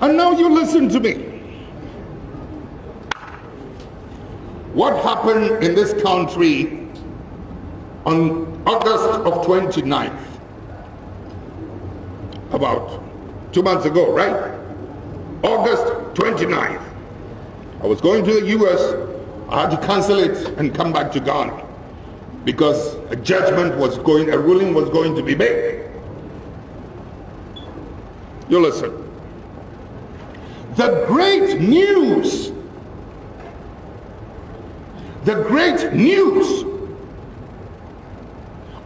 And now you listen to me. What happened in this country on August of 29th? About 2 months ago, right? August 29th. I was going to the US. I had to cancel it and come back to Ghana because a ruling was going to be made. You listen. The great news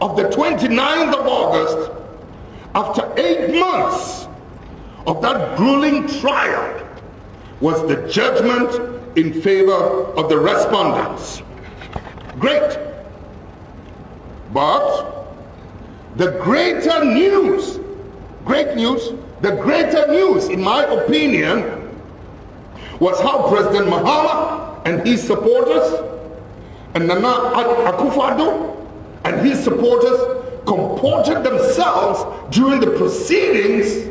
of the 29th of August, after 8 months of that grueling trial, was the judgment in favor of the respondents. Great. But the greater news, in my opinion, was how President Mahama and his supporters, and Nana Akufo-Addo and his supporters comported themselves during the proceedings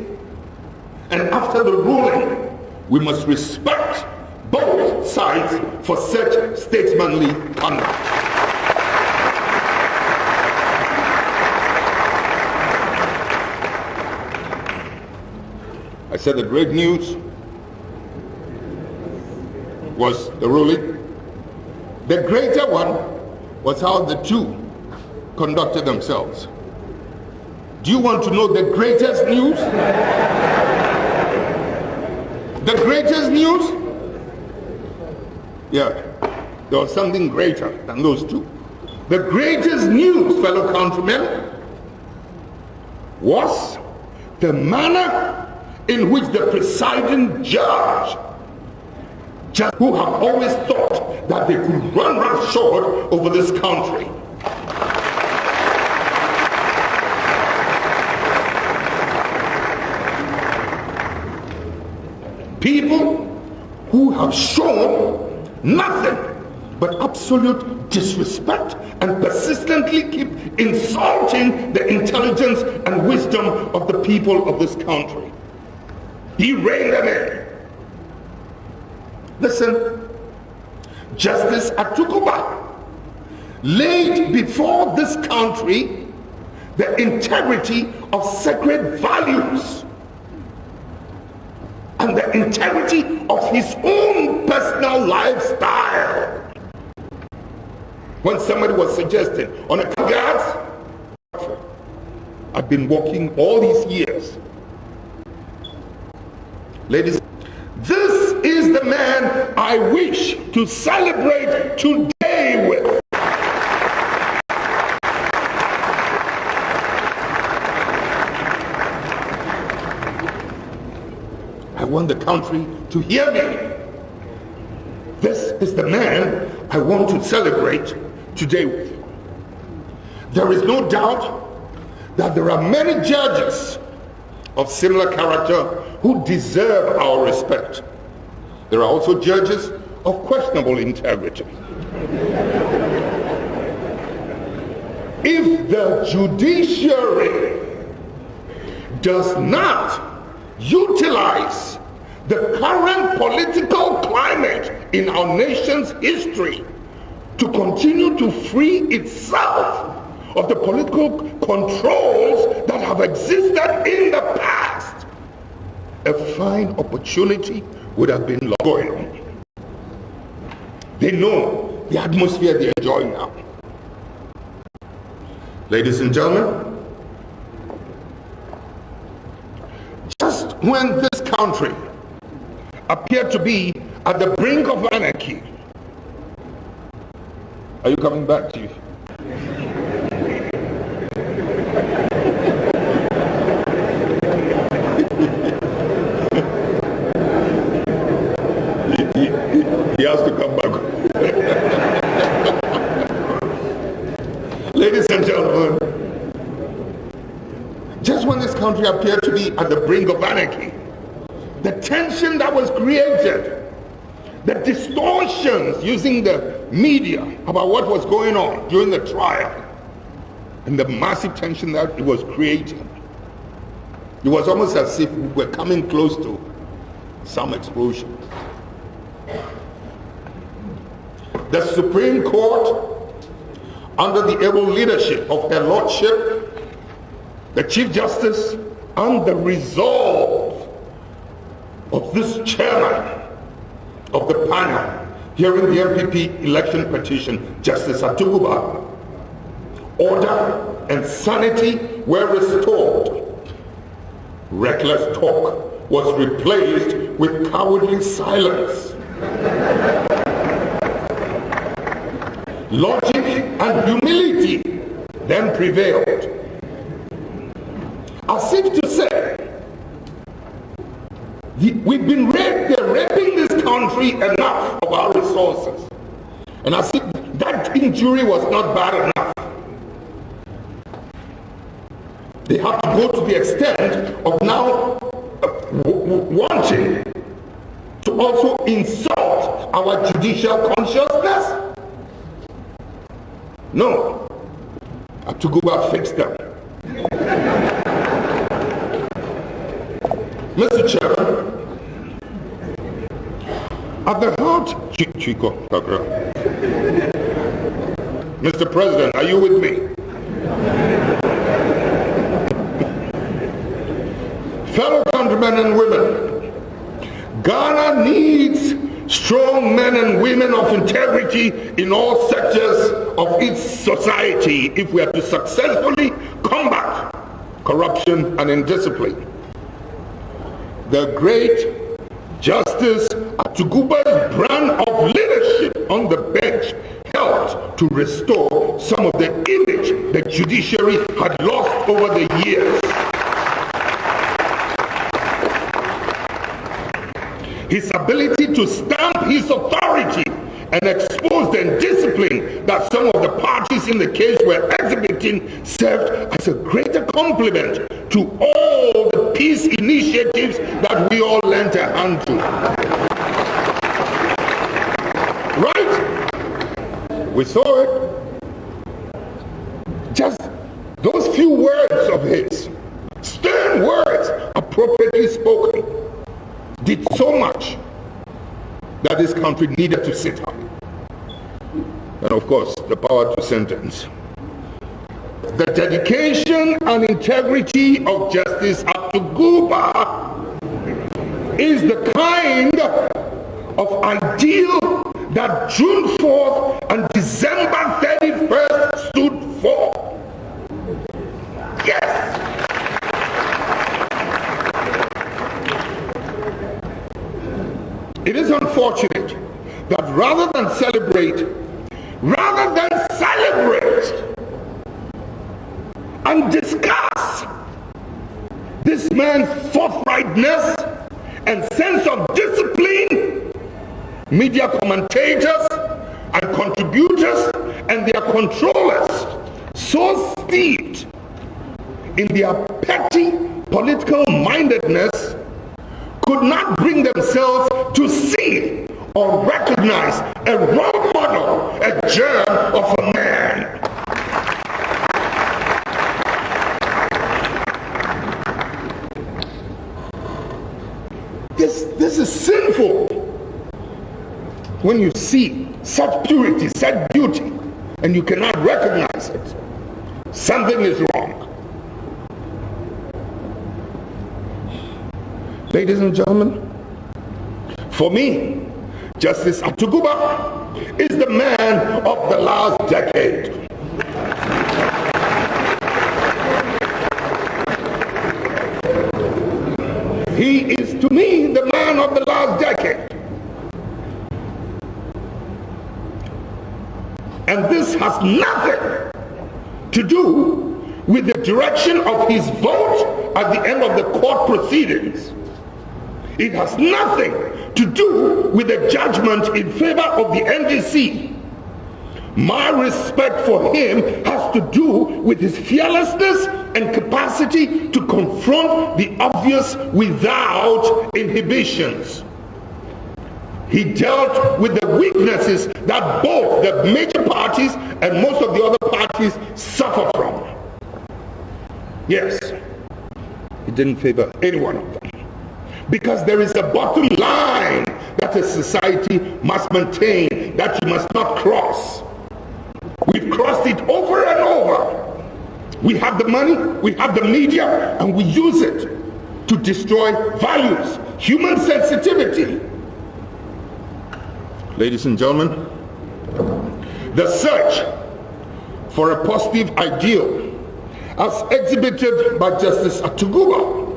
and after the ruling. We must respect both sides for such statesmanly conduct. I said the great news was the ruling. The greater one was how the two conducted themselves. Do you want to know the greatest news? The greatest news? Yeah, there was something greater than those two. The greatest news, fellow countrymen, was the manner in which the presiding judge who have always thought that they could run roughshod over this country, people who have shown nothing but absolute disrespect and persistently keep insulting the intelligence and wisdom of the people of this country. He reined them in. Listen, Justice Atukuba laid before this country the integrity of sacred values and the integrity of his own personal lifestyle. When somebody was suggesting on a gas, I've been walking all these years. Ladies, this is the man I wish to celebrate today with. I want the country to hear me. This is the man I want to celebrate today with. There is no doubt that there are many judges of similar character who deserve our respect. There are also judges of questionable integrity. If the judiciary does not utilize the current political climate in our nation's history to continue to free itself of the political controls that have existed in the past, a fine opportunity would have been going on. They know the atmosphere they're enjoying now. Ladies and gentlemen, just when this country appeared to be at the brink of anarchy, are you coming back to you? He has to come back. Ladies and gentlemen, just when this country appeared to be at the brink of anarchy, the tension that was created, the distortions using the media about what was going on during the trial, and the massive tension that it was creating, it was almost as if we were coming close to some explosion. The Supreme Court, under the able leadership of Her Lordship, the Chief Justice, and the resolve of this chairman of the panel hearing the MPP election petition, Justice Atuguba, order and sanity were restored. Reckless talk was replaced with cowardly silence. Logic and humility then prevailed. As if to say, we've been they're raping this country enough of our resources. And as if that injury was not bad enough, they have to go to the extent of now wanting to also insult our judicial consciousness. No, Atuguba fixed them. Mr. Chairman, at the heart, Chico, Mr. President, are you with me? Fellow countrymen and women, Ghana needs strong men and women of integrity in all sectors of its society if we are to successfully combat corruption and indiscipline. The great Justice Atuguba's brand of leadership on the bench helped to restore some of the image the judiciary had lost over the years. His ability to stamp his authority and expose the indiscipline that some of the parties in the case were exhibiting served as a greater compliment to all the peace initiatives that we all lent a hand to. Right? We saw it. Just those few words of his, stern words, appropriately spoken, did so much that this country needed to sit up. And of course, the power to sentence. The dedication and integrity of Justice Atuguba is the kind of ideal that June 4th and December 31st stood for. Yes! It is unfortunate that rather than celebrate and discuss this man's forthrightness and sense of discipline, media commentators and contributors and their controllers, so steeped in their petty political mindedness, could not bring themselves to see or recognize a role model, a germ of a man. This is sinful. When you see such purity, such beauty, and you cannot recognize it, something is wrong. Ladies and gentlemen, for me, Justice Atuguba is the man of the last decade. He is, to me, the man of the last decade. And this has nothing to do with the direction of his vote at the end of the court proceedings. It has nothing to do with the judgment in favor of the NDC. My respect for him has to do with his fearlessness and capacity to confront the obvious without inhibitions. He dealt with the weaknesses that both the major parties and most of the other parties suffer from. Yes, he didn't favor any one of them. Because there is a bottom line that a society must maintain, that you must not cross. We've crossed it over and over. We have the money, we have the media, and we use it to destroy values, human sensitivity. Ladies and gentlemen, the search for a positive ideal, as exhibited by Justice Atuguba,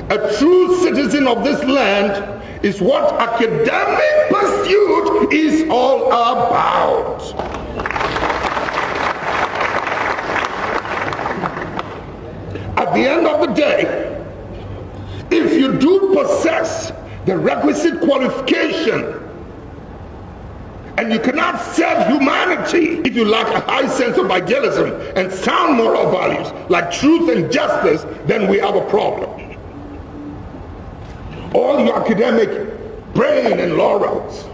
a true citizen of this land, is what academic pursuit is all about. At the end of the day, if you do possess the requisite qualification, and you cannot serve humanity if you lack a high sense of idealism and sound moral values like truth and justice, then we have a problem. All your academic brain and laurels,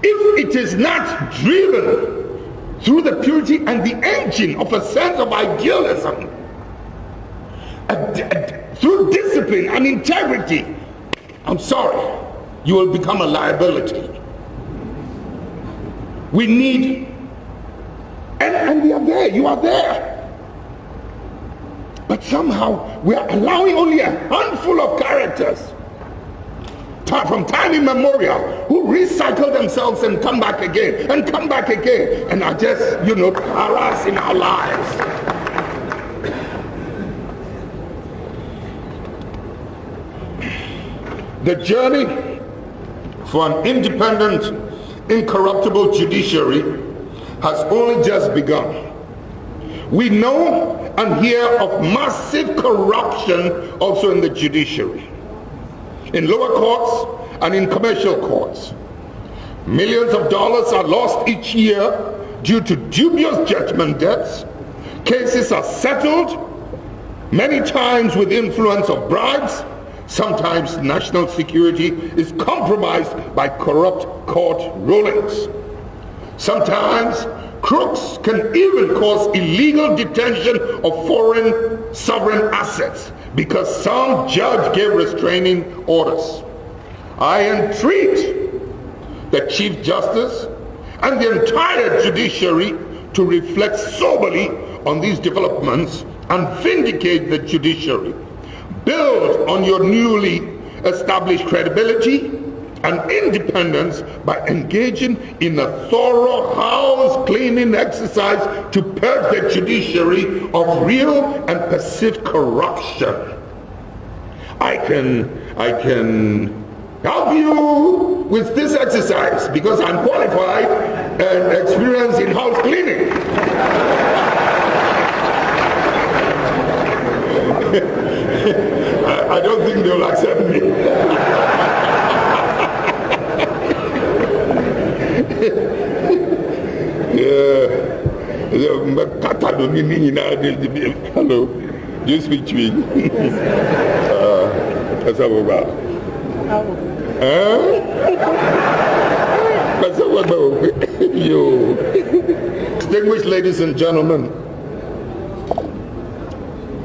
if it is not driven through the purity and the engine of a sense of idealism, through discipline and integrity, I'm sorry, you will become a liability. We need, and we are there, you are there. But somehow we are allowing only a handful of characters from time immemorial who recycle themselves and come back again and come back again and are just, harassing our lives. The journey for an independent, incorruptible judiciary has only just begun. We know and hear of massive corruption also in the judiciary, in lower courts and in commercial courts. Millions of dollars are lost each year due to dubious judgment debts. Cases are settled, many times with influence of bribes. Sometimes national security is compromised by corrupt court rulings. Sometimes crooks can even cause illegal detention of foreign sovereign assets because some judge gave restraining orders. I entreat the Chief Justice and the entire judiciary to reflect soberly on these developments and vindicate the judiciary. Build on your newly established credibility and independence by engaging in a thorough house cleaning exercise to purge the judiciary of real and perceived corruption. I can help you with this exercise because I'm qualified and experienced in house cleaning. I don't think they'll accept me. Hello, do you speak Twi? That's how about. Distinguished ladies and gentlemen,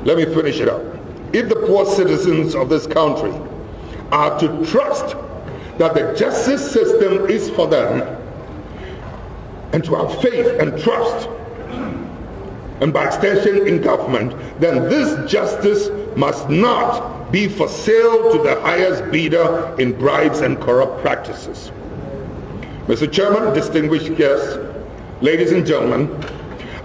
let me finish it up. If the poor citizens of this country are to trust that the justice system is for them, and to have faith and trust, and by extension in government, then this justice must not be for sale to the highest bidder in bribes and corrupt practices. Mr. Chairman, distinguished guests, ladies and gentlemen,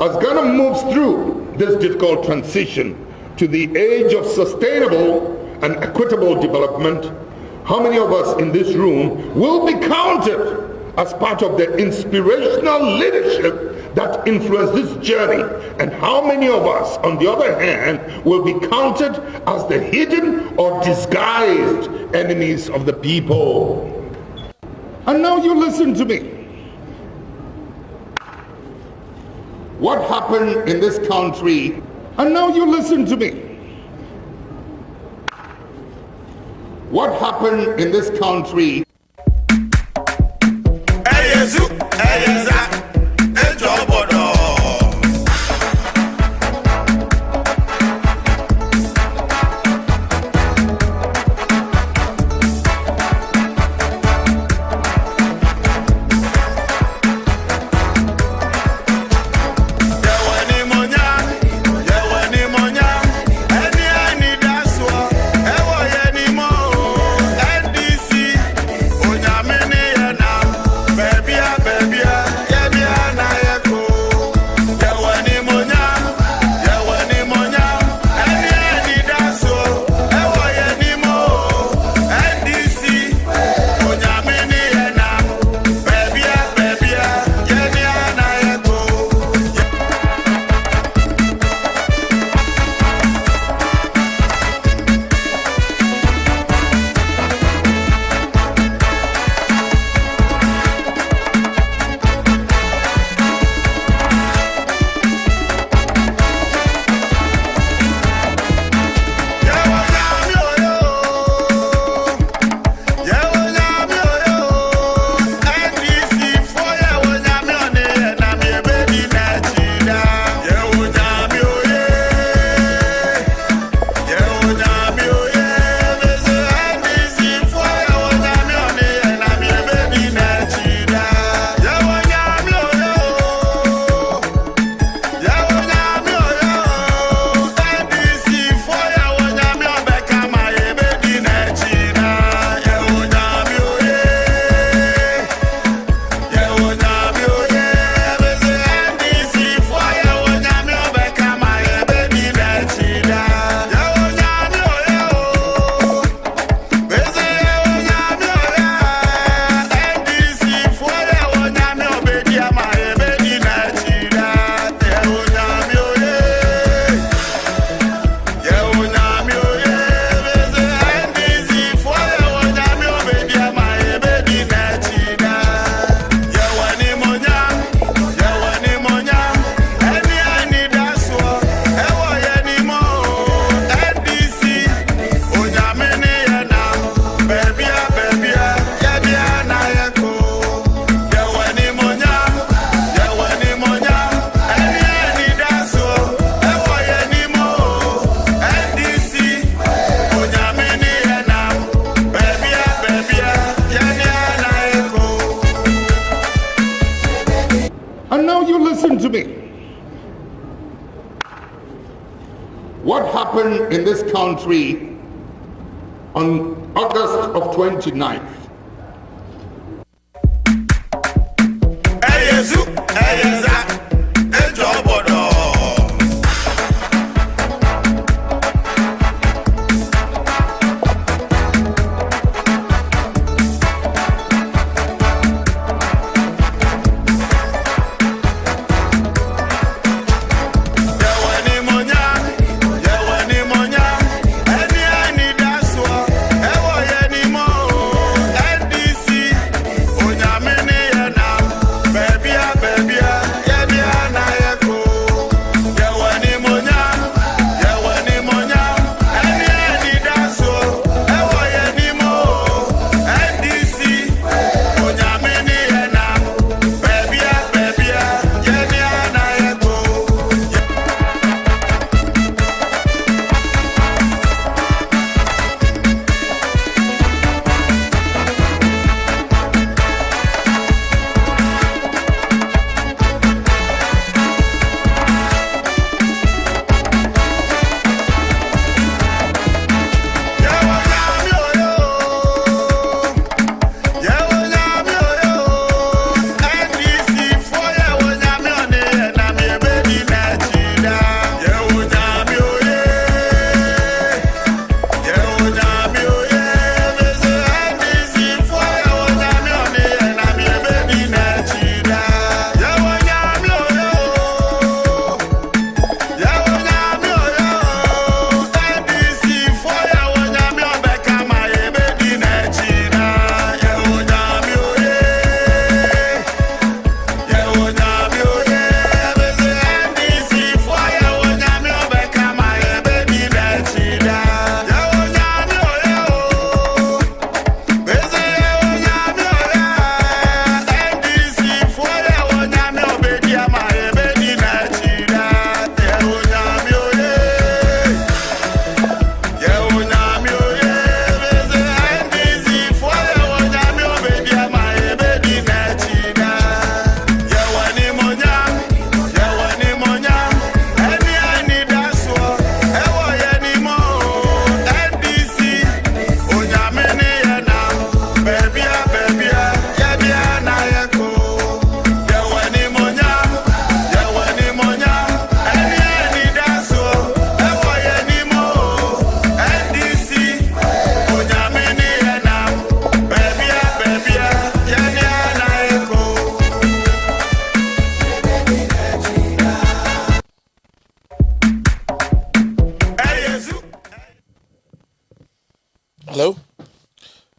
as Ghana moves through this difficult transition to the age of sustainable and equitable development, how many of us in this room will be counted as part of the inspirational leadership that influenced this journey? And how many of us, on the other hand, will be counted as the hidden or disguised enemies of the people? And now you listen to me. What happened in this country? And now you listen to me. What happened in this country? what happened in this country on August of 29th. Hello.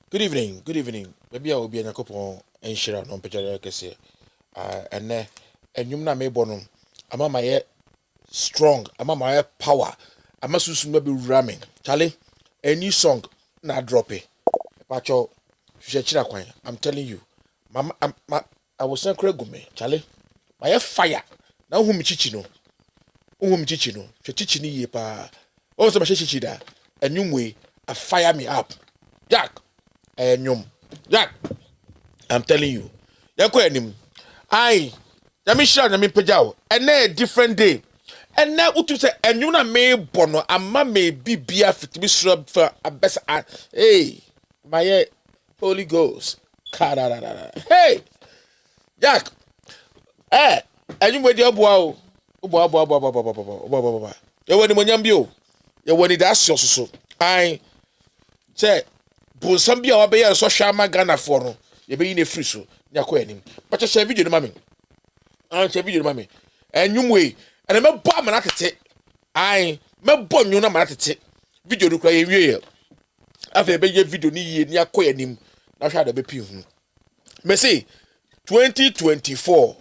Good evening. Good evening. Maybe I will be in a couple and share on picture like I say. And you na me bonum. I'm my strong. I'm my power. I'm a maybe ramming. Charlie, a new song na drop it. Pacho, I'm telling you. Mama, I was saying Craig Charlie. My fire. Now whom chichino. Chichino. Chichini ye pa. Also my chichida. A new way. Fire me up. Jack. Jack. I'm telling you. Yakwenim. Yamisha na me pejao. And a different day. And now utu say and you na me bono amma me bibia fit me shrub for a best hey my Holy Ghost. Hey Jack. And you with your boy. Boy. You want the monyambio. You want it as so. Say, but some be our bear so shama Ghana for no. You be in a free so. Yakwenim. But I share video, mammy. I share video, mammy. And you way. And I'm a bomb at it. I me bomb you na at it. Video look like real. After a video near Quenim. Now shall the be pew. Messi 2024.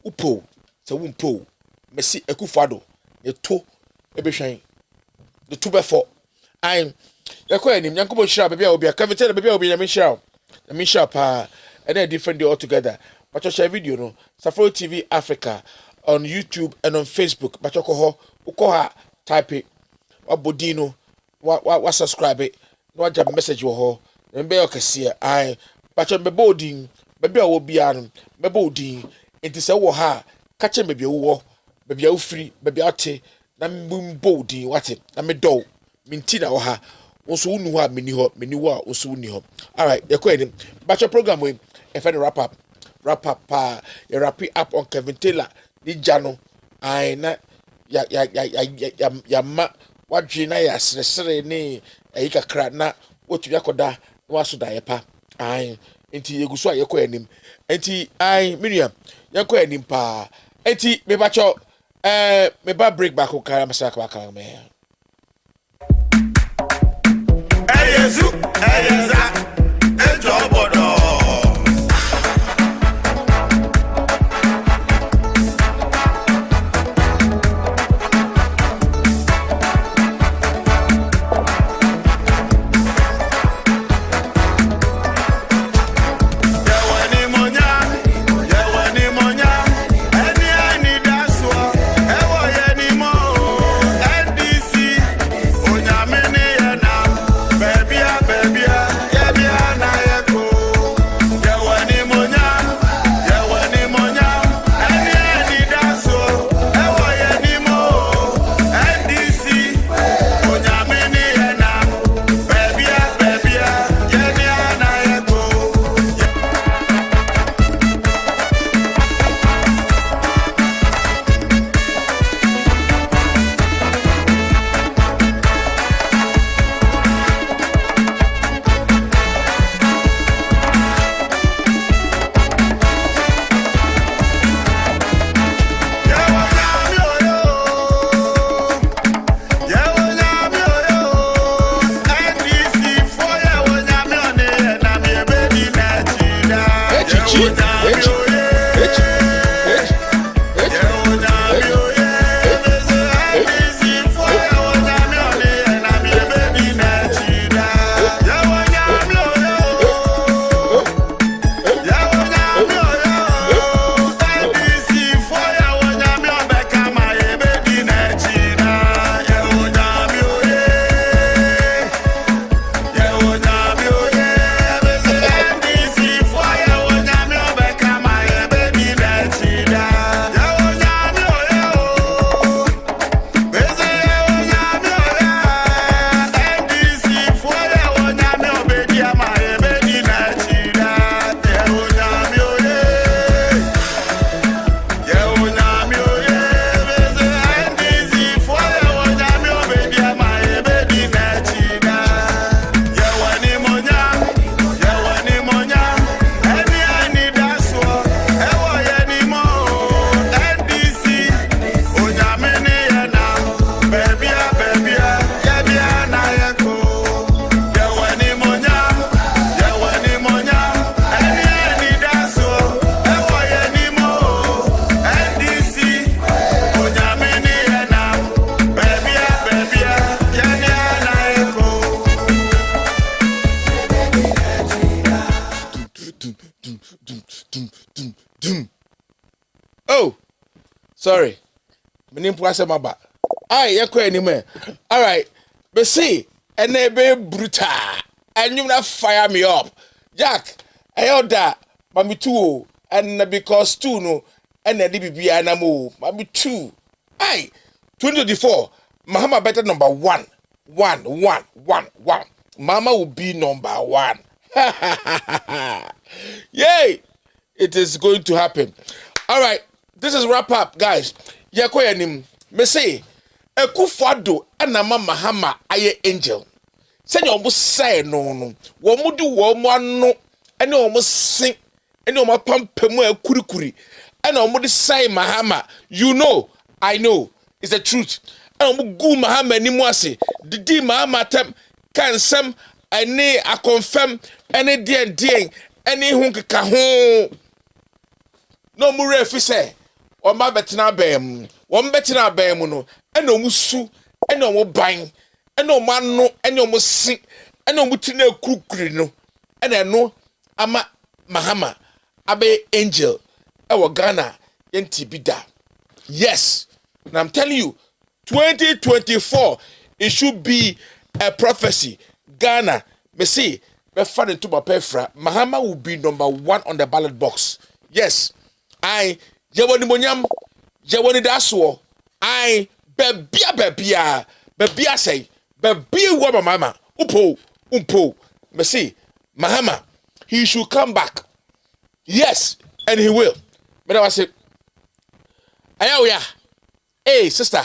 Upo. So wumpo. Messi Ekufado. The two ebe shine. The two before. I'm Yakwenim. Yankubo shop. Baby, I will be a cavity. Baby, I will be a Michelle. The Michelle pa. And a different day altogether. But I share video no. Safari TV Africa. On YouTube and on Facebook, but ukoha type it, wabodino, wa subscribe it, no jab message wo mbe okese I but me boarding, baby will be an me boarding, enti se wo ha, catch me be wo free, baby ate, na mbumbo din wate na me do minti na wo ha also unu ha mini ho also uni ho. All right, you go ahead. Batch program we if any wrap up you wrap it up on Kevin Taylor ni jano ai na ya ma wadwe na ya sresere ni ayi kakra na wotu yakoda waso da yepa ai enti yeguso ayekọ anim enti ai Miriam yakọ anim pa enti me bacho me ba break back o kara masaka baka me Eyezu eyeza ejobodo Oh, sorry. Menim puase maba. Ai yakọ anime. All right. But see, and they be brutal. And you not fire me up. Jack, I heard that. Mami two. And because two no. And the DBB anamo. Mami two. Ai. 2024. Mahama better number one. One. Mama will be number one. Yay! It is going to happen. All right. This is wrap up, guys. Yakoyanim. Me say, Ekufado anama Mahama aye angel. Say you almost say no. Womu do womu no. Ene almost sing. Ene almost pampemu e kurikuri. Ene almost say Mahama. You know, I know. It's the truth. Ene almost go Mahama ni mwase. Didi Mahama tem kansem. Ene a confirm. Ene dien. Ene hunkika hon. No mure fi say. Oma betina bem. Won betina bem no. Ene omusu. Ene omu ban. Ene omano. Ene omu sin. Ene omu tina kurukuri no. Ene no ama Mahama abe angel. Ewo Ghana yenti bida. Yes. And I'm telling you, 2024 it should be a prophecy. Ghana, me see, me fan into my pefra. Mahama will be number 1 on the ballot box. Yes. I Jawani Monyam, Jawani Daswo, I Bebia say, Bebia woman mama, umpo, me see, Mahama, he should come back. Yes, and he will. But I say, Ayaoya, hey, sister,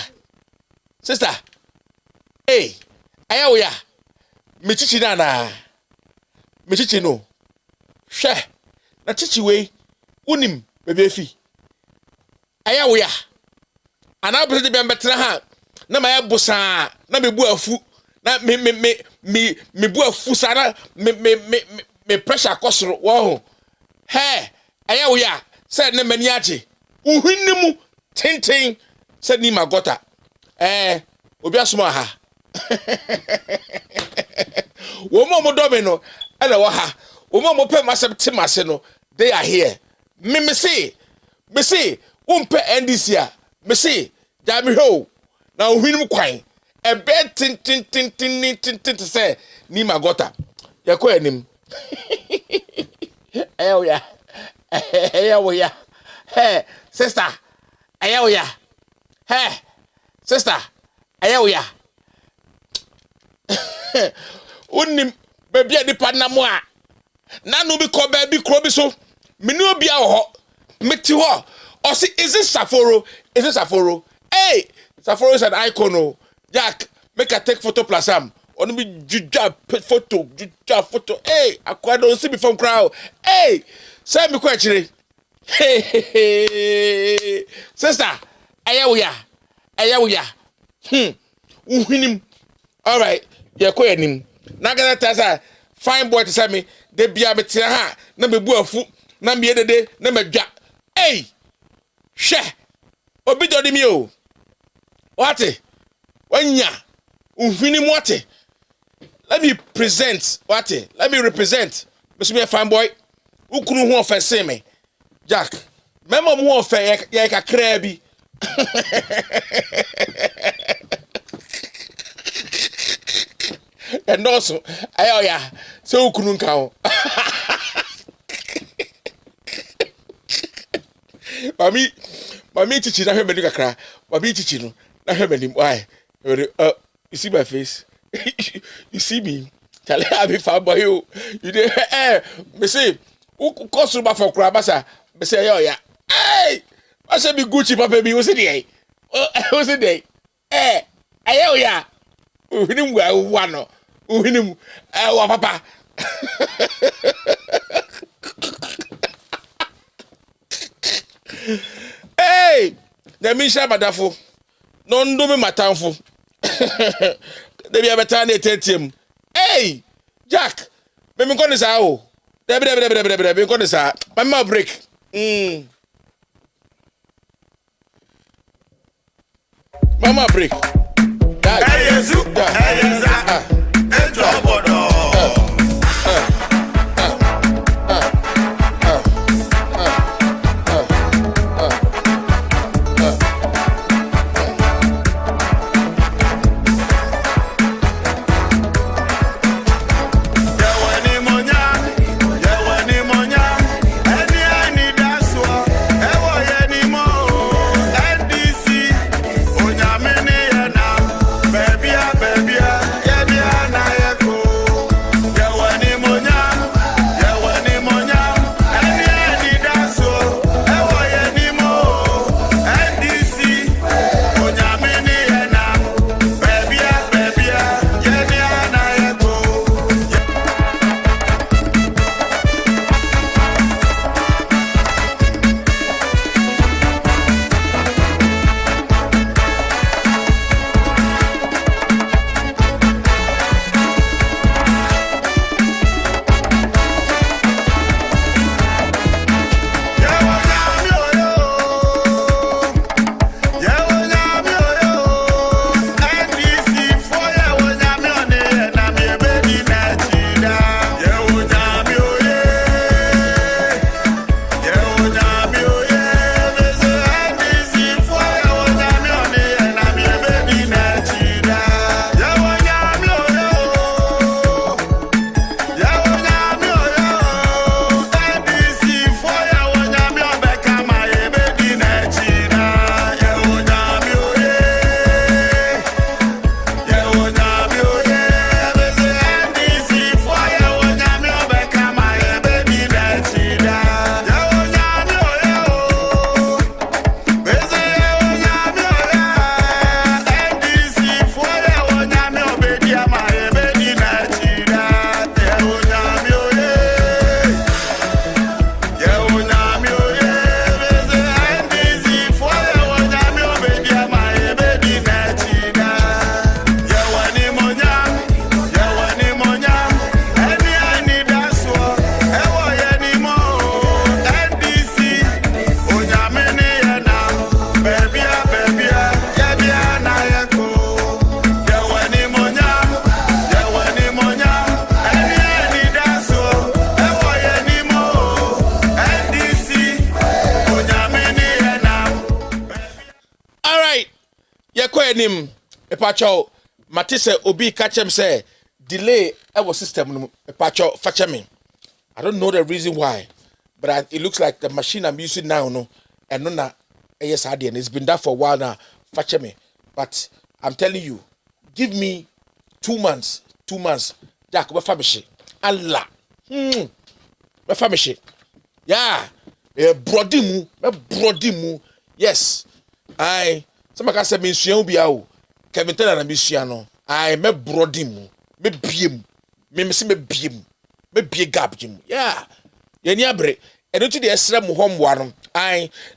hey, Ayaoya, Michichi nana, Michichi no, she, na chichi we, unim, bebefi. Ayaoya, and I believe the betra na my bossa, na me bu afu, na me bu afu sana, me pressure kosoro, wow. Hey, Ayaoya, said ne maniachi, uhinimu, tinting, said ni magota. Obiasuma ha. Womo domino, and a waha, womo pe masem timaseno, they are here. Me see, umpe endisia, me see, jami ho, now uhinimu kwine, a bed tin to say, ni magota. Yakwe nim. Ayaoya. Ayaoya. Hey, sister. Ayaoya. Hey, sister. Ayaoya. Unim baby adi partner mo a. Na no bi ko baby kro bi so. Me no bi a ho. Me ti ho. O si is it Saforo? Is it Saforo? Hey, Saforo is an icon o. Jack, make a take photo plus am. Onu bi juja photo. Hey, akwa don see me from crowd. Hey, say me kwachire. Hey. Sister, Ayaoya. Uhinim. All right. Ya ko yanim. Na gana tasa fine boy to say me, de bia me tira ha, na me bu afu, na me dede, na me dwa. Hey. She. Obi do mi o. What? Wanya. Uhinim what? Let me present what? Let me represent. Mr. Me fine boy. Ukunu ho ofese me. Jack. Memo mo ofe ya kakra bi. And also, Ayaoya, so ukunu nka ho. Mami chichi na hwemeni kakra. Mami chichi no na hwemeni why? You see my face? You see me? Tell I be fine boy you. You dey me say who cost you for crab basa? Me say Ayaoya. Hey! I say be Gucci papa be what's it dey? What's it dey? Ayaoya. Uhinim wa wano. Uhinim wa papa. Hey! Na mi sha badafo. No ndo me matamfo. Debi abeta na etetem. Hey! Jack, me go ni sa o. Debi me go ni sa. Mama break. Mama break. Hey, Yesu. Hey, Yeza. Enjoy bodo. Yeah. enim epacho matise obi kachem say delay our system epacho fache me. I don't know the reason why, but it looks like the machine I'm using now no and no na yes and it's been there for a while now fache me. But I'm telling you, give me 2 months. Jack we famishi. Allah. We famishi. Yeah. Brody mu. Yes. Somebody say me nsuan bi awo. Kevin tell na me nsuan no. Me brody mu. Me biem. Me biem. Me bie gap jim. Yeah. Ye ni abre. Eno ti de esra mu ho mwa no.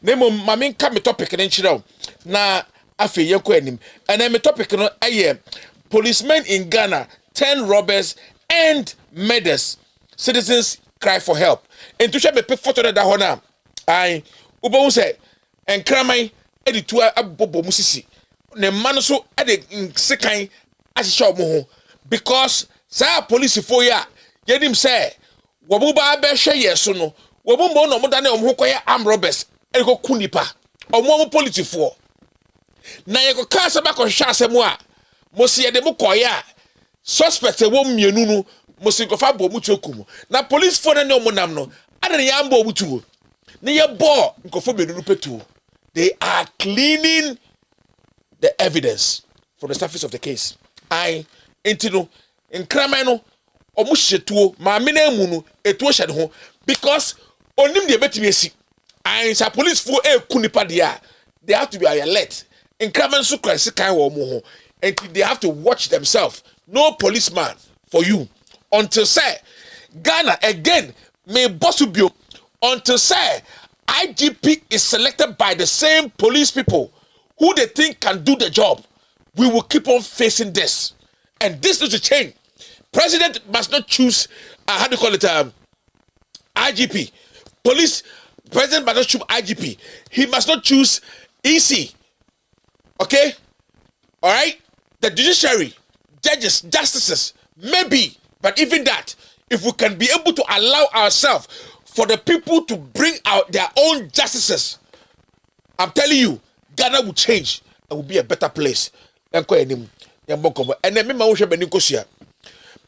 Na mo mame nka me topic ne nchira na afi ye ko anim. And me topic no aye policemen in Ghana 10 robbers and murders. Citizens cry for help. And to share me pick photo that ho na. Ubo say enkramai edi tu abobo musisi. Ne man so edi sekan ashisha omo ho because sa police for ya yenim say wo bu ba be hwe yeso no wo bu mo no mo da na omo koye armed robbers e ko kunipa omo police for na ye ko ka sa ba ko hwa asemu a mo se ye de mo koye a suspect wo mienu no mo se ko fa bo mu tuokum na police for na ne omo nam no ade ya mbo obutu na ye bo nkofo mienu no petu. They are cleaning the evidence from the surface of the case. Intino in Kramano omushetuo ma mena mu no etuo hye de ho because onim de betimi esi. Sa police for kunipa dia they have to be alert. In Kramano so kwase kan wo mo ho and they have to watch themselves. No policeman for you until say Ghana again may bossubio until say IGP is selected by the same police people who they think can do the job. We will keep on facing this. And this needs to change. President must not choose, how do you call it, IGP. President must not choose IGP. He must not choose EC. Okay? All right? The judiciary, judges, justices, maybe. But even that, if we can be able to allow ourselves for the people to bring out their own justices, I'm telling you, Ghana will change and will be a better place. And then me ma wo hwe bani kosia.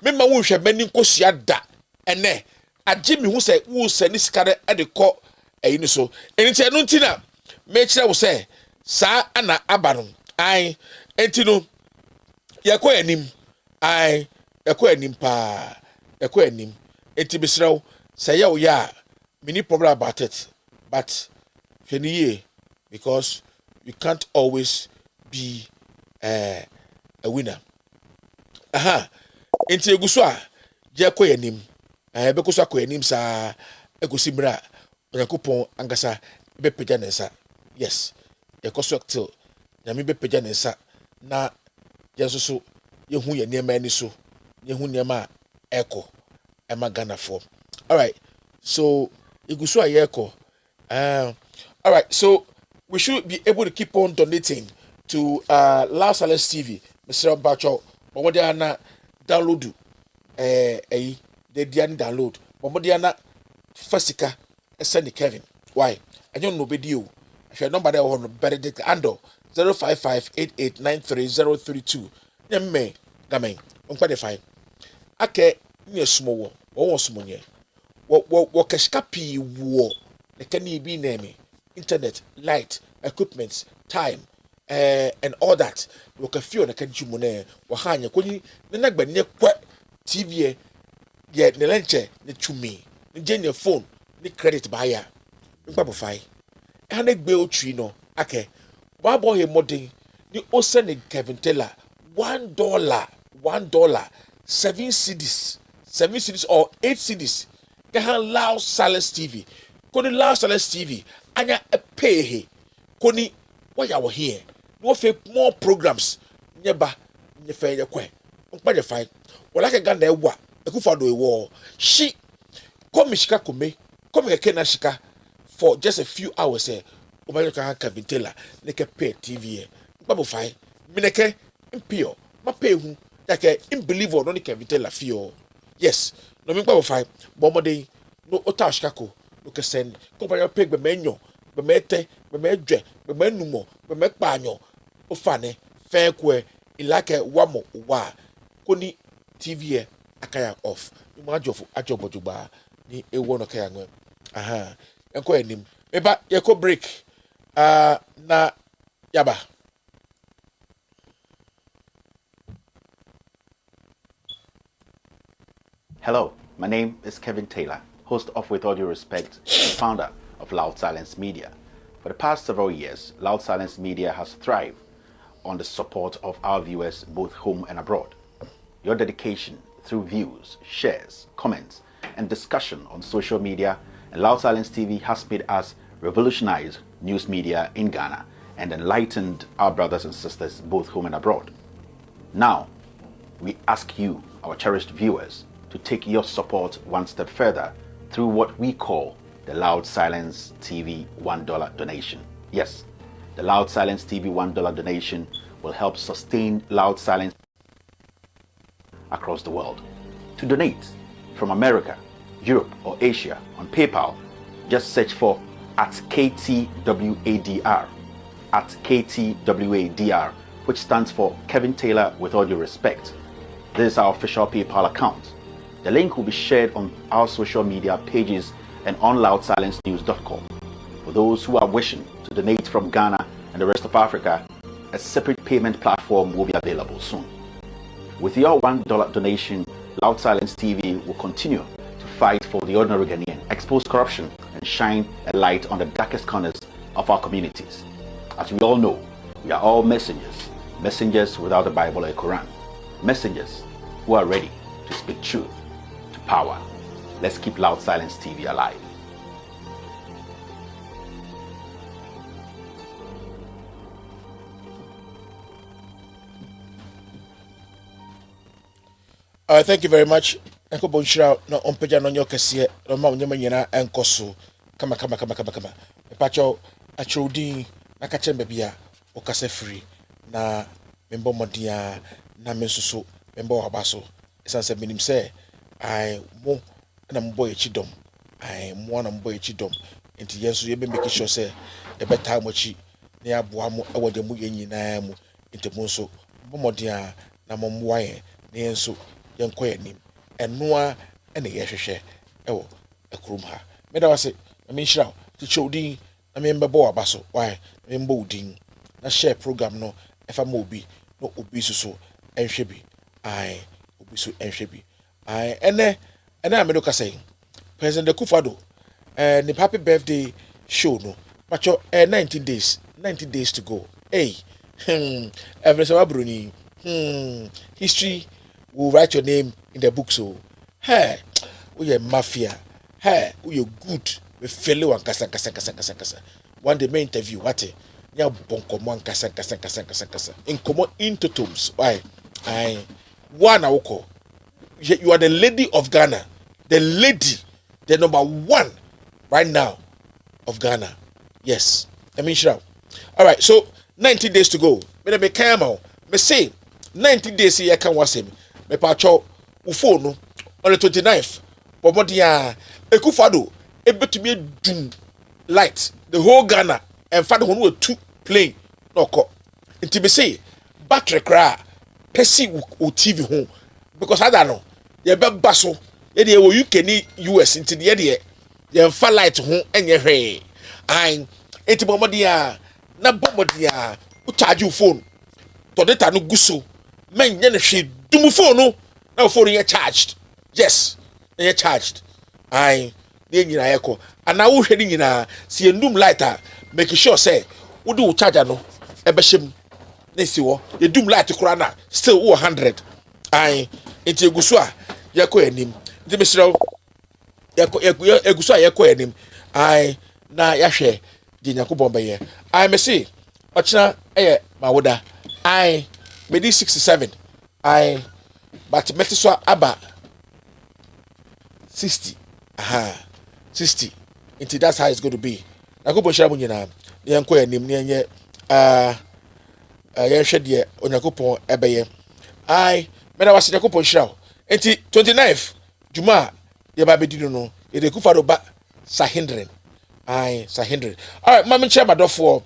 Me ma wo hwe bani kosia da. Ene agye me hu say wo sani sikare e de kɔ eyi ni so. Enti eno ntina me kire wo say sa ana aba no. Enti no ye kɔ anim. Ye kɔ anim pa. Ye kɔ anim. Enti besrew say ye wo ya me ni problem about it. But hweniye because you can't always be a winner. Enti eguso a je kɔ yanim. Bekoso akɔ yanim sa egosi mra Yakupon angasa be pagya nensa. Yes. Yekoso till na me be pagya nensa na yeso so yehu ye niema ani so. Yehu niema eko ema Ghana for. All right. So eguso a yeko. All right. So we should be able to keep on donating to Los Angeles TV. Mr. Bacho, Bomodiana download they didn't download. Bomodiana Fasika send Kevin. Why? I don't know video. I shall number there on Benedict Ando 05588930332. Yemme Gamen. Unqualified. Ake near small or small ye. What Kashkapi war the can be name internet, light, equipment, time. And all that. Look a few on a country money, Wahanya, Kuni, the Nagba near quite TV, yet the lenche, the to me, the genial phone, the credit buyer. Babafy. And a bill tree no, ake. Wabo he modding, the Ocean Kevin Taylor, $1, 7 CDs or 8 CDs. Gahan Lao Salas TV. Koni Lao Salas TV, Anya a pay he. Koni, why you here? No fake more programs. Nyeba, nyefe ye kwe. Unkpa fine. Wala ke ganda ewa. Ekufa do ewo. She come shika kome. Come ke na shika for just a few hours eh. Obayo ka Kevin Taylor neke pay TV eh. Unkpa fine. Mineke impio. Ma pay hu. Yake unbeliever no ni Kevin Taylor fio. Yes. No unkpa fine. Bomode no ota shika ko. No ke send. Kompa pay be menyo. Be mete, be medwe, be menumo, be mekpanyo. Ofane fair kwe ilake wamo wa koni TV akaya off mu ajofu bojuba ni ewo no kaya ngwe aha enko enim eba yeko break na yaba. Hello, my name is Kevin Taylor, host of With All Due Respect, founder of Loud Silence Media. For the past several years, Loud Silence Media has thrived on the support of our viewers both home and abroad. Your dedication through views, shares, comments, and discussion on social media and Loud Silence TV has made us revolutionize news media in Ghana and enlightened our brothers and sisters both home and abroad. Now, we ask you, our cherished viewers, to take your support one step further through what we call the Loud Silence TV $1 donation. Yes, the Loud Silence TV $1 donation will help sustain Loud Silence across the world. To donate from America, Europe, or Asia on PayPal, just search for @KTWADR, @KTWADR, which stands for Kevin Taylor With All Due Respect. This is our official PayPal account. The link will be shared on our social media pages and on loudsilencenews.com. For those who are wishing to donate from Ghana and the rest of Africa, a separate payment platform will be available soon. With your $1 donation, Loud Silence TV will continue to fight for the ordinary Ghanaian, expose corruption, and shine a light on the darkest corners of our communities. As we all know, we are all messengers, messengers without the Bible or Quran, messengers who are ready to speak truth to power. Let's keep Loud Silence TV alive. Thank you very much. Enko bonshira no ompeja no nyokese no ma onyema nyina enkoso kama. Epacho achodi na kachembe bia okase free na membo modia na mensusu membo wabaso esanse minim se ai mo na mbo echidom ai mo na mbo echidom enti yenso ye be make sure se e beta mochi na ya boa mo e wode mu yenyina mu enti mo so mbo modia na mo mwaye na yenso yenko yanim enoa ene yehwehwe ewo ekrum ha meda wase na menhira ti chodi na membebo wabaso why membo udin na share program no efa mo obi no obi so enhwe bi ai obi so enhwe bi ai ene amedo ka say President Kufado the happy birthday show no macho 19 days to go. Hey every so bruni history will write your name in the book. So hey we are mafia, hey we are good, we fellow and kasa one day main interview what ya bonko mo kasa in common into terms why I one awoko you are the lady of Ghana, the lady, the number one right now of Ghana. Yes, I mean sure. All right, so 19 days to go. Me come out. Me say 19 days here can was him. Me pacho ufo no on the 29th. But what dia Ekufado ebetumi dum light the whole Ghana and father one were two plane no ko. Nti me say battery cry pesi o TV home because I don't know. Ye be baso ye de wo UK ni US nti de ye mfa light ho enye hwe an enti bomodia na bomodia u charge your phone to data no guso men nye ne hwe dum phone no na phone ye charged. Yes ye charged an de nyina ye ko ana wo hwe ni nyina si endum light a make sure say wo do charger no e be hye na si wo ye dum light kura na still 100 an enti guso a yako enim ndi mesiraw yako eguso yako enim ai na yahwe di Yakobon beye ai mesi ochina eye mawoda ai medi 67 ai but metiso aba 60 60 into that's how it's going to be Yakobon shira munyina yanko enim ne yenye yehwe de Yakobon ebeye ai mena wase Yakobon shira enti 29th Juma ye ba bedino no ye de Kufado ba sahindren ai sahindren. All right, mama chair madofo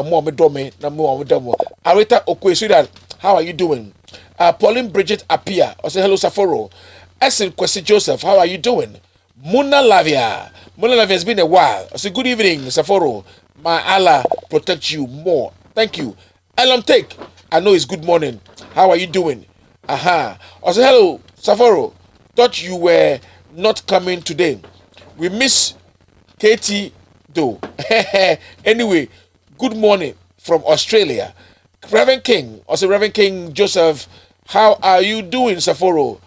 na mo me do me na mo do mo. Arita Okwe, sweetheart, how are you doing? Pauline Bridget Apia, I say hello Saforo. Essen Kwesi Joseph, how are you doing? Muna Lavia has been a while. I say good evening Saforo. My Allah protect you more. Thank you. Elam Take, I know it's good morning. How are you doing? I say hello Saforo. Thought you were not coming today. We miss Katie though. Anyway, good morning from Australia. Reverend King, also Reverend King Joseph, how are you doing, Saforo?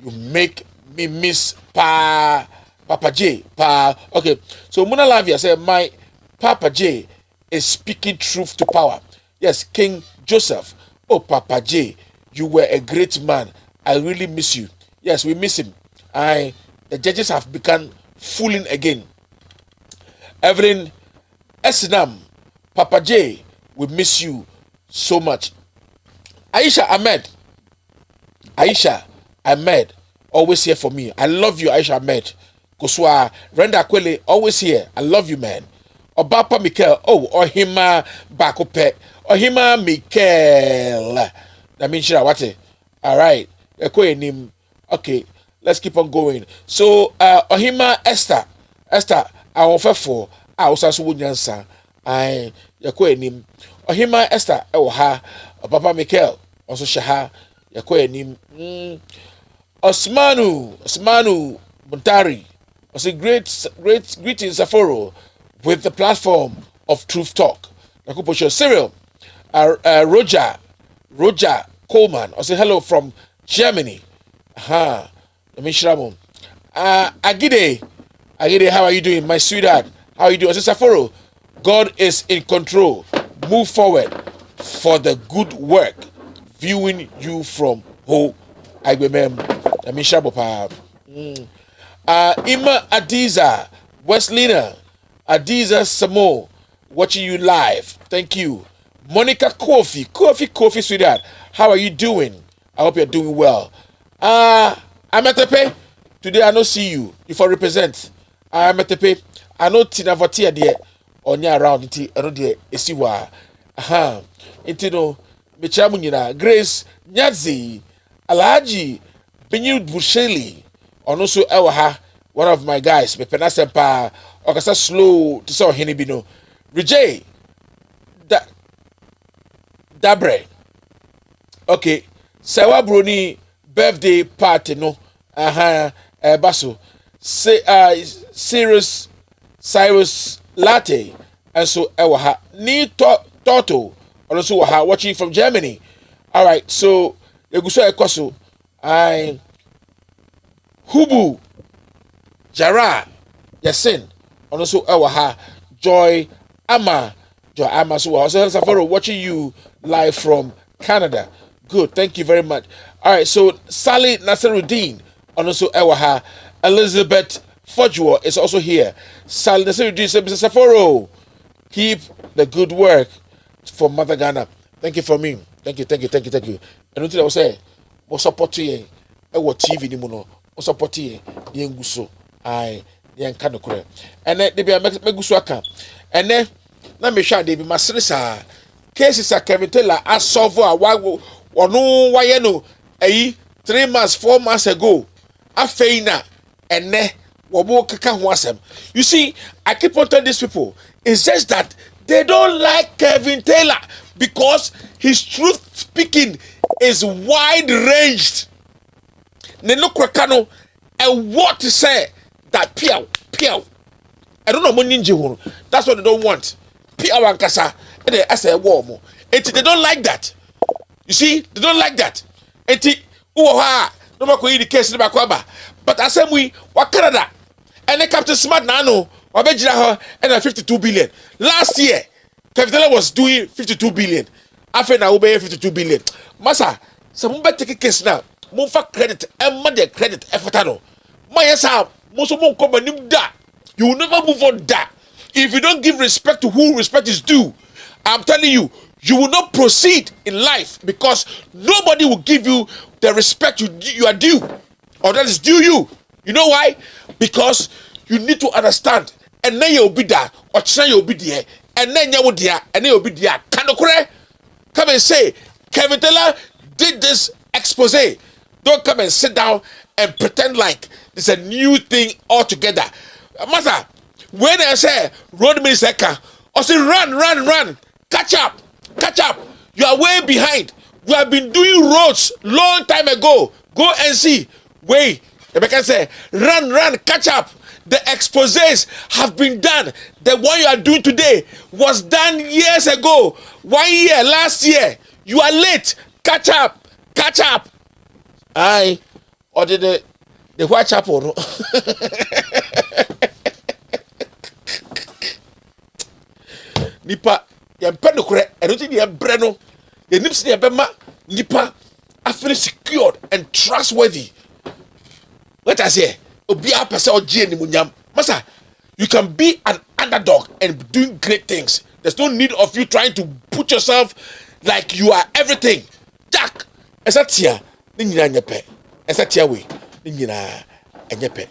You make me miss Papa J. Okay, so Muna Lavia said, my Papa J is speaking truth to power. Yes, King Joseph. Oh, Papa J, you were a great man. I really miss you. Yes, we miss him. The judges have begun fooling again. Evelyn Esinam, Papa J, we miss you so much. Aisha Ahmed, always here for me. I love you, Aisha Ahmed. Koswa, Renda Kwele, always here. I love you, man. Obapa Mikel, Ohima Bakope, Ohima Mikel. That means what? All right. Okay, let's keep on going. So, Ohima Esther, I offer for I was also wunyansa. I yakwenim. Ohima Esther, Papa Mikel, also shaha, yakwenim. Osmanu Buntari, was a great greetings Saforo with the platform of Truth Talk. Nakuposho Cyril, Roger Coleman, I say hello from Germany. Let me shramon. Agide, how are you doing, my sweetheart? How are you doing? I say Saforo, God is in control. Move forward for the good work. Viewing you from home. I remember. Let me shrabopa. Ima Adiza, Weslina, Adiza Samo, watching you live. Thank you. Monica Kofi, sweetheart. How are you doing? I hope you're doing well. I'm at the pay. Today I don't see you. If I represent, I'm at the pay. I know Tina Vatia there or near around it. I know there is you are. Intino, Michamunina, Grace, Nyazi, Alaji, Benyu Busheli, or also Ewaha, one of my guys, Pepenasempa, Okasa slow to saw Henibino, Rijay, Dabre. Okay, Sawa Bruni birthday party no. Basso. Cyrus Latte, and so Ewaha. Ni Toto, and also watching from Germany. All right, so Eguso Ekoso, I Hubu Jara Yasin, and also Ewaha Joy Ama, so also Safaro watching you live from Canada. Good, thank you very much. All right, so Sally Nasseruddin, and also Ewaha Elizabeth Fodjua is also here. Sally Nasseruddin says, Mr. Safaro, keep the good work for Mother Ghana. Thank you for me. Thank you. And until I will say, mo support you. TV ni muno. Mo support you. Ni nguso. Ai, ni ankano kure. And then they be meguso aka. And then na me sha they be masresa. Cases are Kevin Taylor as solve or no why no 3 months 4 months ago. Afeina and ne you see, I keep on telling these people, it's just that they don't like Kevin Taylor because his truth speaking is wide ranged. And what to say that piao. I don't know ninja. That's what they don't want. Piao and kasa. I say warm. They don't like that. You see, they don't like that. No matter the case, but I say we what Canada. And then Captain Smart Nano, and 52 billion. Last year, Captain was doing 52 billion. After now, we 52 billion. Massa, some better take a case now. Mumfa credit, and money credit, Efatano. My yasa, most of them come and da. You will never move on that. If you don't give respect to who respect is due, I'm telling you, you will not proceed in life because nobody will give you the respect you are due, or that is due you. You know why? Because you need to understand, and then you'll be there, or you'll be there. and then you would dia and you be dia. Kanokure, come and say Kevin Taylor did this expose. Don't come and sit down and pretend like it's a new thing altogether. Master, when I say road minister, I say run, catch up. You are way behind. We have been doing roads long time ago. Go and see. Wait, the can say run, catch up. The exposés have been done. The one you are doing today was done years ago. 1 year, last year. You are late. Catch up. Aye, or did the Whitechapel? No? Nipa, you pen no correct. I don't think you have breno. The nips near Bema, Nipa, I feel secured and trustworthy. What I say, Obia Pasa or Jenny Munyam, Masa, you can be an underdog and doing great things. There's no need of you trying to put yourself like you are everything. Jack, as a tia. Nina nyepe, esa tia we, nina nyepe.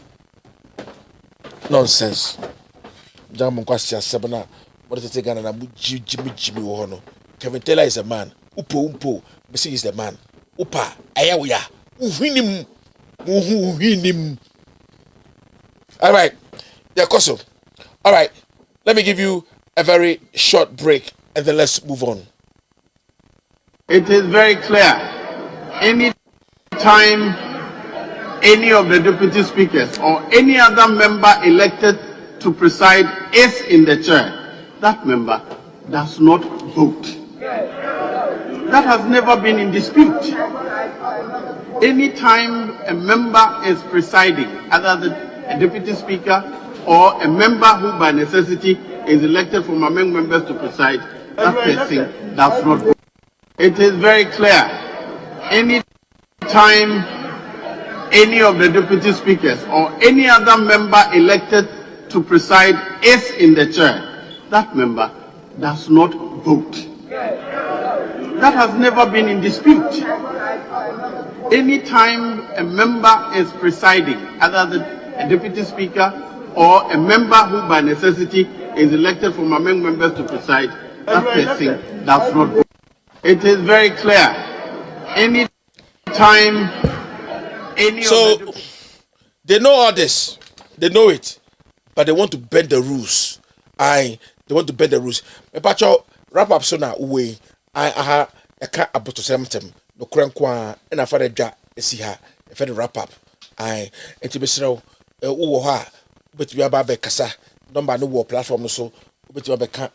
Nonsense. Jamu kwasi asebana. What is it Ghana na Jimmy wohono. Kevin Taylor is a man. Umpo. Bisi is the man. Upa ayawiya. Uhinim. All right. Yeah, Koso. All right. Let me give you a very short break and then let's move on. It is very clear. Any time any of the deputy speakers or any other member elected to preside is in the chair, that member does not vote. That has never been in dispute. Any time a member is presiding, either a deputy speaker or a member who by necessity is elected from among members to preside, that person does not vote. It is very clear. Any time any of the deputy speakers or any other member elected to preside is in the chair, that member does not vote. That has never been in dispute. Any time a member is presiding, either a deputy speaker or a member who by necessity is elected from among members to preside, that person does not vote. It is very clear. Any time any so they know all this, they know it, but they want to bend the rules. They want to bend the rules. Mepacho wrap up so now way. I can't about to them no crankwa and I father ja see her if I wrap up. And to be so ha but we are babe kasa number no war platform so but you beka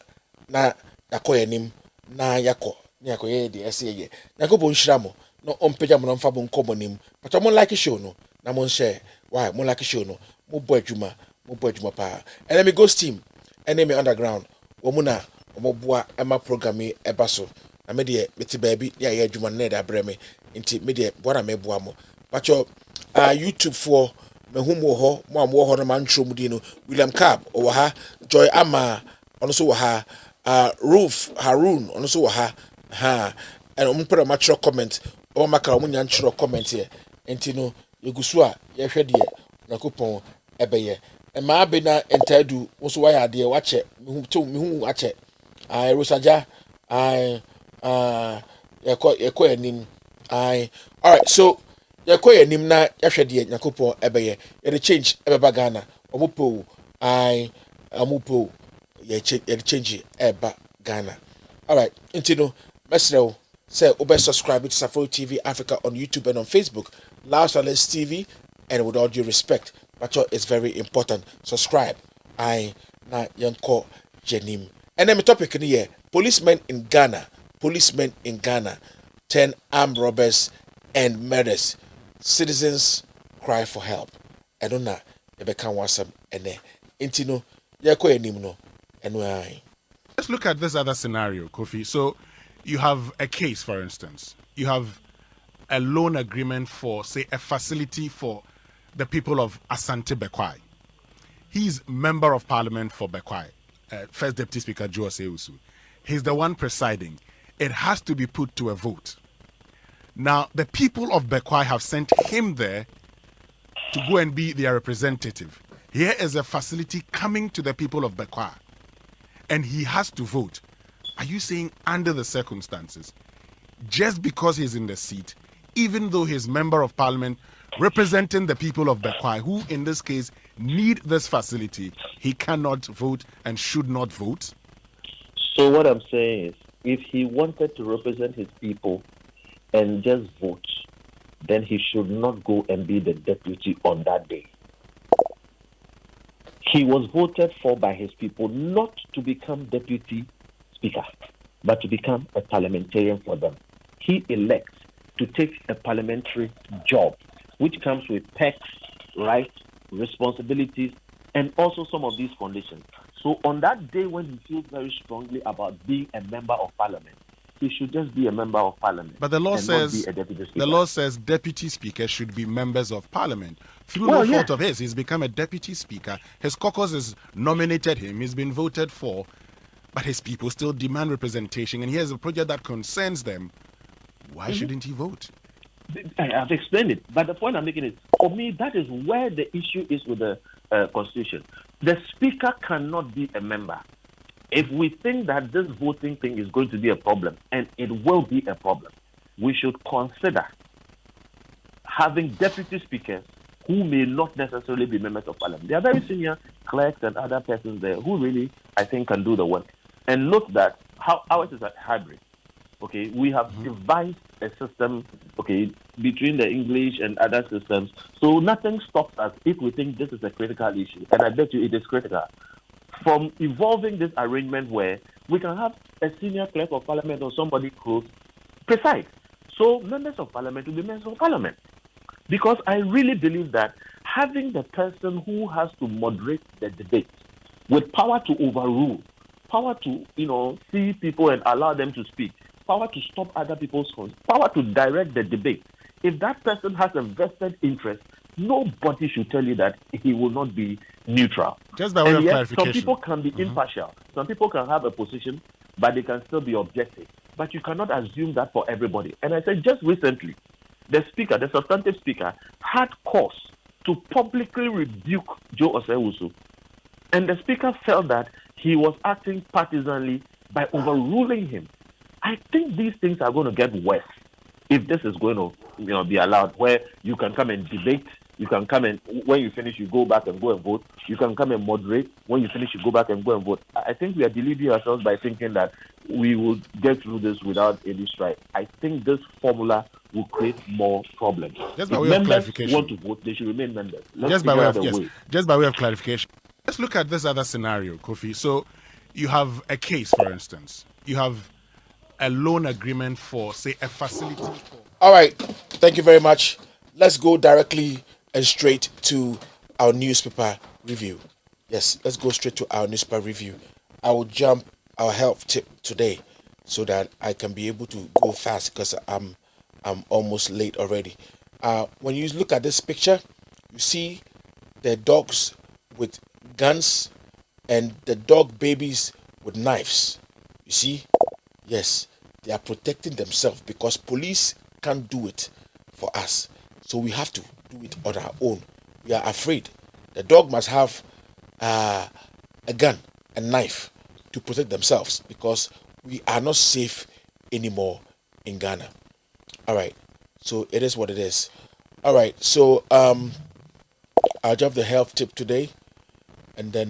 na yakoye nim na yakoye de ese na go bon shiramo no ompeja mo mfa bon komo nim but mo like show no na mo share why mo like show no mo bo adwuma pa and let me go steam enemy underground wo mu na mo boa ema program e eba so na me de meti baabi ya ya adwuma na da breme nti me de boa na me boa mo but YouTube for me hu mo ho mo am wo ho na man tro mu di no William Cab o ha Joy Ama ono so wo ha Roof Harun ono so wo ha and mo pere ma tro comment o maka mo nya tro comment here enti no yegusu a ye hwe de yakopon ebeye e ma be na entadu wo so wa ya de wa che me hu ache Rosaja yeko enim all right so yeko enim na yahwe de yakopon ebeye ye change ebeba Ghana omopo amupo ye change eba Ghana all right intino mesrew say obe subscribe to Safari TV Africa on YouTube and on Facebook Loud Silence TV and with all due respect but it's very important subscribe na yanko jenim and then my topic here policemen in Ghana 10 armed robbers and murders citizens cry for help I don't know ebe kan wasam ene intino yako enim no eno ai. Let's look at this other scenario, Kofi. So you have a case, for instance. You have a loan agreement for, say, a facility for the people of Asante Bekwai. He's member of parliament for Bekwai, First Deputy Speaker Joe Seusu. He's the one presiding. It has to be put to a vote. Now, the people of Bekwai have sent him there to go and be their representative. Here is a facility coming to the people of Bekwai. and he has to vote, are you saying under the circumstances, just because he's in the seat, even though he's member of parliament representing the people of Bekwai, who in this case need this facility, he cannot vote and should not vote? So what I'm saying is, if he wanted to represent his people and just vote, then he should not go and be the deputy on that day. He was voted for by his people not to become deputy speaker, but to become a parliamentarian for them. He elects to take a parliamentary job, which comes with perks, rights, responsibilities, and also some of these conditions. So on that day when he feels very strongly about being a member of parliament, he should just be a member of parliament. But the law says deputy speakers should be members of parliament. Through no fault of his, he's become a deputy speaker. His caucus has nominated him. He's been voted for, but his people still demand representation. And here's a project that concerns them. Why shouldn't he vote? I have explained it, but the point I'm making is, for me, that is where the issue is with the Constitution. The speaker cannot be a member. If we think that this voting thing is going to be a problem, and it will be a problem, we should consider having deputy speakers who may not necessarily be members of parliament. They are very senior clerks and other persons there who really, I think, can do the work. And note that how ours is a hybrid. Okay, we have devised a system, okay, between the English and other systems. So nothing stops us if we think this is a critical issue. And I bet you it is critical. From evolving this arrangement where we can have a senior clerk of parliament or somebody close preside. So members of parliament will be members of parliament. Because I really believe that having the person who has to moderate the debate with power to overrule, power to, see people and allow them to speak, power to stop other people's phones, power to direct the debate. If that person has a vested interest, nobody should tell you that he will not be neutral. Just by way of clarification. Some people can be impartial. Some people can have a position, but they can still be objective. But you cannot assume that for everybody. And I said just recently, the speaker, the substantive speaker, had cause to publicly rebuke Joe Osei-Wusu. And the speaker felt that he was acting partisanly by overruling him. I think these things are going to get worse if this is going to be allowed, where you can come and debate, you can come and, when you finish, you go back and go and vote, you can come and moderate, when you finish, you go back and go and vote. I think we are deluding ourselves by thinking that we will get through this without any strife. I think this formula will create more problems. Just by way of clarification. Want to vote, they should remain members. Just by way of clarification. Let's look at this other scenario, Kofi. So you have a case, for instance. You have a loan agreement for, say, a facility. All right. Thank you very much. Let's go directly and straight to our newspaper review. Yes, let's go straight to our newspaper review. I will jump our health tip today so that I can be able to go fast because I'm almost late already. When you look at this picture, you see the dogs with guns and the dog babies with knives. You see? Yes, they are protecting themselves because police can't do it for us. So we have to do it on our own. We are afraid. The dog must have a gun, a knife to protect themselves because we are not safe anymore in Ghana. All right. So it is what it is. All right. So I'll drop the health tip today and then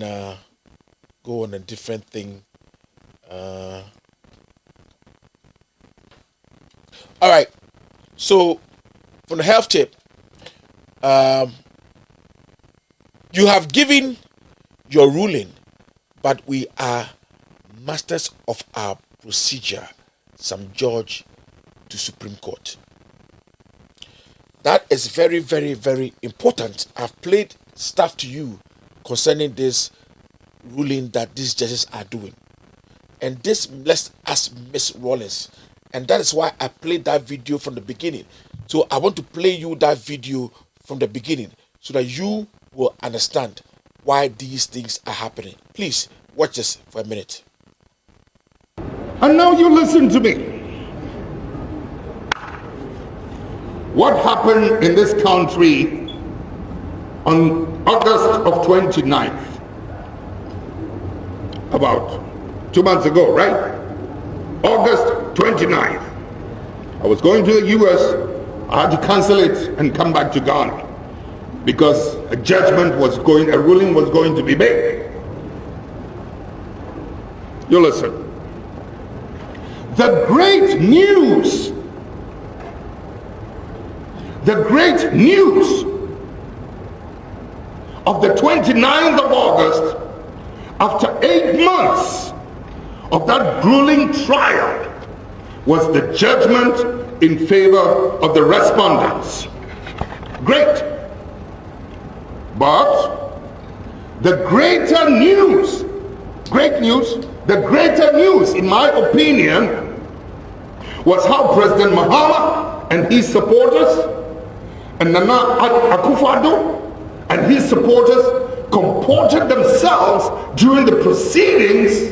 go on a different thing. All right. So for the health tip, you have given your ruling, but we are masters of our procedure, some judge to Supreme Court. That is very, very, very important. I've played stuff to you concerning this ruling that these judges are doing. And this lets us miss Rollins. And that is why I played that video from the beginning. So I want to play you that video from the beginning so that you will understand why these things are happening. Please watch this for a minute. And now you listen to me. What happened in this country on August of 29th? About 2 months ago, right? August 29th. I was going to the US. I had to cancel it and come back to Ghana because a ruling was going to be made. You listen. The great news of the 29th of August, after 8 months of that grueling trial, was the judgment in favor of the respondents. Great. But the greater news, in my opinion, was how President Mahama and his supporters, and Nana Akufo-Addo and his supporters comported themselves during the proceedings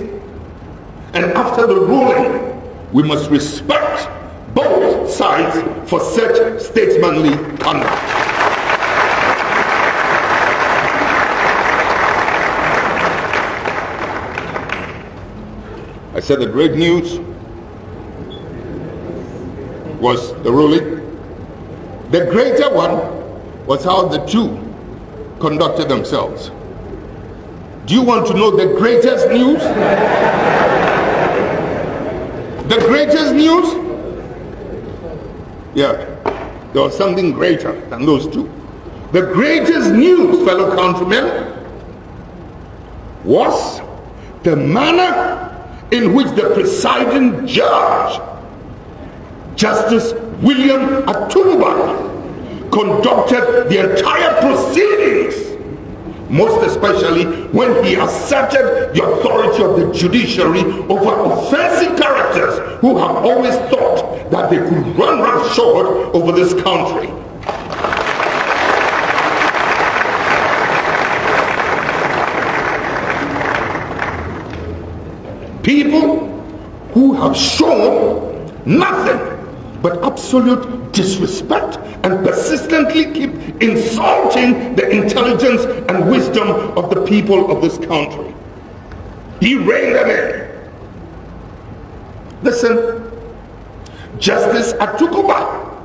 and after the ruling. We must respect both sides for such statesmanly conduct. I said the great news was the ruling. The greater one was how the two conducted themselves. Do you want to know the greatest news? The greatest news? Yeah, there was something greater than those two. The greatest news, fellow countrymen, was the manner in which the presiding judge, Justice William Atumba, conducted the entire proceedings, most especially when he asserted the authority of the judiciary over offensive characters who have always thought that they could run roughshod over this country. People who have shown nothing but absolute disrespect and persistently keep insulting the intelligence and wisdom of the people of this country. He reined them in. Listen, Justice Atukuba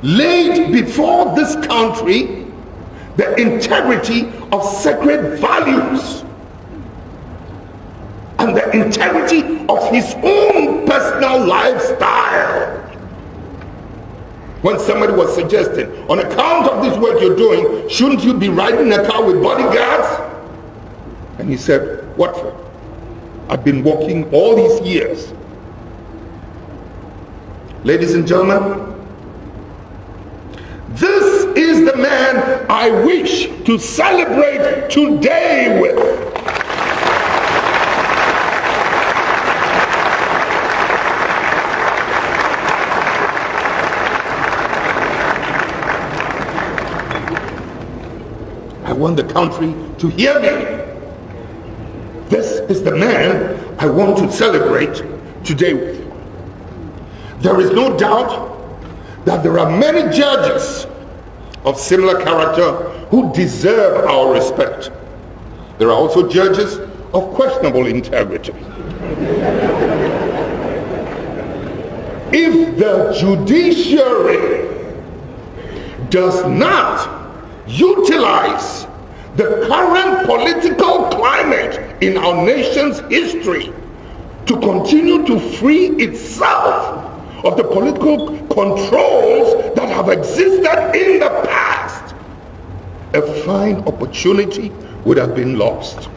laid before this country the integrity of sacred values and the integrity of his own personal lifestyle. When somebody was suggesting, on account of this work you're doing, shouldn't you be riding a car with bodyguards? And he said, what for? I've been walking all these years. Ladies and gentlemen, this is the man I wish to celebrate today with. I want the country to hear me. This is the man I want to celebrate today with. There is no doubt that there are many judges of similar character who deserve our respect. There are also judges of questionable integrity. If the judiciary does not utilize the current political climate in our nation's history to continue to free itself of the political controls that have existed in the past, a fine opportunity would have been lost.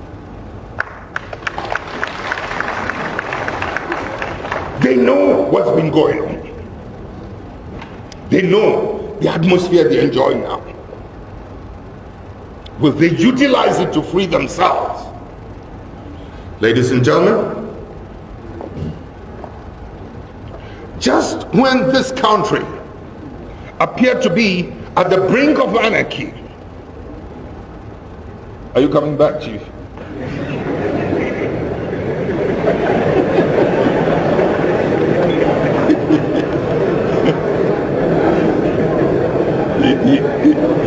They know what's been going on. They know the atmosphere they enjoy now. Will they utilize it to free themselves? Ladies and gentlemen, just when this country appeared to be at the brink of anarchy, are you coming back, Chief?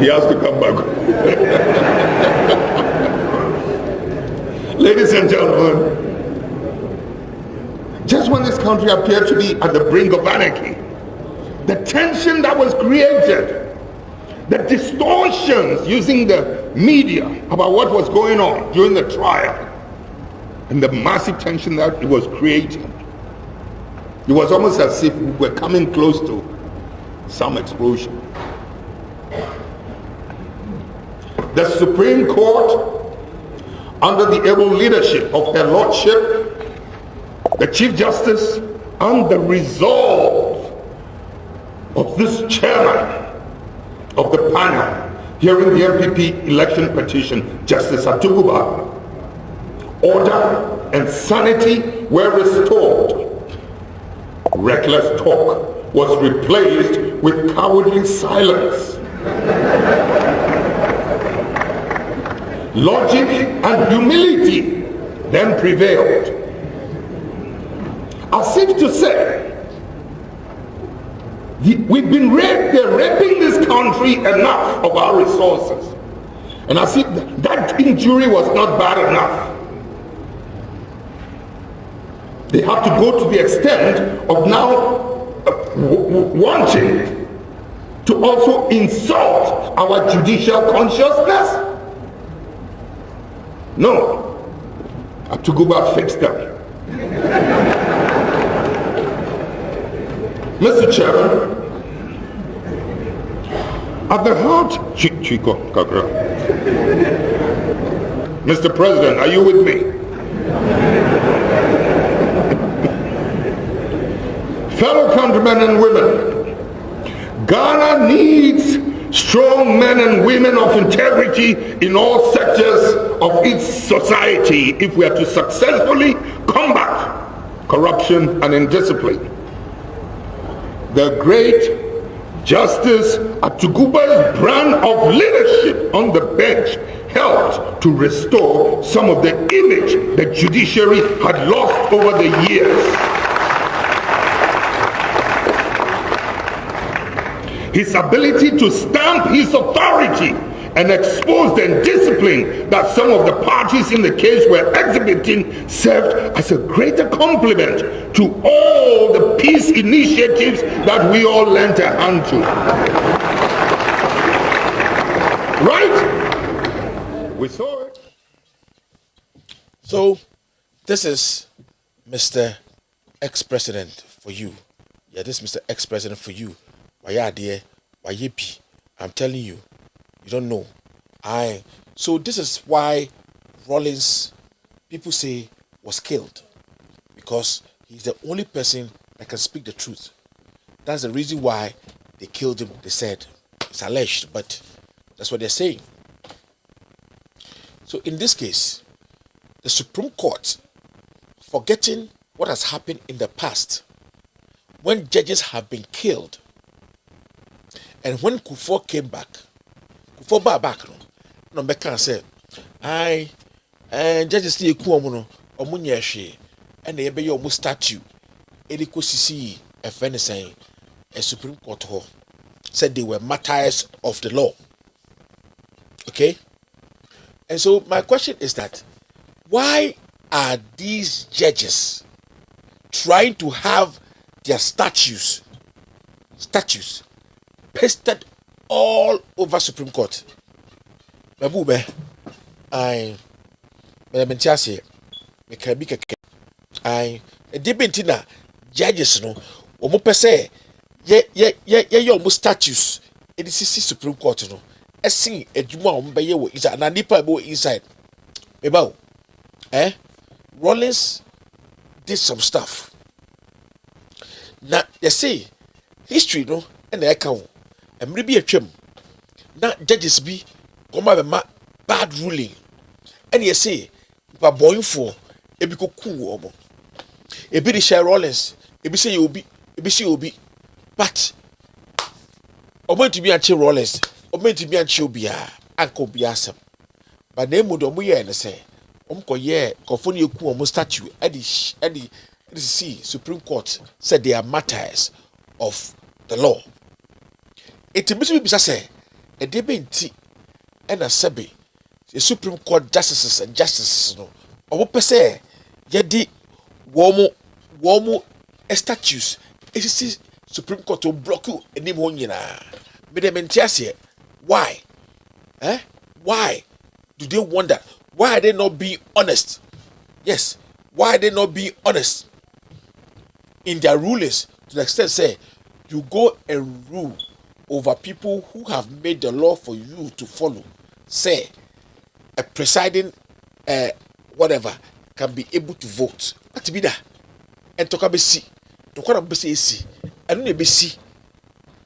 He has to come back. Ladies and gentlemen, when this country appeared to be at the brink of anarchy. The tension that was created, the distortions using the media about what was going on during the trial, and the massive tension that it was creating. It was almost as if we were coming close to some explosion. The Supreme Court, under the able leadership of Her Lordship, the Chief Justice, and the resolve of this chairman of the panel hearing the MPP election petition, Justice Atuguba, order and sanity were restored. Reckless talk was replaced with cowardly silence. Logic and humility then prevailed. As if to say, we've been raping this country enough of our resources. And as if that injury was not bad enough, they have to go to the extent of now wanting to also insult our judicial consciousness. No, I have to go back fix them. Mr. Chairman, at the heart, Chico Kakra. Mr. President, are you with me? Fellow countrymen and women, Ghana needs strong men and women of integrity in all sectors of its society if we are to successfully combat corruption and indiscipline. The great Justice Atuguba's brand of leadership on the bench helped to restore some of the image the judiciary had lost over the years. His ability to stamp his authority and expose the indiscipline that some of the parties in the case were exhibiting served as a greater compliment to all the peace initiatives that we all lent a hand to. Right? We saw it. So, this is Mr. Ex-President for you. Yeah, this is Mr. Ex-President for you. Why are there? Why yippee? I'm telling you, you don't know. So this is why Rollins, people say, was killed. Because he's the only person that can speak the truth. That's the reason why they killed him. They said, it's alleged, but that's what they're saying. So in this case, the Supreme Court, forgetting what has happened in the past, when judges have been killed, and when Kufuor came back, Kufuor back no Mecca said, judges still kuomuno, omunyeshe, and they be your statue. Eriko Sisi, a friend saying, a Supreme Court said they were martyrs of the law. Okay? And so my question is that why are these judges trying to have their statues pasted all over Supreme Court? Mabube, I debentina judges no omo pese ye almost statues in the Supreme Court no esin adwuma omo beye wo inside na nipa be inside eba Rollins did some stuff. Now they say history no and I can emre bi atwam na judges bi come be bad ruling and you say pa boy for ebi ko ku omo ebi di share Rollins ebi say obi but omo to be anche Rollins omo to be anche obia anko bia asem but na emu do mo ye ne say ko ye kofo ne ku omo statue edi see Supreme Court said they are martyrs of the law. It be say e de benti and a sebe the Supreme Court justices and justices no omo pese ye di wo mo wɔn statues esisi Supreme Court to block you anim hɔ nyinaa me dem nti aseɛ why why do they want that? Why are they not being honest? Yes, why are they not being honest in their rulings to the extent say you go and rule over people who have made the law for you to follow? Say a presiding whatever can be able to vote. What be that? And talk about see, talk about see, and then be see.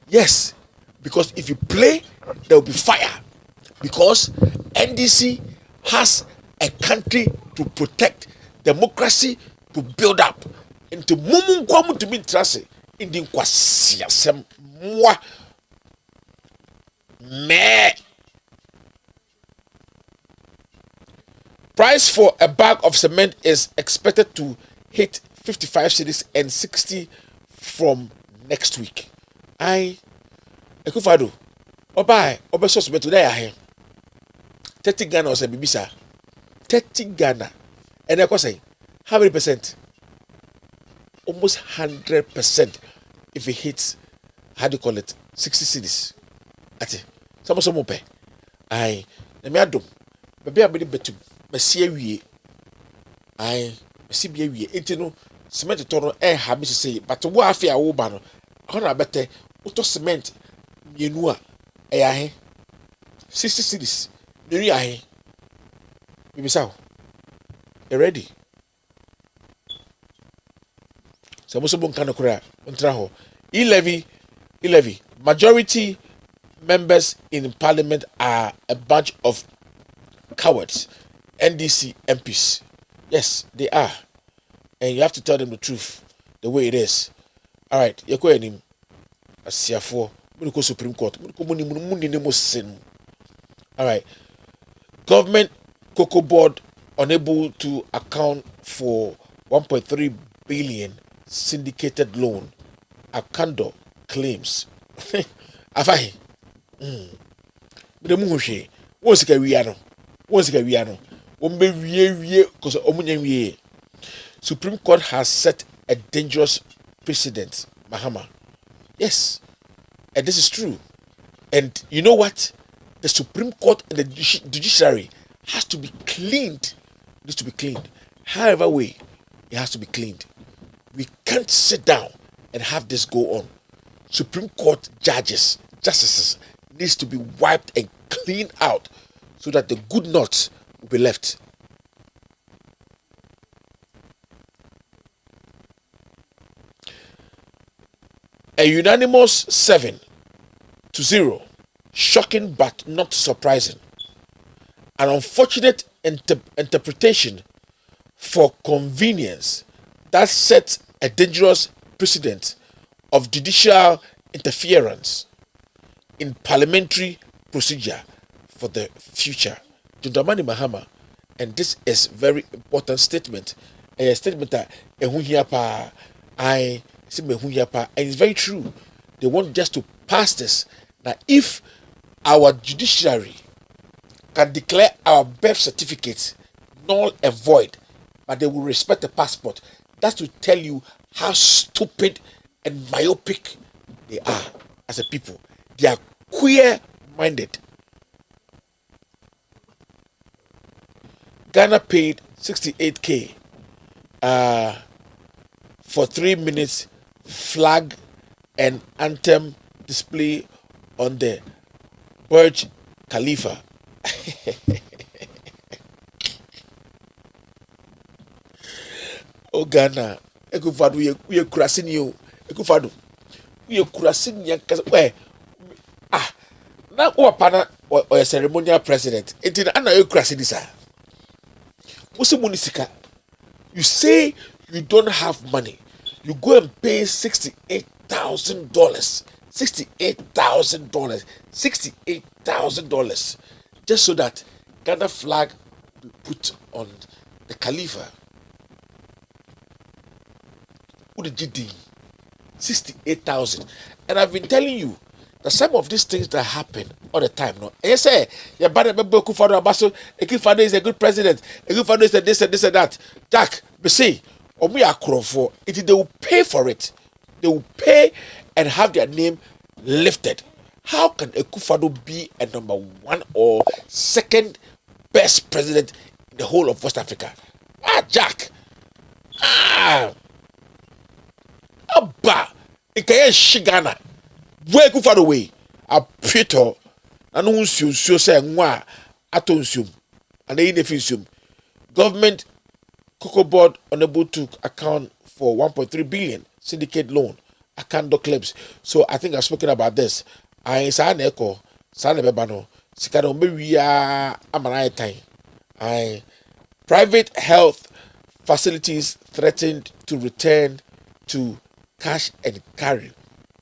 Yes, because if you play, there will be fire. Because NDC has a country to protect, democracy to build up. Into mumu kwamu to be trusted in the kwasiya sem moi me. Price for a bag of cement is expected to hit 55 cedis and 60 from next week. Ekufado oba so cement today ahe 30 Ghana or say bibisa 30 Ghana and I say how many percent? Almost 100% if it hits, how do you call it, 60 cedis. Ati some pay. Let me add them. Maybe I'm really better. See we see be we. It no cement to have me say, but what I fear over no. How better auto cement yenua 60 cedis. Nuri ahe. Bibi sao. You ready? E-levy. Majority members in parliament are a bunch of cowards. NDC MPs. Yes, they are. And you have to tell them the truth, the way it is. All right, you go ahead. Asiafo, go Supreme Court. All right. Government Cocoa Board unable to account for 1.3 billion syndicated loan. Akando claims. Afai. The muhushe. What's the wiano? What's the wiano? Supreme Court has set a dangerous precedent, Mahama. Yes, and this is true. And you know what? The Supreme Court and the judiciary has to be cleaned. It needs to be cleaned. However way, it has to be cleaned. We can't sit down and have this go on. Supreme Court justices needs to be wiped and cleaned out so that the good nuts will be left. A unanimous 7-0. Shocking but not surprising. An unfortunate interpretation for convenience that sets a dangerous precedent of judicial interference in parliamentary procedure for the future. Jundamani Mahama, and this is very important statement. A statement that and it's very true. They want just to pass this. Now, if our judiciary can declare our birth certificates null and void, but they will respect the passport, that's to tell you how stupid and myopic they are as a people. They are queer-minded. Ghana paid 68K for 3 minutes flag and anthem display on the Burj Khalifa. Oh Ghana, Ekufadu, we are crossing you. Ekufadu, we are crossing you. Where? Now, Wapana or a ceremonial president. It's in an crossing this. Munisika, you say you don't have money. You go and pay $68,000. $68,000 just so that Ghana flag be put on the Khalifa. Who did you do? 68,000. And I've been telling you that some of these things that happen all the time. No, and you say your bad remember Ekufado Abaso. Ekufado is a good president. Ekufado is a this and that. Jack, but see, Omu ya krofo. They will pay for it. They will pay and have their name lifted. How can Akufo-Addo be a number 1 or second best president in the whole of West Africa? Jack. Abba. Ikaye Shigana. Where Akufo-Addo way? A Peter. Anu nsuo say nwa ato nsuo. And they nsuo. Government Cocoa Board unable to account for 1.3 billion syndicate loan Akando clubs. So I think I've spoken about this. I sa na eko sa na beba no sika no mewia amana time. I private health facilities threatened to return to cash and carry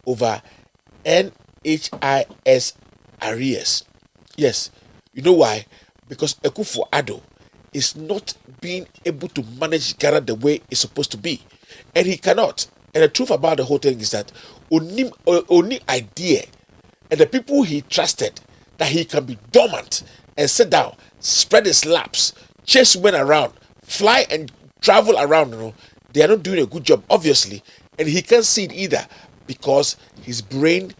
over NHIS arrears. Yes, you know why? Because Akufo-Addo is not being able to manage Ghana the way it's supposed to be, and he cannot. And the truth about the whole thing is that only idea and the people he trusted that he can be dormant and sit down, spread his laps, chase women around, fly and travel around, they are not doing a good job, obviously, and he can't see it either because his brain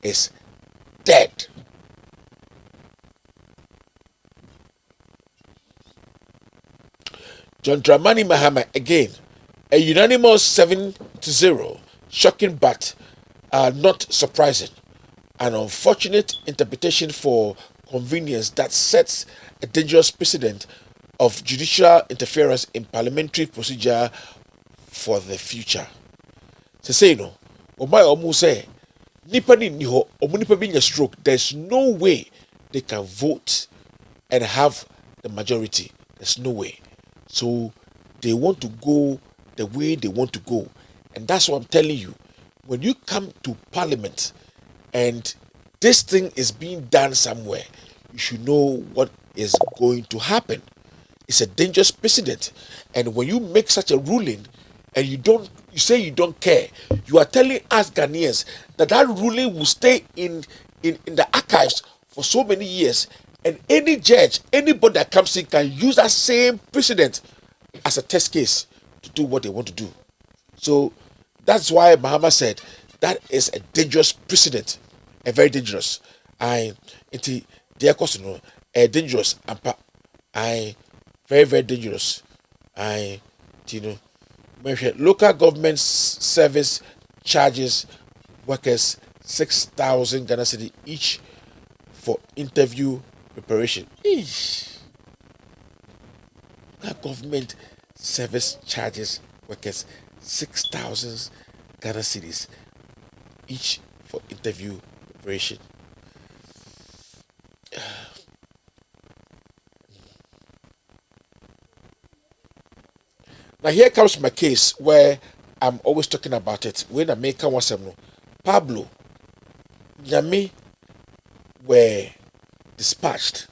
is dead. John Dramani Mahama again, a unanimous 7-0, shocking but not surprising. An unfortunate interpretation for convenience that sets a dangerous precedent of judicial interference in parliamentary procedure for the future. Say no, Omai Omu say, Nipa ni niho, Omu nipa being a stroke, there's no way they can vote and have the majority. There's no way. So they want to go the way they want to go. And that's what I'm telling you. When you come to parliament and this thing is being done somewhere, you should know what is going to happen. It's a dangerous precedent. And when you make such a ruling and you say you don't care, you are telling us Ghanaians that ruling will stay in the archives for so many years. And any judge, anybody that comes in can use that same precedent as a test case to do what they want to do. So that's why Mahama said that is a dangerous precedent, a very dangerous. Dangerous, very, very dangerous. Local government service charges workers 6,000 Ghana cedi each for interview preparation. That government service charges workers 6,000 Ghana cedis each for interview preparation. Now here comes my case where I'm always talking about it. When I make one Pablo, Nyame were dispatched.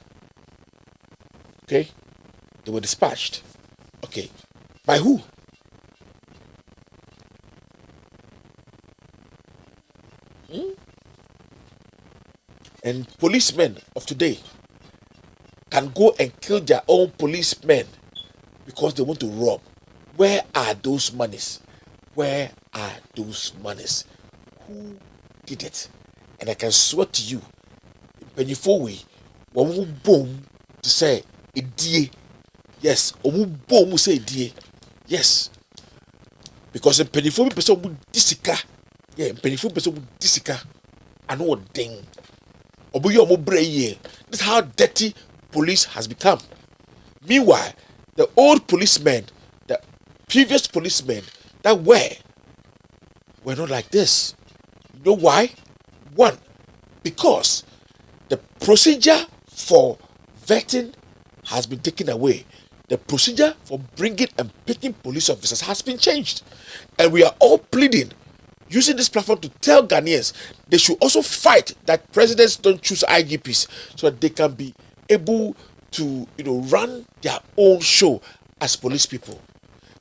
Okay? They were dispatched. Okay. By who? And policemen of today can go and kill their own policemen because they want to rob. Where are those monies? Where are those monies? Who did it? And I can swear to you, when you fall away, one will boom to say a yes, or boom will say a yes. Because a pennyful person would disika, yeah, pennyful person would disika, and what ding. That's how dirty police has become. Meanwhile, the old policemen, the previous policemen that were not like this. You know why? One, because the procedure for vetting has been taken away. The procedure for bringing and picking police officers has been changed. And we are all pleading, using this platform to tell Ghanaians they should also fight that presidents don't choose IGPs so that they can be able to, run their own show as police people.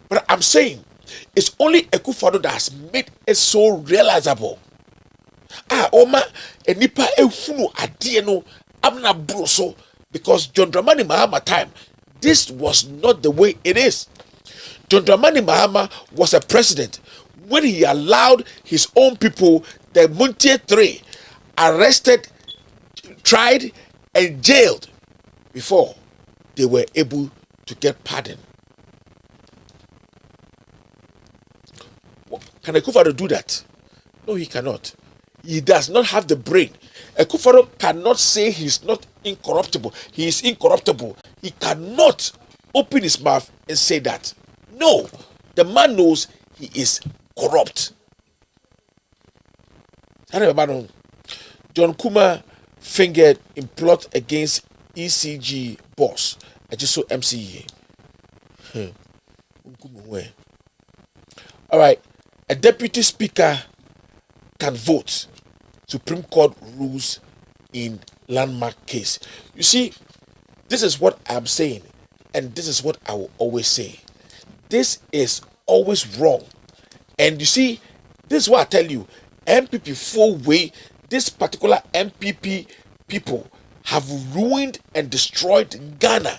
But I'm saying it's only Akufo-Addo that has made it so realizable. Oma enipa ehunu adie no amna broso, because John Dramani Mahama time, this was not the way it is. John Dramani Mahama was a president when he allowed his own people, the Muntie Three, arrested, tried, and jailed before they were able to get pardon. Can Akufo-Addo do that? No, he cannot. He does not have the brain. Akufo-Addo cannot say he's not incorruptible. He is incorruptible. He cannot open his mouth and say that. No, the man knows he is corrupt. John Kuma fingered in plot against ECG boss. I just saw MCE. All right, a deputy speaker can vote. Supreme Court rules in landmark case. You see, this is what I'm saying, and this is what I will always say. This is always wrong. And you see, this is what I tell you. MPP full way, this particular MPP people have ruined and destroyed Ghana.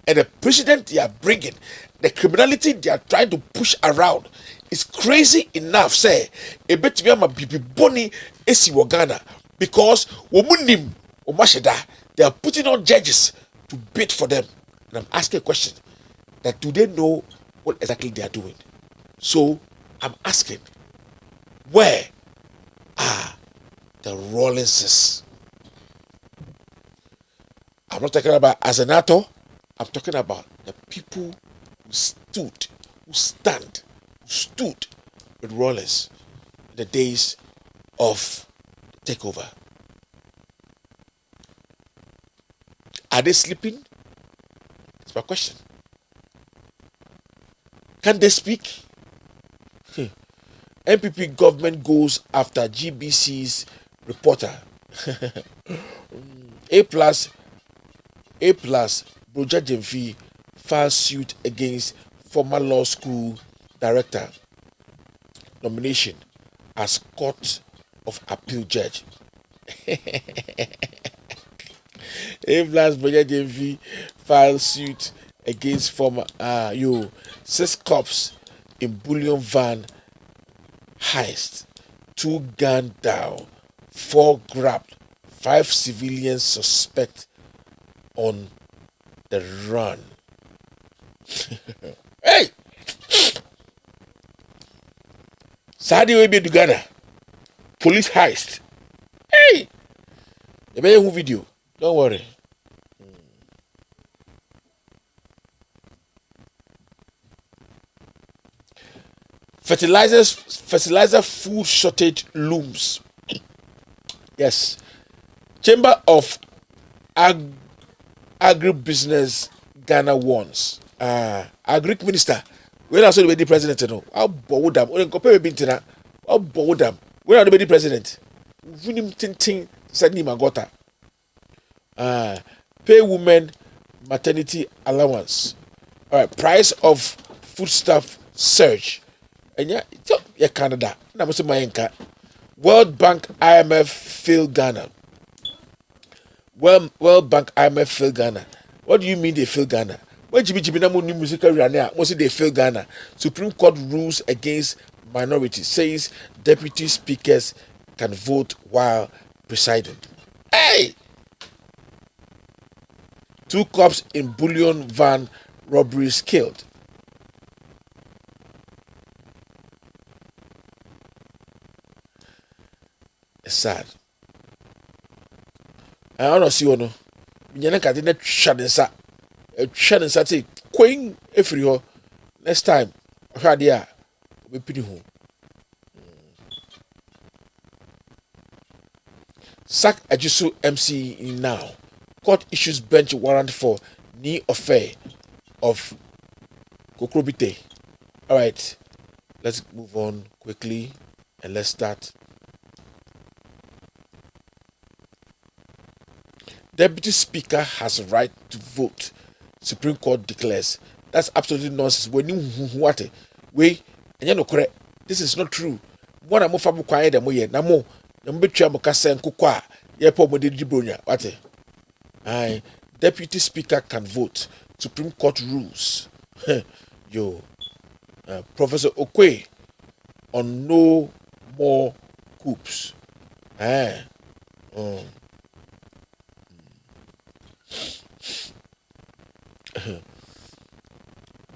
And the president they are bringing, the criminality they are trying to push around is crazy enough. Say, a bit to be a bibi boni esi wo Ghana because womunim omasheda they are putting on judges to bid for them. And I'm asking a question: that do they know what exactly they are doing? So I'm asking, where are the Rawlinses? I'm not talking about as an actor. I'm talking about the people who stood with Rawlins in the days of takeover. Are they sleeping? That's my question. Can they speak? MPP government goes after GBC's reporter. A plus, Broja Jemfi files suit against former law school director. Nomination as Court of Appeal judge. A plus, Broja Jemfi files suit against former 6 cops in bullion van heist, 2 gunned down, 4 grabbed, 5 civilians suspect on the run. Hey! Saudi Arabia to Ghana. Police heist. Hey! You better who video. Don't worry. Fertilizer food shortage looms. Yes. Chamber of Agribusiness Ghana wants. Agri minister. When I saw the president, I'll bow them. When compare with Bintina, I'll bow them. When are the president? Vinim tinting send him a gota. Pay women maternity allowance. All right, price of foodstuff surge. And yeah, Canada. Na musu mayenka. World Bank IMF failed Ghana. World Bank IMF failed Ghana. What do you mean they failed Ghana? When Jibi na new musical rania, mostly they failed Ghana. Supreme Court rules against minorities, says deputy speakers can vote while presiding. Hey! 2 cops in bullion van robberies killed. It's sad. I don't see one. Minyana kati na twadensa. Twadensa say queen efiri ho. Next time, hwade a we pini ho. Sack Ajisu MC now. Court issues bench warrant for knee affair of Kokrobite. All right, let's move on quickly and let's start. Deputy Speaker has a right to vote. Supreme Court declares. That's absolutely nonsense. When you what? Wait, and you know correct. This is not true. One am for quiet them we na mo. Na mbetwa mo kasa nkokwa. Ye po mo de dibronya. What? Aye. Deputy Speaker can vote. Supreme Court rules. Yo. Professor Okwe on no more coups.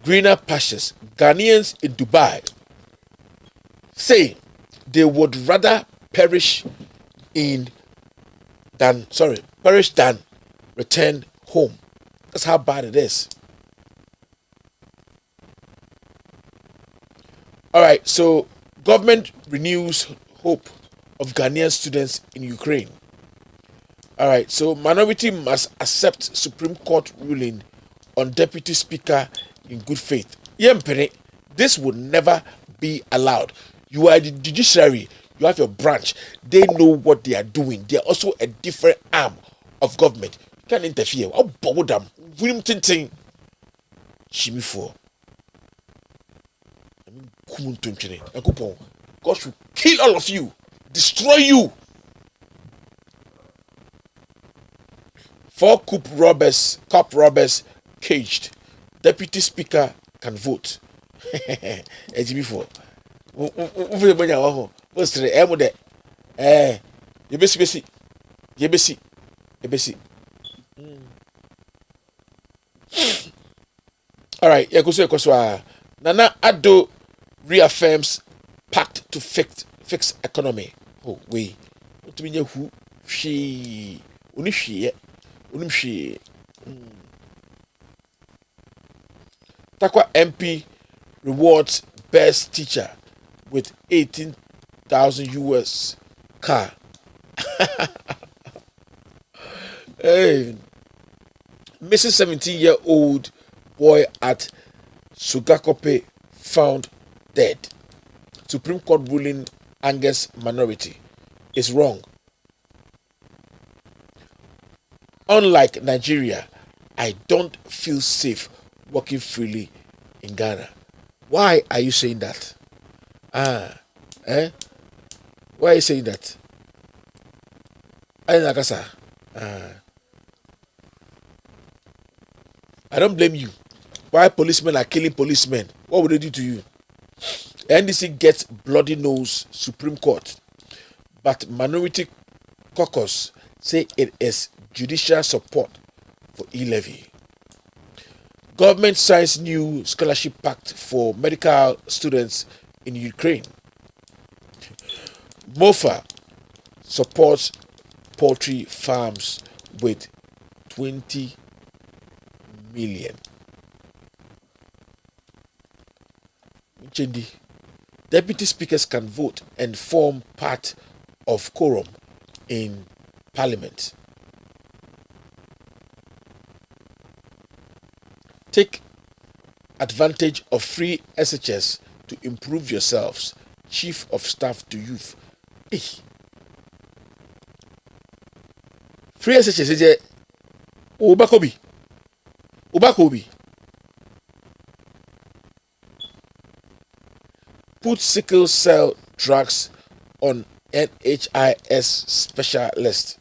Greener pastures. Ghanaians in Dubai say they would rather perish than return home. That's how bad it is. All right, so government renews hope of Ghanaian students in Ukraine. All right, so minority must accept Supreme Court ruling on Deputy Speaker in good faith. Yempene, this would never be allowed. You are the judiciary, you have your branch, they know what they are doing. They are also a different arm of government. You can't interfere. I'll bow them. William Tintin. Shimi for. God should kill all of you, destroy you. 4 cop robbers caged. Deputy Speaker can vote. Ejimi yebesi. All right, Nana Addo reaffirms pact to fix economy. Oh, wait. What mean who she Unimshi. Takwa MP rewards best teacher with 18,000 US car. Hey, missing 17-year-old boy at Sugakope found dead. Supreme Court ruling angers minority is wrong. Unlike Nigeria, I don't feel safe walking freely in Ghana. Why are you saying that? Why are you saying that? I don't blame you. Why policemen are killing policemen? What would they do to you? NDC gets bloody nose Supreme Court, but minority caucus say it is judicial support for e-levy. Government signs new scholarship pact for medical students in Ukraine. MOFA supports poultry farms with 20 million. Deputy speakers can vote and form part of quorum in Parliament. Take advantage of free SHS to improve yourselves. Chief of Staff to Youth. Hey. Free SHS is Ubakobi. Put sickle cell drugs on NHIS special list.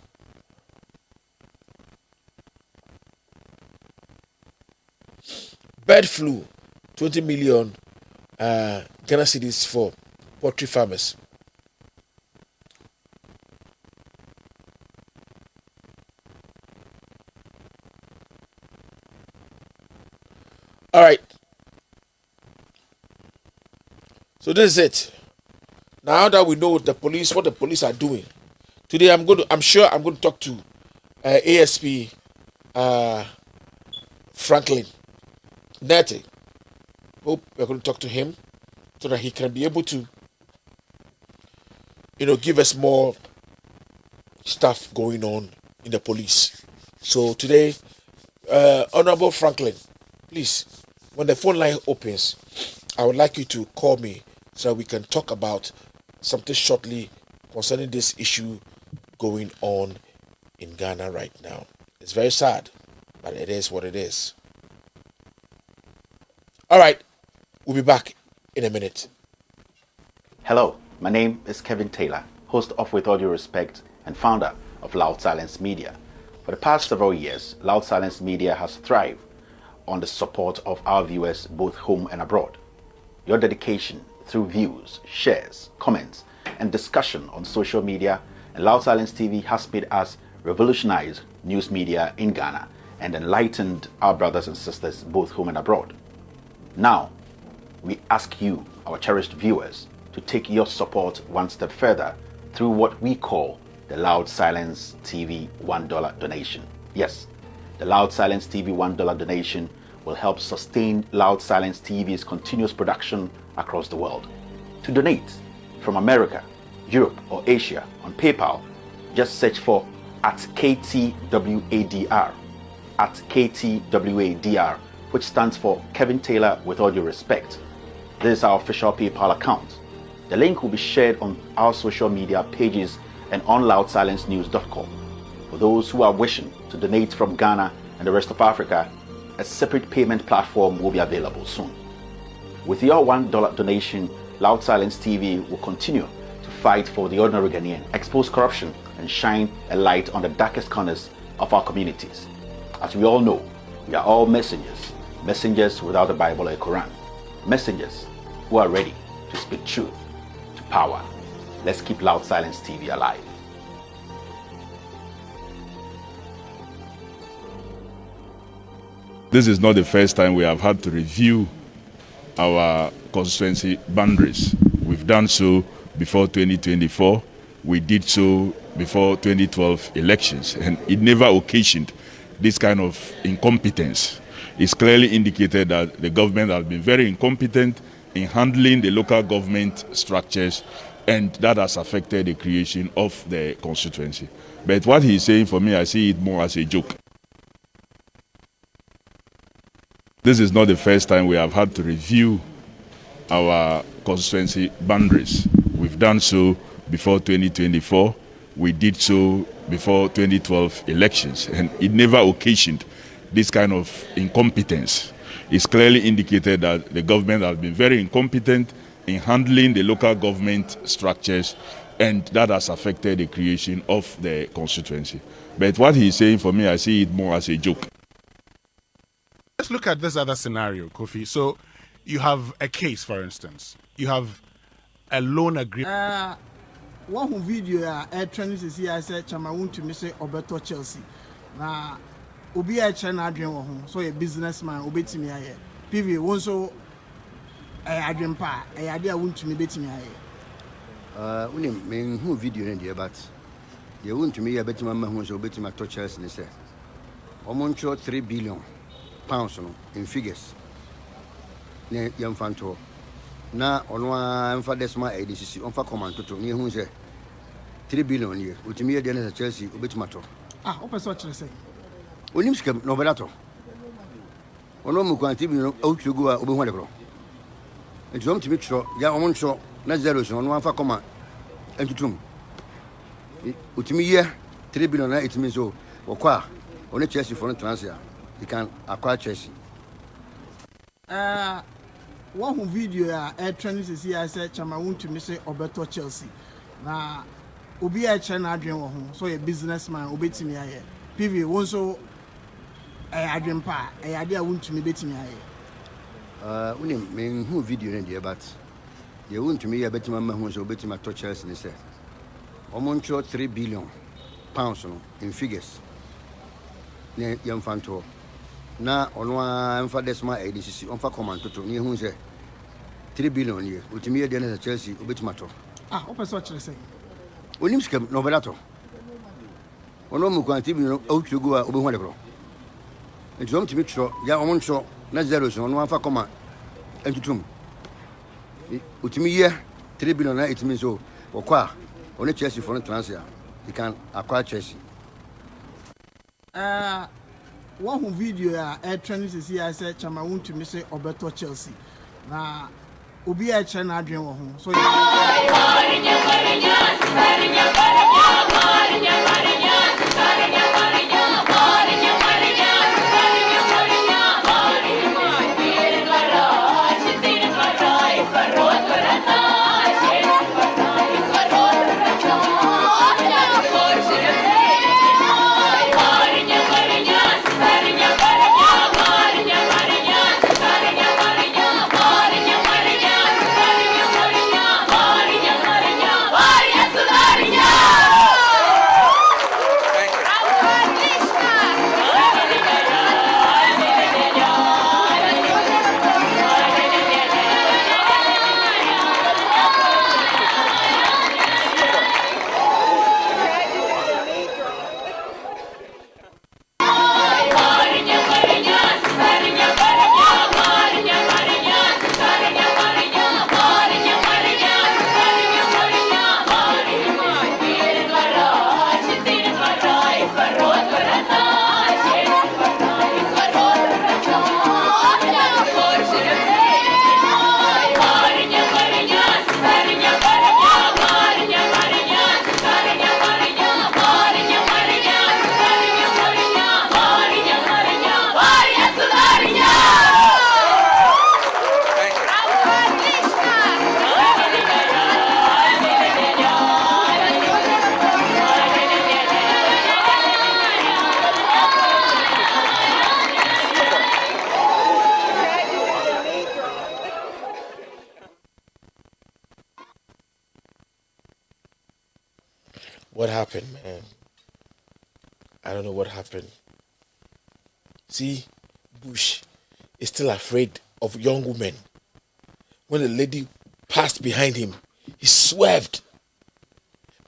Bird flu, 20 million Ghana cedis for poultry farmers. All right. So this is it. Now that we know what the police are doing, today I'm sure I'm going to talk to ASP Franklin Nete. Hope we're going to talk to him so that he can be able to, give us more stuff going on in the police. So today, Honorable Franklin, please, when the phone line opens, I would like you to call me so that we can talk about something shortly concerning this issue going on in Ghana right now. It's very sad, but it is what it is. All right, we'll be back in a minute. Hello, my name is Kevin Taylor, host of With All Due Respect and founder of Loud Silence Media. For the past several years, Loud Silence Media has thrived on the support of our viewers both home and abroad. Your dedication through views, shares, comments, and discussion on social media and Loud Silence TV has made us revolutionize news media in Ghana and enlightened our brothers and sisters both home and abroad. Now, we ask you, our cherished viewers, to take your support one step further through what we call the Loud Silence TV $1 donation. Yes, the Loud Silence TV $1 donation will help sustain Loud Silence TV's continuous production across the world. To donate from America, Europe, or Asia on PayPal, just search for @KTWADR, @KTWADR, which stands for Kevin Taylor with all due respect. This is our official PayPal account. The link will be shared on our social media pages and on loudsilencenews.com. For those who are wishing to donate from Ghana and the rest of Africa, a separate payment platform will be available soon. With your $1 donation, Loud Silence TV will continue to fight for the ordinary Ghanaian, expose corruption, and shine a light on the darkest corners of our communities. As we all know, we are all messengers, messengers without a Bible or a Quran, messengers who are ready to speak truth to power. Let's keep Loud Silence TV alive. This is not the first time we have had to review our constituency boundaries. We've done so before 2024. We did so before 2012 elections, and it never occasioned this kind of incompetence. It's clearly indicated that the government has been very incompetent in handling the local government structures, and that has affected the creation of the constituency. But what he's saying, for me, I see it more as a joke. This is not the first time we have had to review our constituency boundaries. We've done so before 2024. We did so before 2012 elections, and it never occasioned this kind of incompetence. It's clearly indicated that the government has been very incompetent in handling the local government structures, and that has affected the creation of the constituency. But what he's saying, for me, I see it more as a joke. Let's look at this other scenario, Kofi. So you have a case, for instance. You have a loan agreement. One video training to see I said chama want to miss Obeto Chelsea. Na obi a China adwen wo ho. So a businessman obetimi aye. PV won so adwen pa e ade a want to me betimi aye. Unim men hu video ne dey but dey want to me ya betima ma hu so betima to Chelsea ne say. Omoncho 3 billion pounds no in figures. Ne yamfanto na ono amfa desma edc onfa command to ne hu se 3 billion ye utimi ye na Chelsea obetima to opeso chere say onim skam no belato ono mu kwanti bi no outwegu a obehu de bro enti om timi tro ya omoncho na zero so ono amfa command entutum utimi ye 3 billion na itimi so okwa ono Chelsea for no transfer you can acquire Chelsea one video training to see I said chama want to miss Obeto Chelsea. Na obi a China adwen wo ho. So a businessman obetimi aye. PV won so adwen pa e ade a want to me betimi aye. Unim men hu video ne dey but dey want to me ya betima ma hu so betima to Chelsea ne say. Omoncho 3 billion pounds no in figures. Ne yamfanto na ono amfa desma edc onfa command to ne hu se 3 billion ye utimi ye na Chelsea obetima to opeso chere say onim skam no belato ono mu kwanti bi no outwegu a obehu de bro enti om timi tro ya omoncho na zero so ono amfa command entutum utimi ye 3 billion na itimi so okwa ono Chelsea for no transfer you can acquire Chelsea one video training to see I said chama want to miss Obeto Chelsea. Na obi a China adwen wo ho. So What happened, man? I don't know what happened. See, Bush is still afraid of young women. When the lady passed behind him, he swerved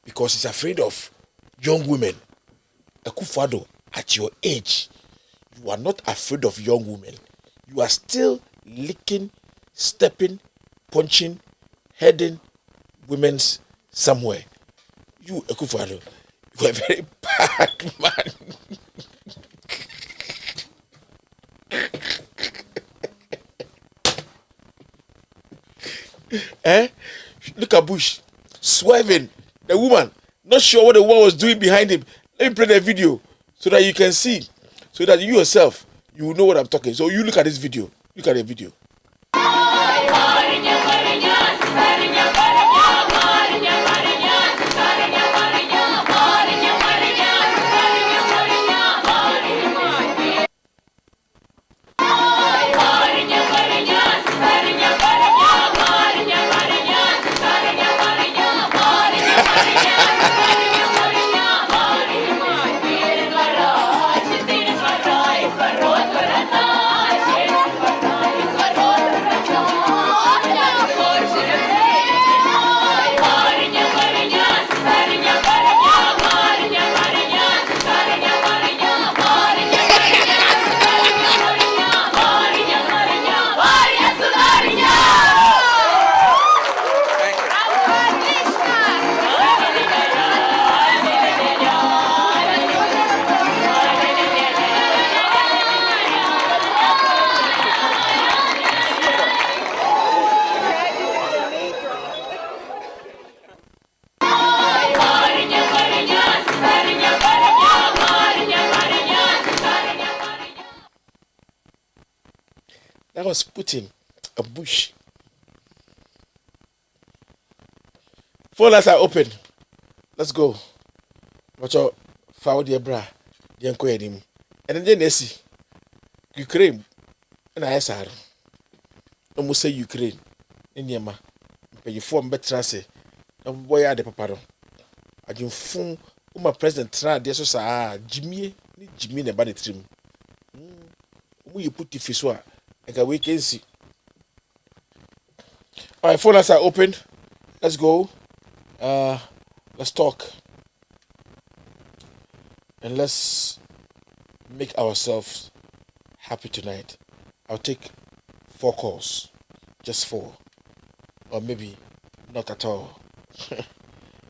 because he's afraid of young women. Akufo-Addo, at your age, you are not afraid of young women. You are still licking, stepping, punching, heading women's somewhere. You, Akufo-Addo, you are a very bad man. Look at Bush swerving. The woman, not sure what the woman was doing behind him. Let me play the video so that you can see, so that you yourself, you will know what I'm talking. So you look at this video. Look at the video. That was Putin, a Bush. Phone lines are open. Let's go. Watch out. Forward your bra. The uncle him. And then they see Ukraine. And I said, almost say Ukraine. In Yama. But you form better say. And boy, I the papa. I just phone. My president tried this was Jimmy the body trim. You put the fish one. We can see. All right, phone lines are open. Let's go. Let's talk. And let's make ourselves happy tonight. I'll take 4 calls. Just 4. Or maybe not at all.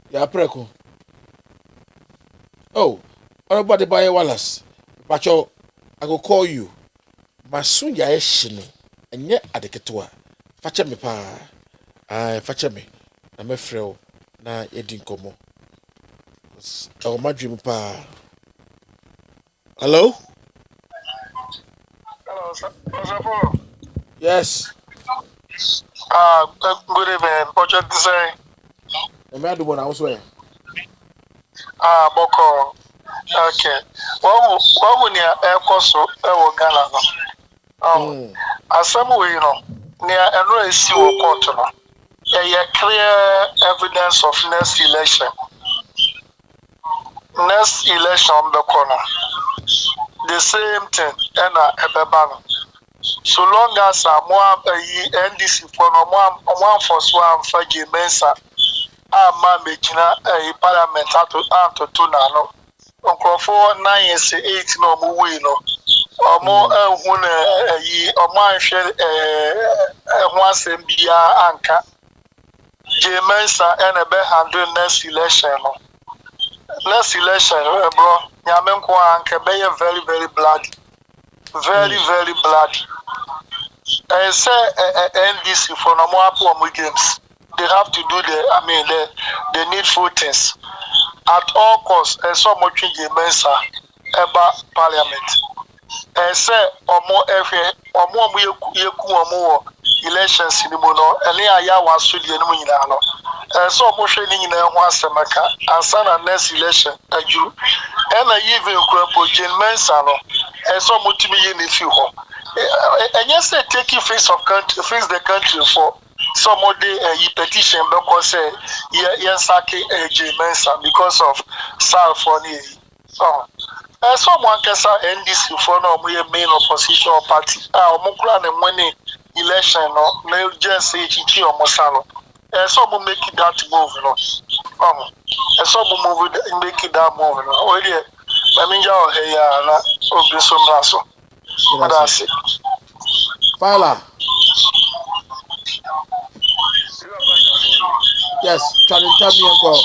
Yeah, preko. Oh, what about the buyer Wallace? Pacho, I go call you. Masun ya eshino enye adeketewa fache me pa fache me na me frɛ na yedi nkomo o ma dream pa. Hello sir. Paul. Yes. Good evening. Project design. Me adu bona also e boko. Okay. What would you so e Ghana no? Asem we near and see court no. A clear evidence of next election. Next election the corner. The same thing and a so long as NDC for no one for swam for Mensa, man making a parliament to 2 now. Uncle 4 9 years 8 no more no. Or more or my share once MBA anchor. Mensa and a bear handle next election. Next election, bro. Yamenko anchor be very, very bloody. Very, very bloody. I say NDC for no more games. They have to do the needful things at all costs. And so much Mensa about parliament. I say or more elections in the mono, and I was studying no. And so much training in a once a maca, and son and next election, a Jew, and I even crumple Mensano, and so much me in the few. And yes, they take you face the country for somebody petition because yes AJ Mensa because of Sal Foni. Someone can say NDC for no main opposition party. Omukran and winning election no just say Chichi or Mosano. Some make it that move, some move make it that move. I mean, that's it. Fala. Yes, challenge me uncle.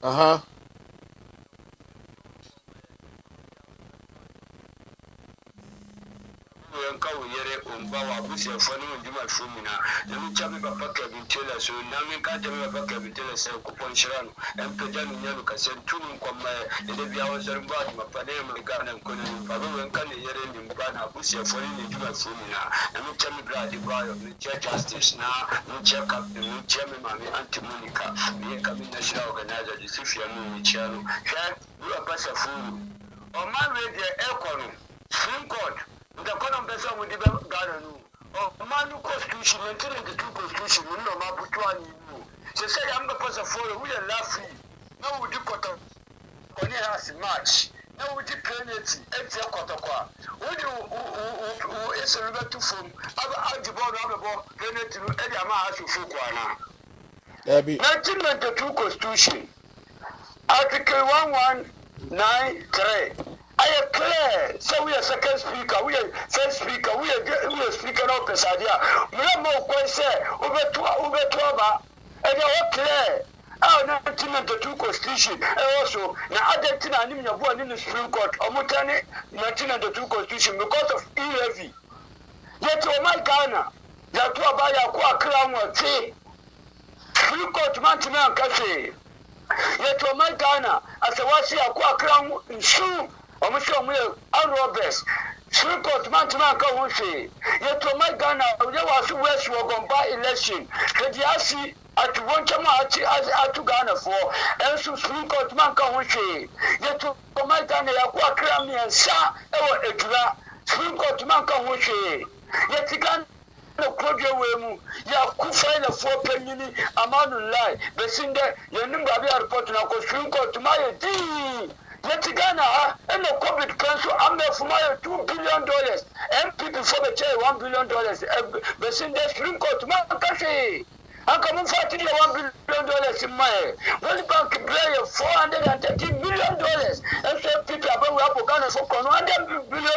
Uh-huh. Umbawa busi afani ndima fumina nami chami papa kabintela so nami ka chami papa kabintela se kupon shirano empeja nyanu ka se tunu kwama ede bia wazari mba mapane mligana nkono mbawe wenkane yere ndimbana busi afani ndima fumina nami chami gradi bayo ni justice na ni captain ni chami mami anti monica ni kami national organizer disifia mu chano he bua pasa furu o man radio ekono Supreme Court the common person with the garden. Oh, man, constitution, maintaining the two constitution, no matter you. They say, I'm the person for we are laughing. Now we do cut on it has match. Now we do penalty, extra cotaqua. What do is a river to form? I'll the ball on the ball, penalty, and I'm asking for Guana. 1992 constitution, Article 1193. I am clear. So we are second speaker, we are first speaker, we are speaker of Pesadia. We are more question over 12, and they are clear. Our 1992 constitution, and also now Argentina and one in the Supreme Court, or Mutani 1992 constitution because of e-levy. Yet, oh my Ghana, that to buy a crown or tea. Supreme Court, Mantina and Cafe. Yet, oh my Ghana, as I was here, a crown in shoe. Robber'S. Supreme Court man can say, yet to my Ghana, there was West Wagomba election. Kadiasi at one time at to Ghana for, and Supreme Court man can say, yet to my Ghana, Aquacrami and Sa, or Ekra. Supreme Court man can say, yet to Ghana. Claudia Wemu, Yakufa, the 4 penny, Amanu Lai, the Sinder, Yanumba report now, Supreme Court to my D. Yet Ghana and the COVID council, I'm there for my $2 billion. MPP for the chair $1 billion. The Sunday Supreme Court, my country. I'm coming for $1 billion in my World Bank player $430 million. And so people are going to Ghana for $100 million.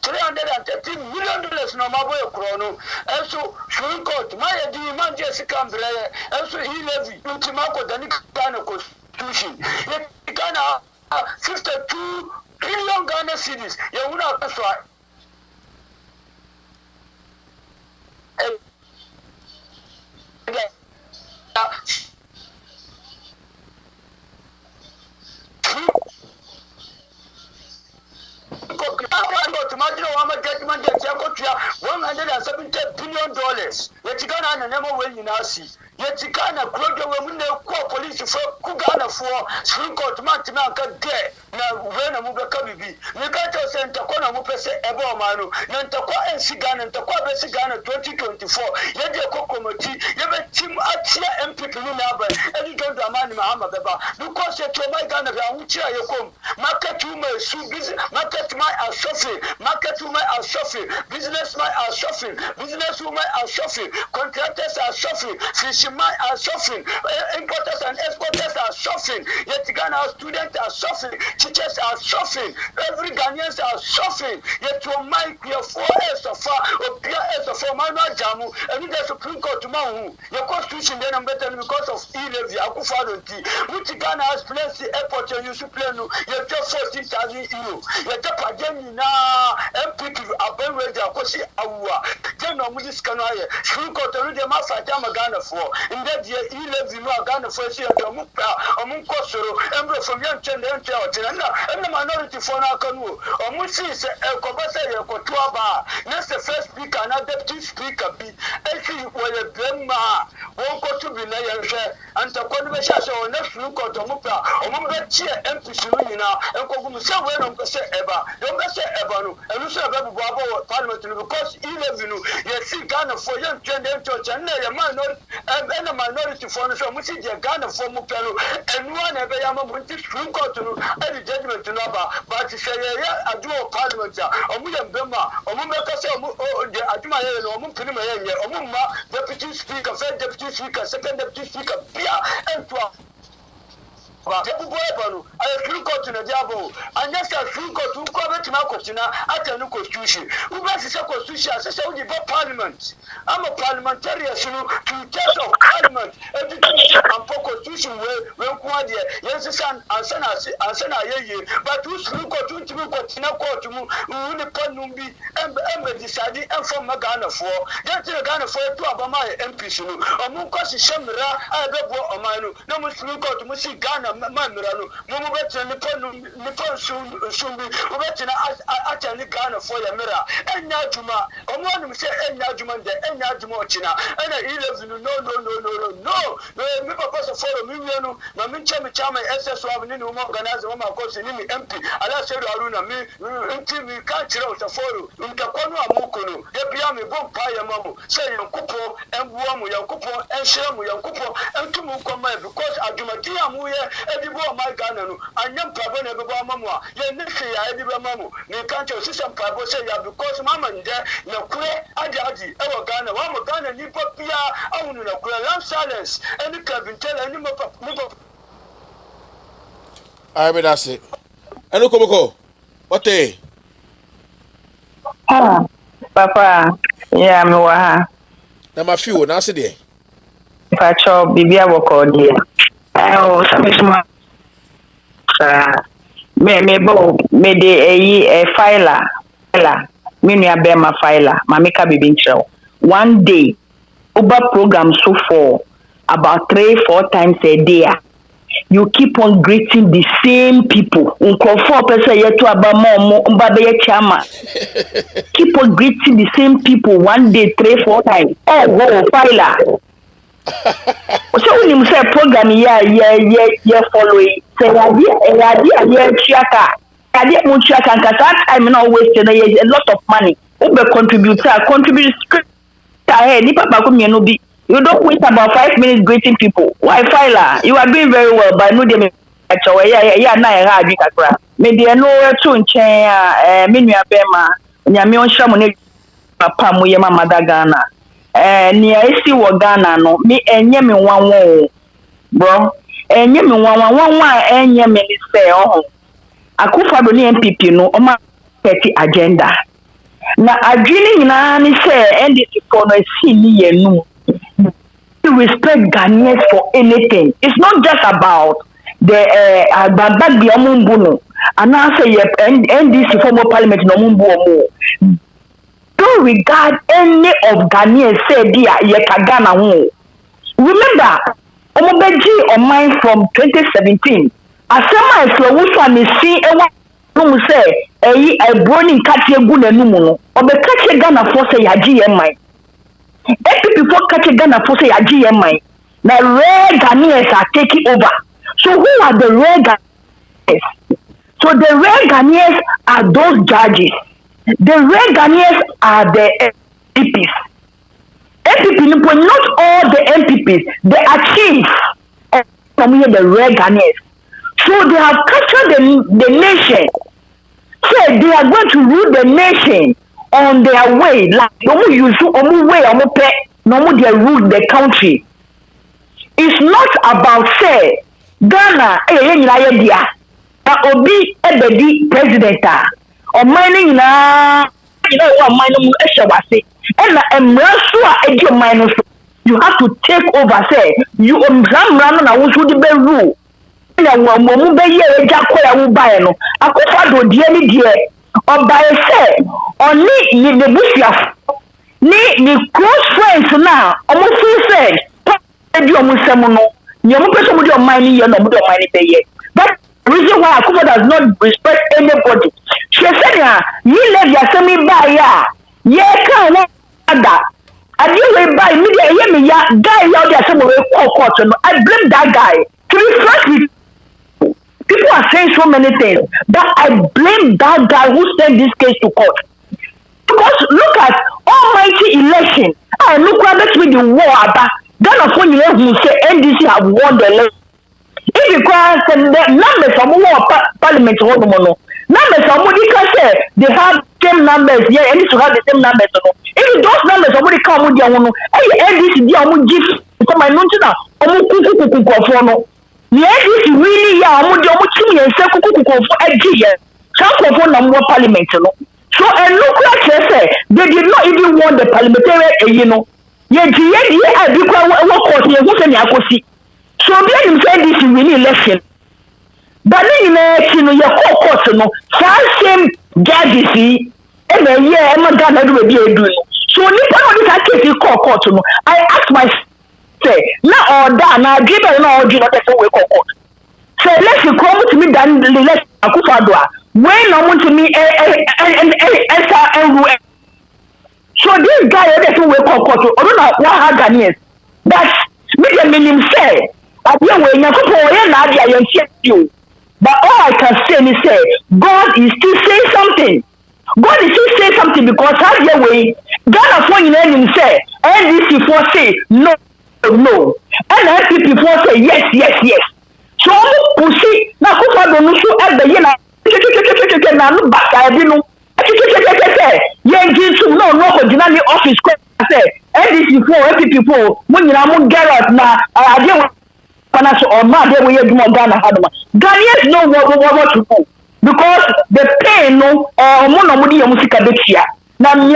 $330 million no more chrono. And so Supreme Court, my demand Jessica Umbrella, and so he levy Ultimaco Danica Constitution. Ghana 52 trillion Ghana cedis. You would have that's right. $170 billion. Yet Ghana never will you now see. Yet Ghana women call police for Ghana for Supreme Court Mantimanka get now when a movie can be. Nagato sent a corner Mupese Ebo Manu, Nantakwa and Sigan and Takwa Besigan 2024. Yet the Kokomoti, you have a team at MPP Naba, and you don't demand Mahama Beba. Because you're to my Ghana, which are you come. Market to my business, market my are suffering, market to my are suffering, business my are suffering, business women are suffering, contractors are suffering, fishermen are suffering, importers and exporters are suffering, yet Ghana students are suffering, teachers are suffering, every Ghanaians are suffering, yet to my your 4 years of far, or Pia years of far, Manu Jamu, and the Supreme Court tomorrow, your constitution then I'm better because of e-levy, Akufadoti, which Ghana has placed the airport and you should play, you're just 14,000 euros, you're just paying now, MPP, Aben Radio, Kosi Awa, General Mudis Kanaya, Supreme Court, the Mafia Ghana for, in that year, e-levy, Ghana for, Mupa, or munko soro embe from yanchende yanche otina na minority for na kanu omu si se ekobasa ye kotua ba na se first speaker na deputy speaker bi eki wole bema wonko to bi na yenhwe anta kwani be sha so na furu ko to mu pa omu be tie MP suru nyina enko gum se we no se eba yo be se eba no enu se be bu abo parliament because 11 no ye si Ghana for yanchende yanche na ye minority for no so mu si je Ghana for mu pelo enu na be ya ma mu nti furu ko to no e judgment no ba but say ye adu parliament omu ye mbema omu meka say omu de aduma ye no omu pini ma ye omu ma deputy speaker first deputy speaker second deputy speaker bia entwa Jabu boy panu I feel got to the diabo and yes I feel got to cover to my question at a constitution who was a constitution as a Saudi parliament I'm a parliamentarian to test of parliament and constitution will quad yes son and son but who's look to court to move the panumbi and decided and from Ghana for that's the Ghana for to Abama MP or Mukosi Shamra I don't know no Muslim got to Musi Ghana Mamrano, Mumbetan Nippon Sumbi, Ubetina Atani Ghana for Yamira, and Najuma, and one say, and Najuman, and Najumochina, and I 11 no, remember person for Mimiano, Maminchami Chama, SS Wabin, organize one of course in MP, Ala said Aruna, me, until we can't chill the photo, Untakono Mukono, Yapiami Bompire Mamu, say Yankupo, and Wamu Yankupo, and Shamu Yankupo, and Tumukoma, because Ajumatia Muya. Edibo my Ghana no anyam pabo na bebo amamwa ye nefe ya edibo amamu me kanche osisam pabo say ya because mama nde na kure adi e wo Ghana wa mo Ghana ni papia awunu na kure lam silence any Kevin tell any mo I mean that's it anu komoko what papa yeah me wa ha na ma fiwo na ase de pa cho bibia woko de oh sama me de a filer me nua bema filer ma meka bibi nchrew one day uber program so for about 3-4 times a day you keep on greeting the same people unkofo person yeto abama omo mbabe ye chama keep on greeting the same people one day 3-4 times oh filer so when you say program yeah following say idea chiaka idea mo chiaka and that time no waste a lot of money who be contribute ahead ni papa ko mienu bi you don't waste about 5 minutes greeting people why filer you are doing very well but no dem actually yeah na e ha adwi kakra me de no to nchen me nua bema nyame on hwa mo ne papa mo ye mama da Ghana ni esi wo Ghana no me enye me wanwo bro enye me wanwo enye me ni say oh akufa do ni MPP no o ma set agenda na adwini nyina ni say NDC for no si ni yenu to respect Ghanaians for anything. It's not just about the Babagbi Omumbu no and I say NDC former parliament no Omumbu omo. Don't regard any of Ghanaians say dia ye Ghana ho. Remember, Omobeji on mine from 2017. Asema eflowusa ni si ewa no say browning katie gu nanum no. Obekache Ghana for say yaji ye mine. People kache Ghana for say yaji ye mine. Now rare Ghanaians are taking over. So who are the rare Ghanaians? So the rare Ghanaians are those judges. The rare Ghanaians are the MPPs. MPP, not all the MPPs, they are chiefs. From here, the rare Ghanaians. So they have captured the nation. So they are going to rule the nation on their way. Like, no use way, no they rule the country. It's not about, say, Ghana, Obi, Ebedi, president. Or mining na what mining eshawase and emrasua edio minus you have to take over say you ramrano na wo so de be rule na mo be ye eja koya wo bae no akofa do die ni die obae say oni ni nebusia ni close friends na omo feel say edio mo sem no Nyamu person with your money, you know, with your money pay yet. That's the reason why Akufa does not respect anybody. She said, you let your semi buy ya. Yeah, can't that. And you will buy media, hear me, ya guy out there somewhere court. I blame that guy. To be frank with you, people are saying so many things, but I blame that guy who sent this case to court. Because look at almighty election. I look at with the war about Ghana for you who say NDC have won the election. If you call the numbers of war parliament numbers somebody can say they have same numbers, yeah, and to have the same numbers. If those numbers somebody come with their one, NDC they are give so my non to kuku the NDC really yeah, and say kuku for a year. Some for number parliament. So and look like they did not even want the parliamentary, you know. Yet I become what court here who can so then you say this is really election. But then you know your court no same judges and a year I'm not gonna be a doing. So this case court no. I ask myself now or that now give it no do not way court. So let's come to me than let's Akufo-Addo. When I want to me so this guy doesn't wake up court. I don't know what happened is. But me the minimum say I don't when you but all I can say is say God is still saying something. God is still saying something because how the way Ghana for you name say NDC for say no, and NPP for say yes. So pussy na Akufo-Addo no so at the year na no back I be no no office say NDC for NPP for when you na get na I or man they will do more Ghana hadma. Ghanaians know what to do because the pain no money musika betia. Now me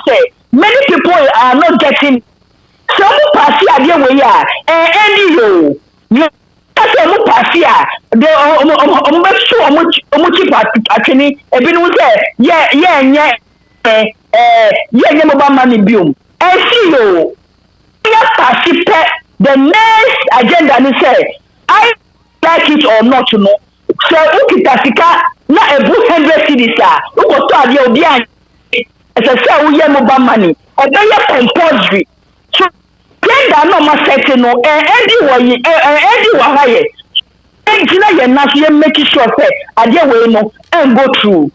say many people are not getting some pass here where ya and you some pass here they so cheap actually e bi no say yeah mobile money biom and see you pass the next agenda is say, I like it or not, you know. So, Ukitafika, not a book 100 cities, who got to have your as I say, we have mobile money, or they are compulsory. So, then that no more setting, no, and anyone higher. And you know, making sure that I dare way no and go through.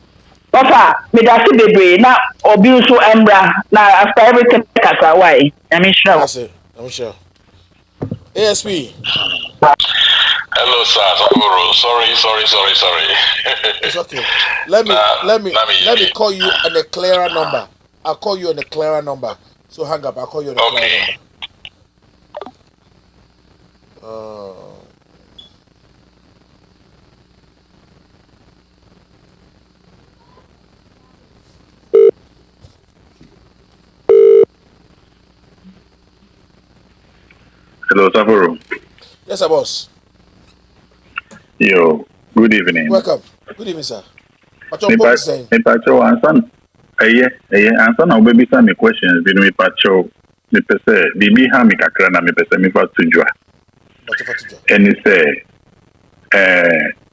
Papa, me that's the baby now, or be so embra now after everything, why? I'm sure. I'm sure. ASP. Hello, sir. Sorry. It's okay. Let me call you on a clearer number. I'll call you on a clearer number. So hang up. I'll call you on a clearer number. Hello, Savoro. Yes, sir, boss. Yo, good evening. Welcome. Good evening, sir. Pacho, answer. Answer now, baby, some questions. Did me Pacho? Me pese, bibi ha mi kakra na me pese mi fa tujwa. And he say,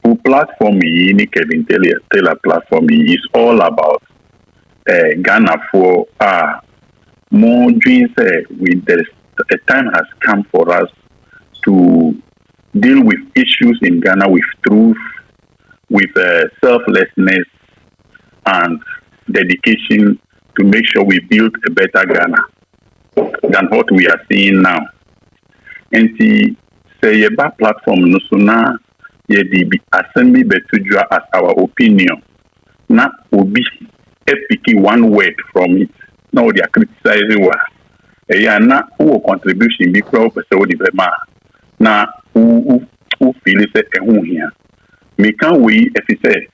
who platform ni Kevin Taylor platform is all about Ghana for more dreams with this. A time has come for us to deal with issues in Ghana with truth, with selflessness and dedication to make sure we build a better Ghana than what we are seeing now. And see, say about platform no sooner ye be assembly betujua as our opinion. Na obi picking one word from it. Now they are criticizing what. Na who contribution be crowd per se di na who feel say ehun here me can we if he say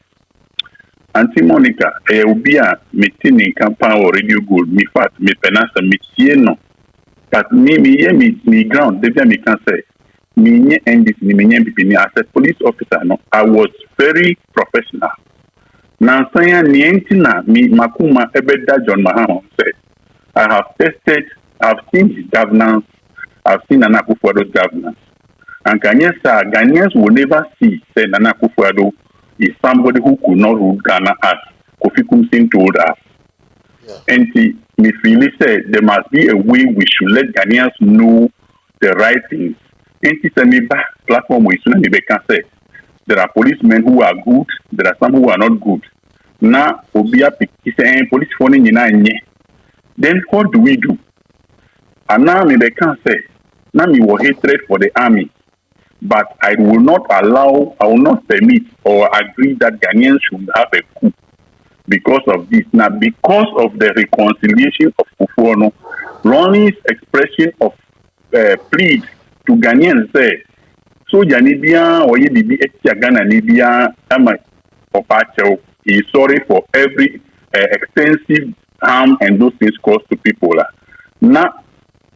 Auntie Monica obi a meeting in campaign or radio gold me fat me penasa me tie no but me ground they me can say me nye NDC me nye MPP as a police officer no I was very professional na sanya ni na me makuma ebeda John Mahama said I have tested, I've seen his governance, I've seen Nana Akufo-Addo's governance. And Ghanaians will never see say Nana Akufo-Addo is somebody who could not rule Ghana as Kofi Kumsin told us. Yeah. And me feel said there must be a way we should let Ghanaians know the right things. And the platform we can say there are policemen who are good, there are some who are not good. Now, Obia police phoning in then what do we do? And now me can say, now me will hatred for the army, but I will not permit or agree that Ghanaians should have a coup because of this. Now, because of the reconciliation of Kufuor, Ronnie's expression of plead to Ghanaians say, so Janibia or Yibi Ghana Nibia Opacho is sorry for every extensive harm and those things caused to people. Now,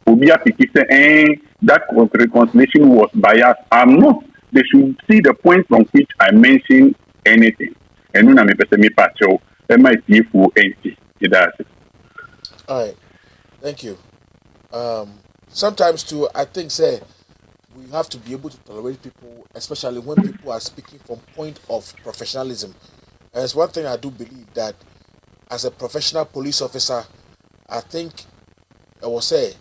Obia Piki that reconciliation was biased. I'm not. They should see the point from which I mentioned anything. And when I'm a person, Pacho, MIT for empty. All right. Thank you. Sometimes, too, I think, say, we have to be able to tolerate people, especially when people are speaking from point of professionalism. And it's one thing I do believe that as a professional police officer, I think I will say,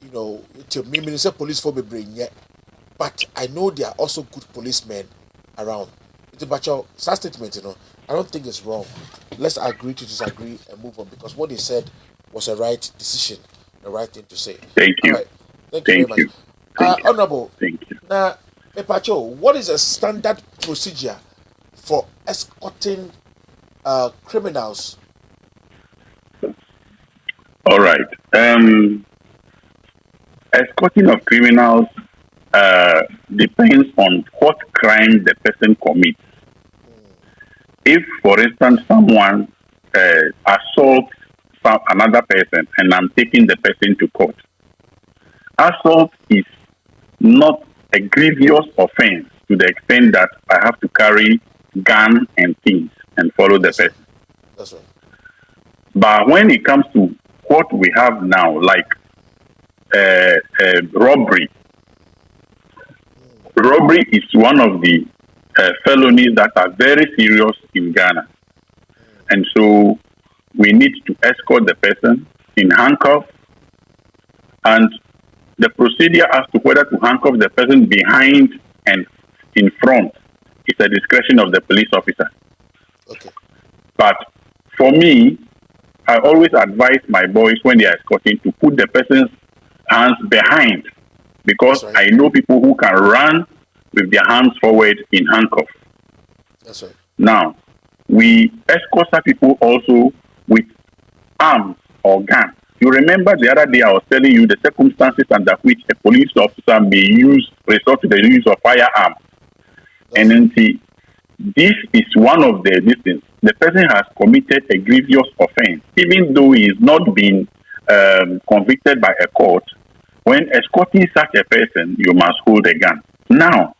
you know, to me, minister police for me bring yet, but I know there are also good policemen around. It's about your statement, you know. I don't think it's wrong. Let's agree to disagree and move on because what they said was a right decision, the right thing to say. Thank you. Right. Thank you very much. Honorable. Thank you. Now, Epacho, what is a standard procedure for escorting criminals? All right. Escorting of criminals depends on what crime the person commits. If, for instance, someone assaults another person and I'm taking the person to court, assault is not a grievous offense to the extent that I have to carry gun and things and follow the person. That's right. But when it comes to what we have now, like robbery is one of the felonies that are very serious in Ghana. And so we need to escort the person in handcuffs, and the procedure as to whether to handcuff the person behind and in front is a discretion of the police officer. Okay. But for me, I always advise my boys when they are escorting to put the person's hands behind, because right. I know people who can run with their hands forward in handcuffs. That's right. Now, we escort some people also with arms or guns. You remember the other day I was telling you the circumstances under which a police officer may resort to the use of firearms. And then see, this is one of the instances. The person has committed a grievous offense, even though he is not being convicted by a court. When escorting such a person, you must hold a gun. Now,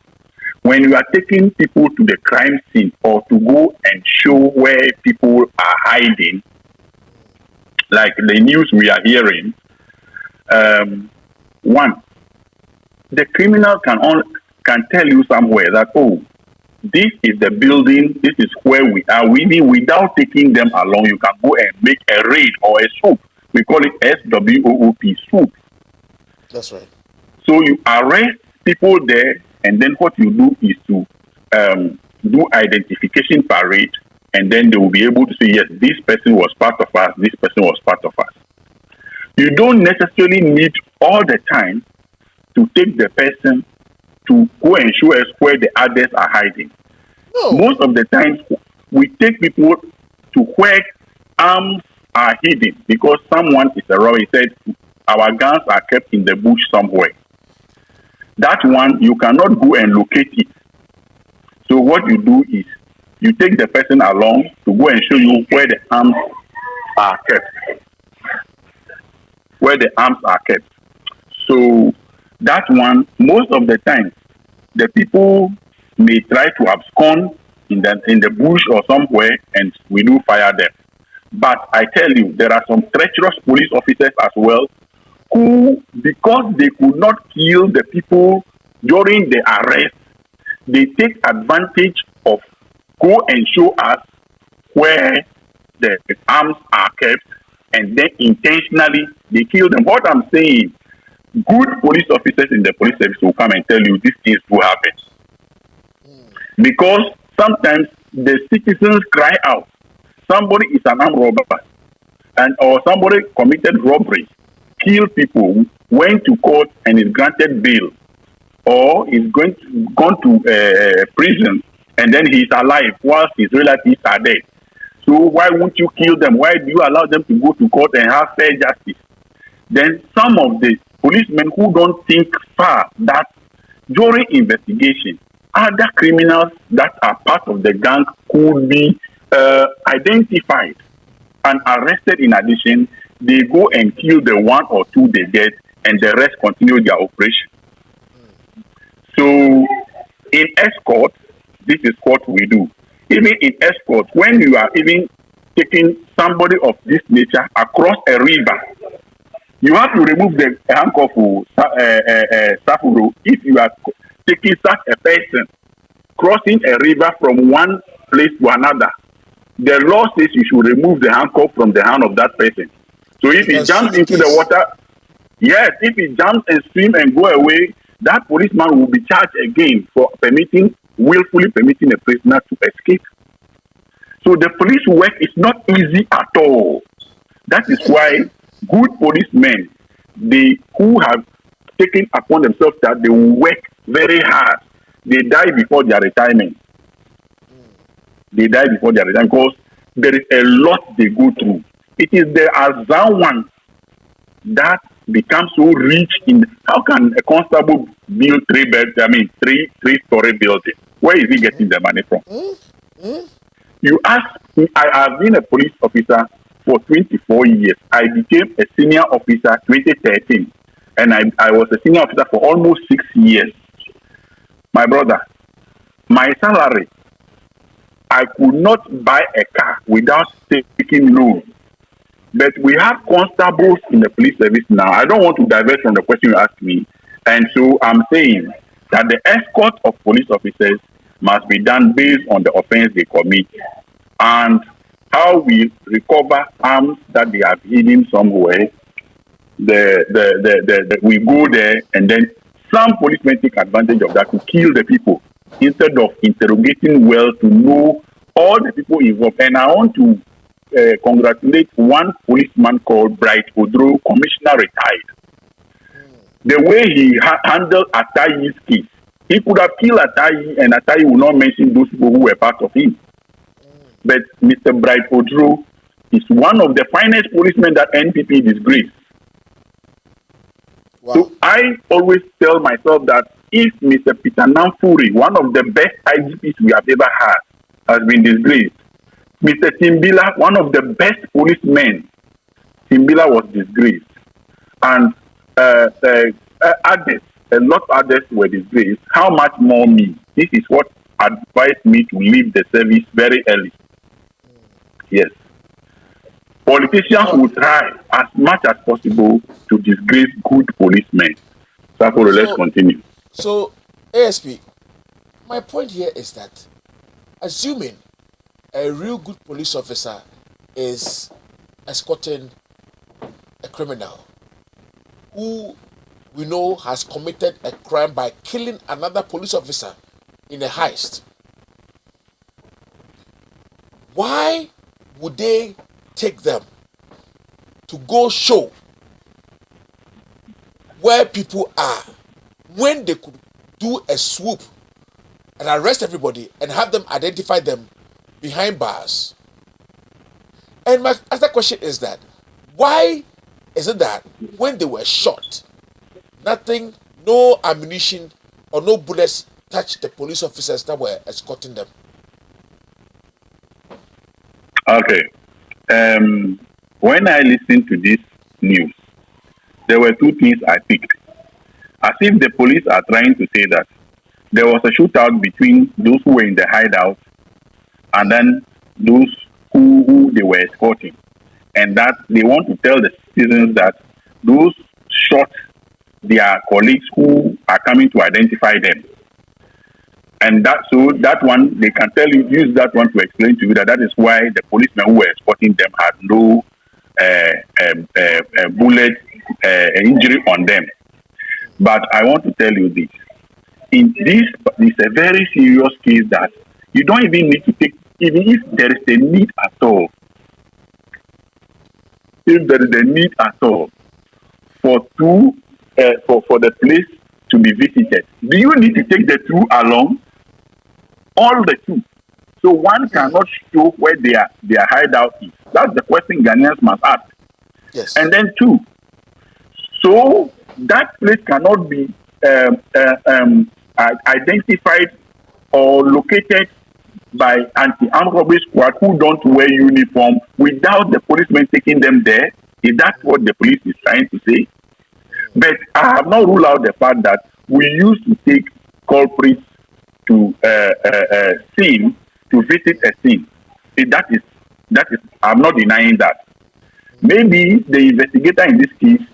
when you are taking people to the crime scene or to go and show where people are hiding, like the news we are hearing, one, the criminal can tell you somewhere that, oh, this is the building, this is where we are. Without taking them along, you can go and make a raid or a swoop. We call it SWOOP, swoop. That's right. So you arrest people there, and then what you do is to do identification parade, and then they will be able to say, yes, this person was part of us, this person was part of us. You don't necessarily need all the time to take the person to go and show us where the others are hiding. No. Most of the times, we take people to where arms are hidden because someone is a robber. He said, our guns are kept in the bush somewhere. That one, you cannot go and locate it. So what you do is, you take the person along to go and show you where the arms are kept. Where the arms are kept. So that one, most of the time, the people may try to abscond in the bush or somewhere, and we do fire them. But I tell you, there are some treacherous police officers as well who, because they could not kill the people during the arrest, they take advantage of go and show us where the arms are kept, and then intentionally they kill them. What I'm saying, good police officers in the police service will come and tell you these things will happen. Because sometimes the citizens cry out, somebody is an armed robber, or somebody committed robbery, killed people, went to court and is granted bail, or is gone to prison, and then he is alive whilst his relatives are dead. So why won't you kill them? Why do you allow them to go to court and have fair justice? Then some of the policemen who don't think far, that during investigation, other criminals that are part of the gang could be identified and arrested. In addition, they go and kill the one or two they get, and the rest continue their operation. So in escort, this is what we do. Even in escort, when you are even taking somebody of this nature across a river, you have to remove the handcuff Safuro if you are taking such a person crossing a river from one place to another. The law says you should remove the handcuff from the hand of that person. So if he jumps into the water, yes, if he jumps and swim and go away, that policeman will be charged again for willfully permitting a prisoner to escape. So the police work is not easy at all. That is why good policemen, who have taken upon themselves that they will work very hard, they die before their retirement. They die before their retirement because there is a lot they go through. It is the Azan one that becomes so rich in how can a constable build three-story building? Where is he getting the money from? You ask me, I have been a police officer for 24 years. I became a senior officer 2013, and I was a senior officer for almost 6 years. My brother, my salary, I could not buy a car without taking loan. But we have constables in the police service now. I don't want to divert from the question you asked me. And so I'm saying that the escort of police officers must be done based on the offense they commit and how we recover arms that they have hidden somewhere. We go there, and then some policemen take advantage of that to kill the people instead of interrogating well to know all the people involved. And I want to congratulate one policeman called Bright Odro, commissioner retired. The way he handled Atayi's case, he could have killed Atayi, and Atayi will not mention those people who were part of him. But Mr. Bright Odro is one of the finest policemen that NPP disgraced. Wow. So I always tell myself that if Mr. Peter Namfuri, one of the best IGPs we have ever had, has been disgraced, Mr. Timbila, one of the best policemen, Timbila was disgraced. And others, a lot of others were disgraced. How much more me? This is what advised me to leave the service very early. Yes. Politicians will try as much as possible to disgrace good policemen. So let's continue. So, ASP, my point here is that assuming a real good police officer is escorting a criminal who we know has committed a crime by killing another police officer in a heist, why would they take them to go show where people are when they could do a swoop and arrest everybody and have them identify them behind bars? And my other question is that why is it that when they were shot, nothing, no ammunition or no bullets touched the police officers that were escorting them? Okay. When I listened to this news, there were two things I picked. As if the police are trying to say that there was a shootout between those who were in the hideout and then those who they were escorting. And that they want to tell the citizens that those shot their colleagues who are coming to identify them. And that one, they can use that one to explain to you that is why the policemen who were escorting them had no bullet injury on them. But I want to tell you this. In this is a very serious case that you don't even need to take, even if there is a need at all. If there is a need at all for the place to be visited, do you need to take the two along? All the two. So one cannot show where their hideout is. That's the question Ghanaians must ask. Yes. And then two. So that place cannot be identified or located by anti-armed robbery squad who don't wear uniform without the policemen taking them there. Is that what the police is trying to say? But I have not ruled out the fact that we used to take culprits to scene, to visit a scene. That is, I'm not denying that. Maybe the investigator in this case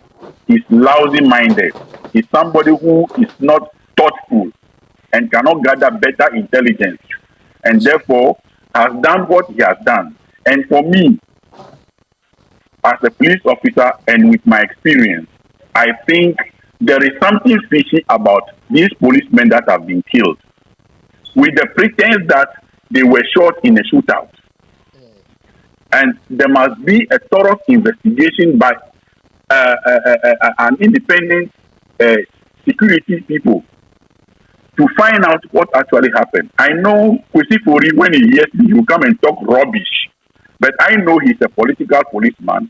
is lousy-minded. Is somebody who is not thoughtful and cannot gather better intelligence, and therefore has done what he has done. And for me, as a police officer and with my experience, I think there is something fishy about these policemen that have been killed, with the pretense that they were shot in a shootout. And there must be a thorough investigation by an independent security people to find out what actually happened. I know Kwesi Fori, when he hears me, he will come and talk rubbish. But I know he's a political policeman,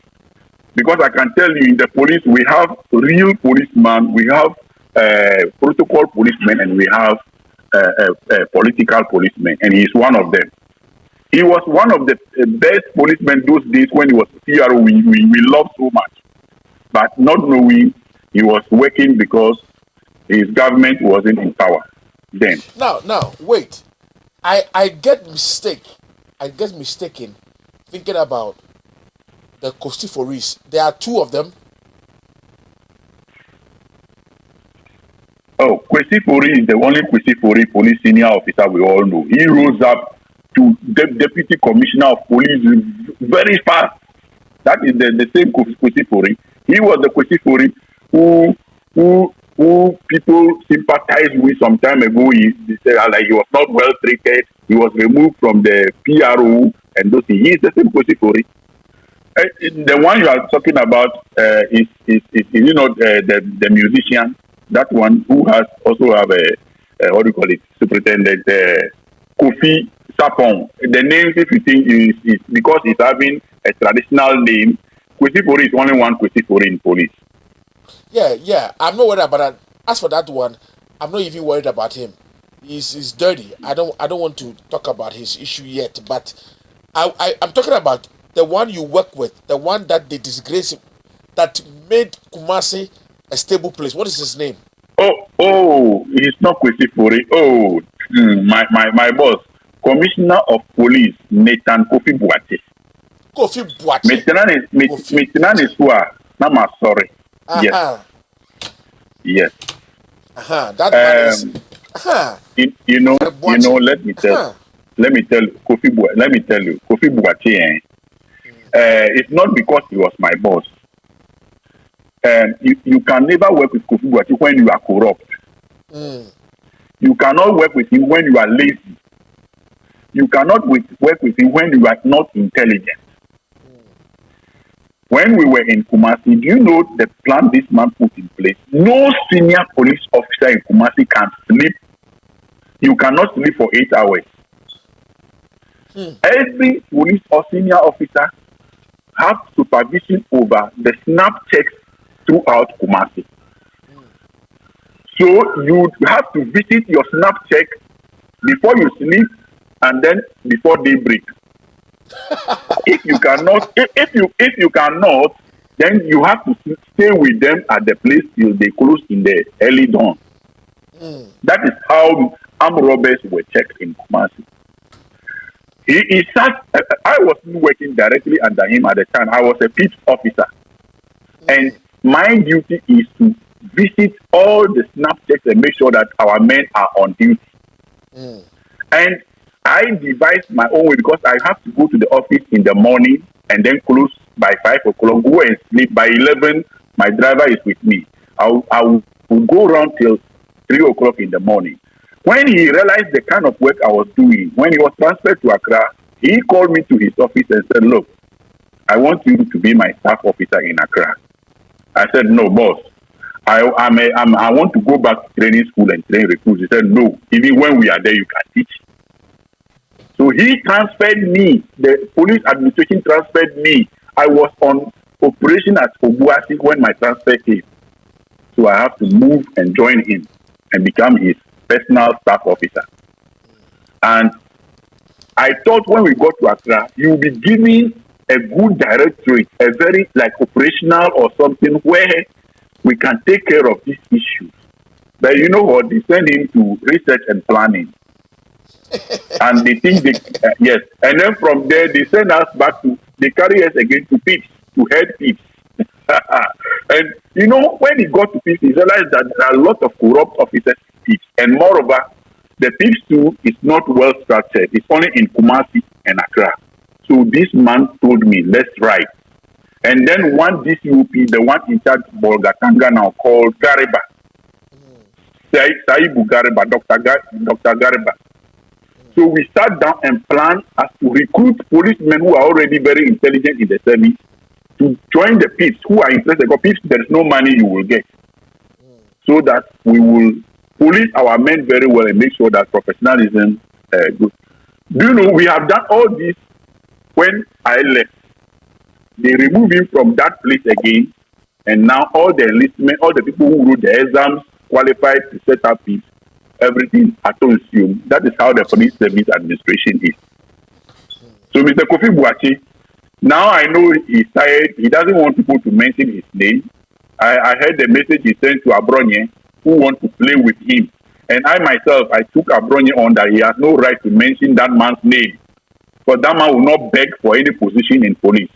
because I can tell you in the police we have real policemen, we have protocol policemen, and we have political policemen, and he's one of them. He was one of the best policemen those days when he was PRO. We loved so much, but not knowing he was working because his government wasn't in power then. Now, wait. I get mistaken thinking about the Kwesi Foris. There are two of them. Oh, Kwesi Fori is the only Kwesi Fori police senior officer we all know. He rose up to deputy commissioner of police very fast. That is the same Kwesi Fori. He was the Kwesi Fori who people sympathized with some time ago. He said like he was not well treated. He was removed from the PRO and those things. He is the same Kwesi Fori. The one you are talking about is the musician. That one who has also have a what do you call it, superintendent Kofi Sapon. The name, if you think, is because he's having a traditional name. Kwesi Fori is only one Kwesi Fori in police. Yeah. I'm not worried about that. As for that one, I'm not even worried about him. He's dirty. I don't want to talk about his issue yet. But I'm talking about the one you work with, the one that they disgrace, that made Kumasi a stable place. What is his name? Oh, he's not Kwesi Fori. Oh, my boss, Commissioner of Police, Nathan Kofi Boate. Kofi Boate. Maintenant is who are. I'm sorry. Yes. That man is. You know. Let me tell you, Kofi Boate. It's not because he was my boss. You can never work with Kofi Boate when you are corrupt. You cannot work with him when you are lazy. You cannot work with him when you are not intelligent. When we were in Kumasi, do you know the plan this man put in place? No senior police officer in Kumasi can sleep. You cannot sleep for 8 hours. Every police or senior officer have supervision over the snap checks throughout Kumasi. So you have to visit your snap check before you sleep and then before daybreak. If you cannot, then you have to stay with them at the place till they close in the early dawn. That is how armed robbers were checked in Kumasi. He sat. I was working directly under him at the time. I was a peace officer, and my duty is to visit all the snap checks and make sure that our men are on duty. And I devised my own way because I have to go to the office in the morning and then close by 5 o'clock, go and sleep. By 11, my driver is with me. I will go around till 3 o'clock in the morning. When he realized the kind of work I was doing, when he was transferred to Accra, he called me to his office and said, look, I want you to be my staff officer in Accra. I said, no, boss. I want to go back to training school and train recruits. He said, no, even when we are there, you can teach. So he transferred me. The police administration transferred me. I was on operation at Obuasi when my transfer came. So I have to move and join him and become his personal staff officer. And I thought when we got to Accra, you will be given a good directorate, a very like operational or something where we can take care of these issues. But you know what? They send him to research and planning. And they think yes. And then from there, they send us back to, they carry us again to PIPS, to head PIPS. And you know, when he got to PIPS, he realized that there are a lot of corrupt officers in PIPS. And moreover, the PIPS too is not well structured. It's only in Kumasi and Accra. So this man told me, let's write. And then one DCOP, the one in charge of Bolgatanga now, called Gariba. Saibu Gariba, Dr. Gariba. So we sat down and planned as to recruit policemen who are already very intelligent in the service to join the PIPS, who are interested. Because PIPS, there is no money you will get. So that we will police our men very well and make sure that professionalism good. Do you know, we have done all this when I left. They removed him from that place again, and now all the enlistment, all the people who wrote the exams, qualified to set up PIPS, everything at consume. That is how the police service administration is. So Mr. Kofi Buachi, now I know he's tired. He doesn't want people to mention his name. I heard the message he sent to Abronye, who want to play with him. And I myself, I took Abronye on that he has no right to mention that man's name. Because that man will not beg for any position in police.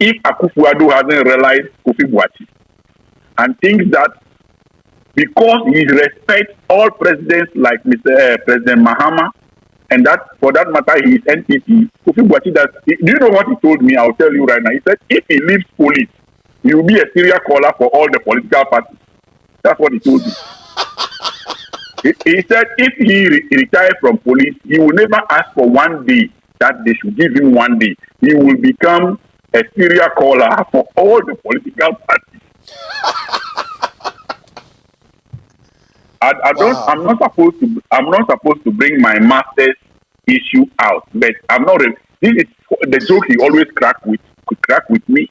If Akufo-Addo hasn't realized Kofi Buachi and thinks that because he respects all presidents like President Mahama, and that for that matter he is NPP, Kofi Buachi does. Do you know what he told me? I'll tell you right now. He said if he leaves police, he will be a serial caller for all the political parties. That's what he told me. He said if he retires from police, he will never ask for one day that they should give him one day. He will become a serial caller for all the political parties. I'm not supposed to bring my master's issue out, but I'm not. This is the joke he always crack with me.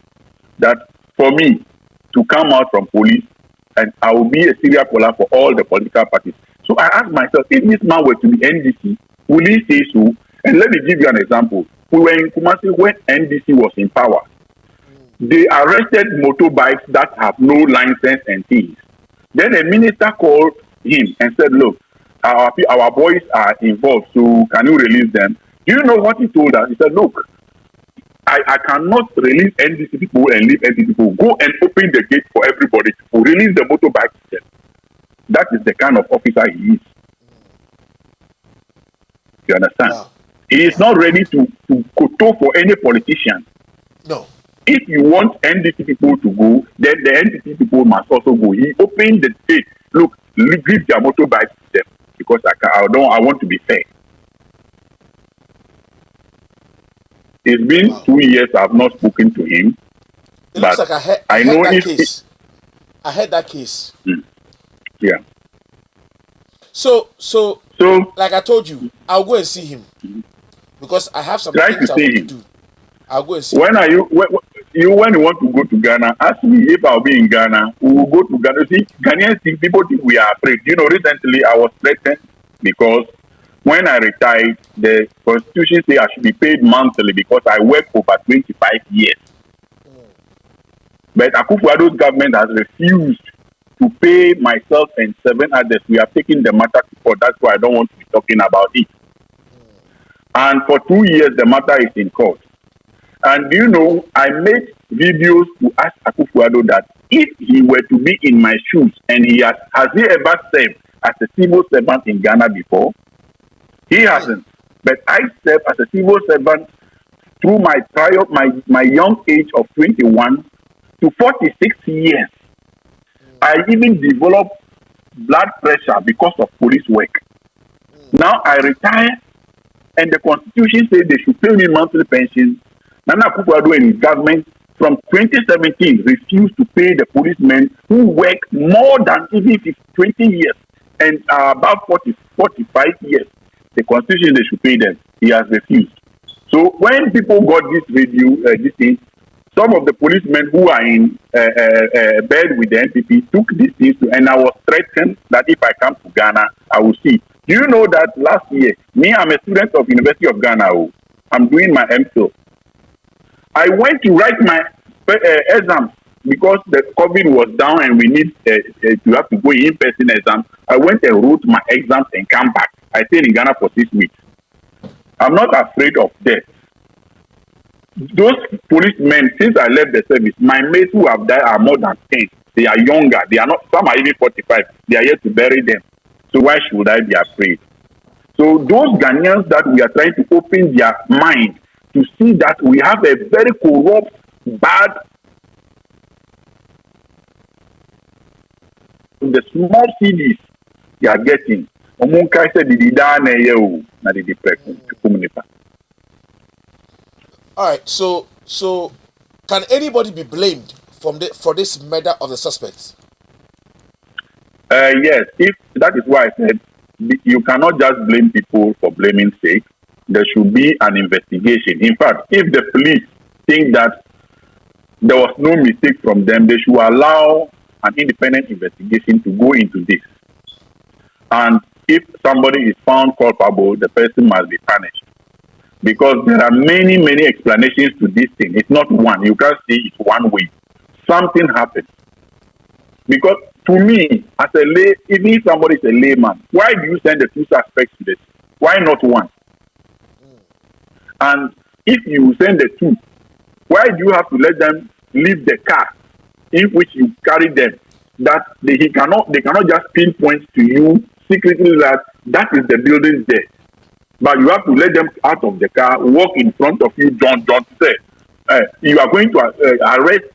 That for me to come out from police and I will be a serial caller for all the political parties. So I asked myself, if this man were to be NDC, will he say so? And let me give you an example. We were in Kumasi when NDC was in power. They arrested motorbikes that have no license and things. Then a minister called him and said, look, our boys are involved, so can you release them? Do you know what he told us? He said, look, I cannot release NDC people and leave NDC people. Go and open the gate for everybody to release the motorbikes. That is the kind of officer he is. You understand? Wow. He is not ready to koto for any politician. No. If you want NDC people to go, then the NDC people must also go. He opened the gate. Look, give their motorbikes to them because I want to be fair. It's been 2 years I've not spoken to him. It looks like I know that case. I had that case. Yeah. So, like I told you, I'll go and see him because I have some things I want to do. I'll go and see. When you want to go to Ghana, ask me if I'll be in Ghana. We will go to Ghana. See, Ghanaians think people think we are afraid. You know, recently I was threatened because when I retired, the constitution says I should be paid monthly because I worked over 25 years. But Akufo-Addo's government has refused to pay myself and 7 others. We have taken the matter to court. That's why I don't want to be talking about it. And for 2 years, the matter is in court. And you know, I made videos to ask Akufo-Addo that if he were to be in my shoes, and has he ever served as a civil servant in Ghana before? He hasn't. But I served as a civil servant through my young age of 21 to 46 years. I even developed blood pressure because of police work. Now I retire, and the constitution says they should pay me monthly pension. Nana Akufo-Addo and his government from 2017 refused to pay the policemen who work more than even 20 years and about 45 years. The constitution, they should pay them. He has refused. So when people got this this thing, some of the policemen who are in bed with the NPP took these things and I was threatened that if I come to Ghana, I will see. Do you know that last year, I'm a student of University of Ghana. I'm doing my MPhil. I went to write my exams because the COVID was down and we need to have to go in-person exam. I went and wrote my exams and come back. I stayed in Ghana for 6 weeks. I'm not afraid of death. Those policemen, since I left the service, my mates who have died are more than 10. They are younger. They are not. Some are even 45. They are yet to bury them. So why should I be afraid? So those Ghanaians that we are trying to open their mind to see that we have a very corrupt, bad, the small cities they are getting. All right, so can anybody be blamed for this murder of the suspects? Yes, if that is why I said you cannot just blame people for blaming sake. There should be an investigation. In fact, if the police think that there was no mistake from them, they should allow an independent investigation to go into this. And if somebody is found culpable, the person must be punished. Because there are many, many explanations to this thing. It's not one. You can't say it's one way. Something happened. Because to me, as a lay, even if somebody is a layman, why do you send the two suspects to this? Why not one? And if you send the two, why do you have to let them leave the car in which you carry them? That they cannot just pinpoint to you secretly that is the building there. But you have to let them out of the car, walk in front of you, John say, you are going to arrest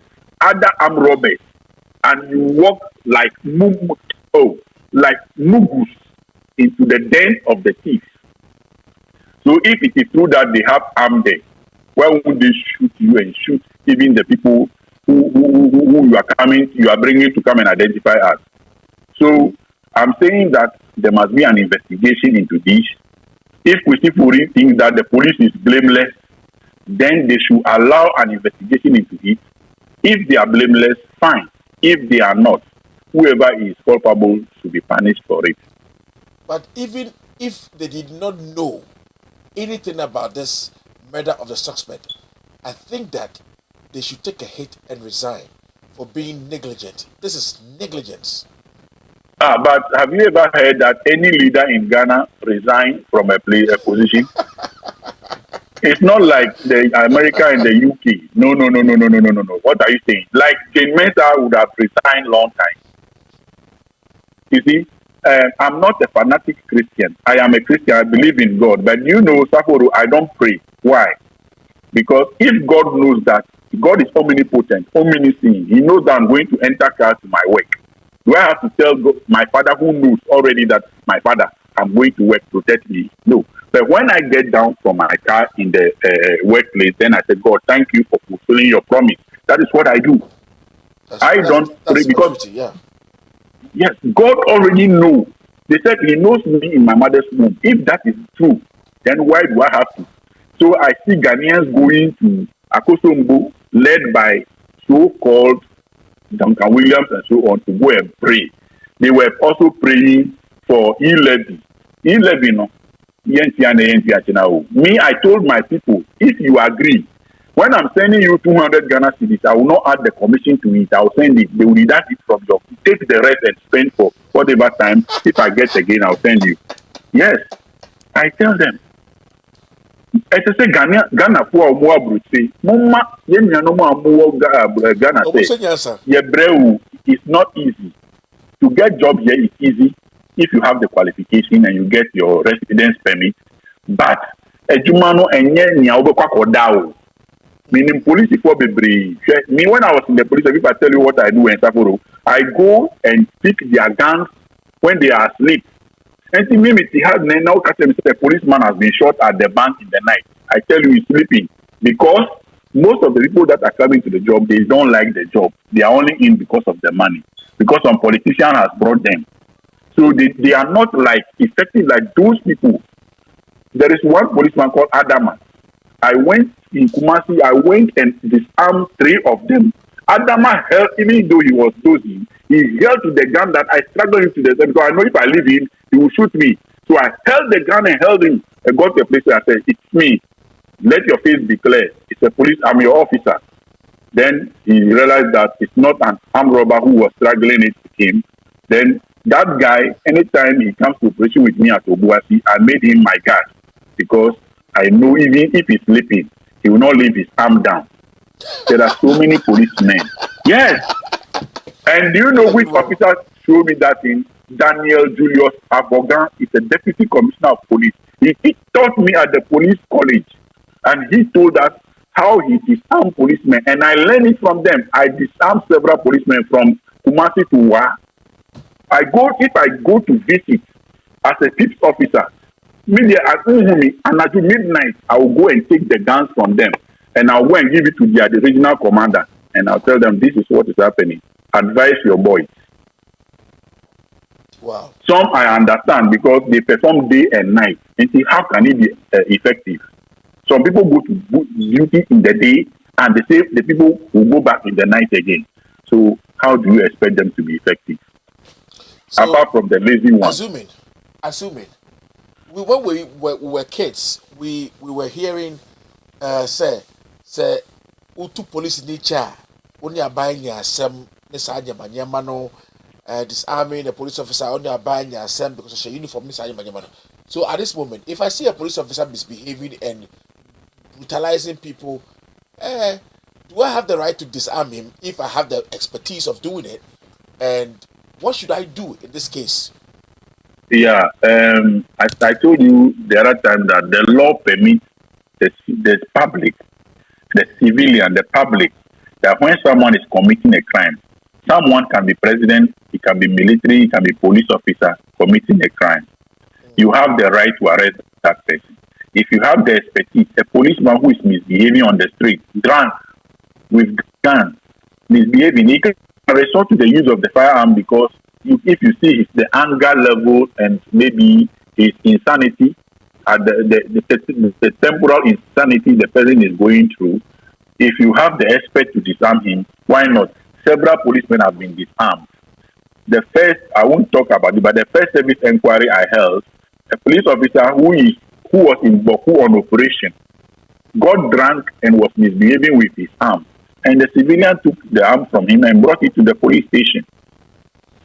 other armed robbers, and you walk like mugus into the den of the thieves. So if it is true that they have armed there, why would they shoot you and shoot even the people who you are bringing to come and identify us? So I'm saying that there must be an investigation into this. If Kwesifuri thinks that the police is blameless, then they should allow an investigation into it. If they are blameless, fine. If they are not, whoever is culpable should be punished for it. But even if they did not know anything about this murder of the suspect, I think that they should take a hit and resign for being negligent. This is negligence. But have you ever heard that any leader in Ghana resigned from a position? It's not like the America and the UK. No. What are you saying? Like Jane Mensah would have resigned long time. You see, I'm not a fanatic Christian. I am a Christian. I believe in God. But you know, Sapporo, I don't pray. Why? Because if God knows that God is omnipotent, omniscient, He knows that I'm going to enter car to my work. Do I have to tell God, my father who knows already that my father, I'm going to work, protect me? No. But when I get down from my car in the workplace, then I say, God, thank you for fulfilling your promise. That is what I do. I don't pray because, yes, God already knows. They said He knows me in my mother's womb. If that is true, then why do I have to? So I see Ghanaians going to Akosombo, led by so-called Duncan Williams and so on, to go and pray. They were also praying for E-Levy. E-Levy, no. Me, I told my people, if you agree, when I'm sending you 200 Ghana cedis, I will not add the commission to it. I will send it. They will deduct it from your. Take the rest and spend for whatever time. If I get again, I'll send you. Yes, I tell them. say Ghana for more Bruce. Mumma, no more Ghana say. Yebreu, it's not easy. To get job here is easy if you have the qualification and you get your residence permit. But ejumano enye ni obekwa kodao. Meaning police for bebre. Me when I was in the police, if I tell you what I do in Sapporo, I go and pick their guns when they are asleep. And see, maybe now the policeman has been shot at the bank in the night. I tell you, he's sleeping because most of the people that are coming to the job, they don't like the job. They are only in because of the money, because some politician has brought them. So they are not like effective like those people. There is one policeman called Adama. I went in Kumasi, I went and disarmed 3 of them. Adama held, even though he was dozing, he held to the gun that I struggled him to the side because I know if I leave him, he will shoot me. So I held the gun and held him. I got to a place where I said, it's me. Let your face be clear. It's a police, I'm your officer. Then he realized that it's not an armed robber who was struggling it with him. Then that guy, anytime he comes to operation with me at Obuasi, I made him my guard because I know even if he's sleeping, he will not leave his arm down. There are so many policemen. Yes. And do you know which officer showed me that thing? Daniel Julius Abogan is a deputy commissioner of police. He taught me at the police college. And he told us how he disarmed policemen. And I learned it from them. I disarmed several policemen from Kumasi to Wa. If I go to visit as a peace officer, and at midnight, I will go and take the guns from them. And I'll go and give it to the regional commander. And I'll tell them, this is what is happening. Advise your boys. Wow. Some I understand because they perform day and night. And see, how can it be effective? Some people go to duty in the day and they say the people will go back in the night again. So how do you expect them to be effective? So, apart from the lazy ones. Assuming. When we were kids, we were hearing say utu police nature only buying your sem nisanya manyamano disarming the police officer only buying your sem because of your uniform nisanya manyamano. So at this moment, if I see a police officer misbehaving and brutalizing people, do I have the right to disarm him if I have the expertise of doing it? And what should I do in this case? Yeah, as I told you the other time that the law permits the public, the civilian, the public, that when someone is committing a crime, someone can be president, it can be military, it can be police officer committing a crime. You have the right to arrest that person. If you have the expertise, a policeman who is misbehaving on the street, drunk, with gun, misbehaving, he can resort to the use of the firearm because if you see the anger level and maybe his insanity, the temporal insanity the person is going through, if you have the expert to disarm him, why not? Several policemen have been disarmed. The first, I won't talk about it, but the first service inquiry I held, a police officer who was in Boku on operation got drunk and was misbehaving with his arm. And the civilian took the arm from him and brought it to the police station.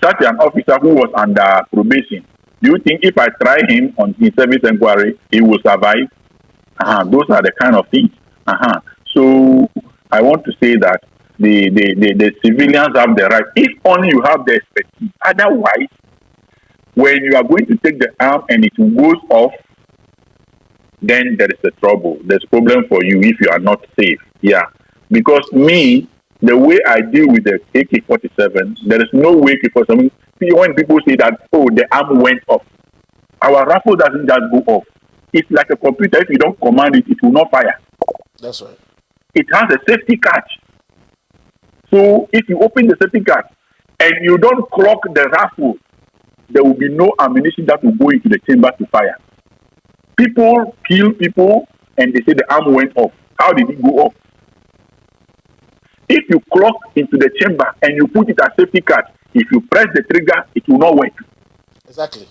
Such an officer who was under probation, do you think if I try him on his service inquiry, he will survive? Those are the kind of things. So I want to say that the civilians have the right, if only you have the expertise. Otherwise, when you are going to take the arm and it goes off, then there is a trouble. There's a problem for you if you are not safe. Yeah. Because me, the way I deal with the AK-47, there is no way AK-47. When people say that, oh, the arm went off, our rifle doesn't just go off. It's like a computer. If you don't command it, it will not fire. That's right. It has a safety catch. So if you open the safety catch and you don't clock the rifle, there will be no ammunition that will go into the chamber to fire. People kill people and they say the arm went off. How did it go off? If you clock into the chamber and you put it as safety catch, if you press the trigger, it will not work. Exactly.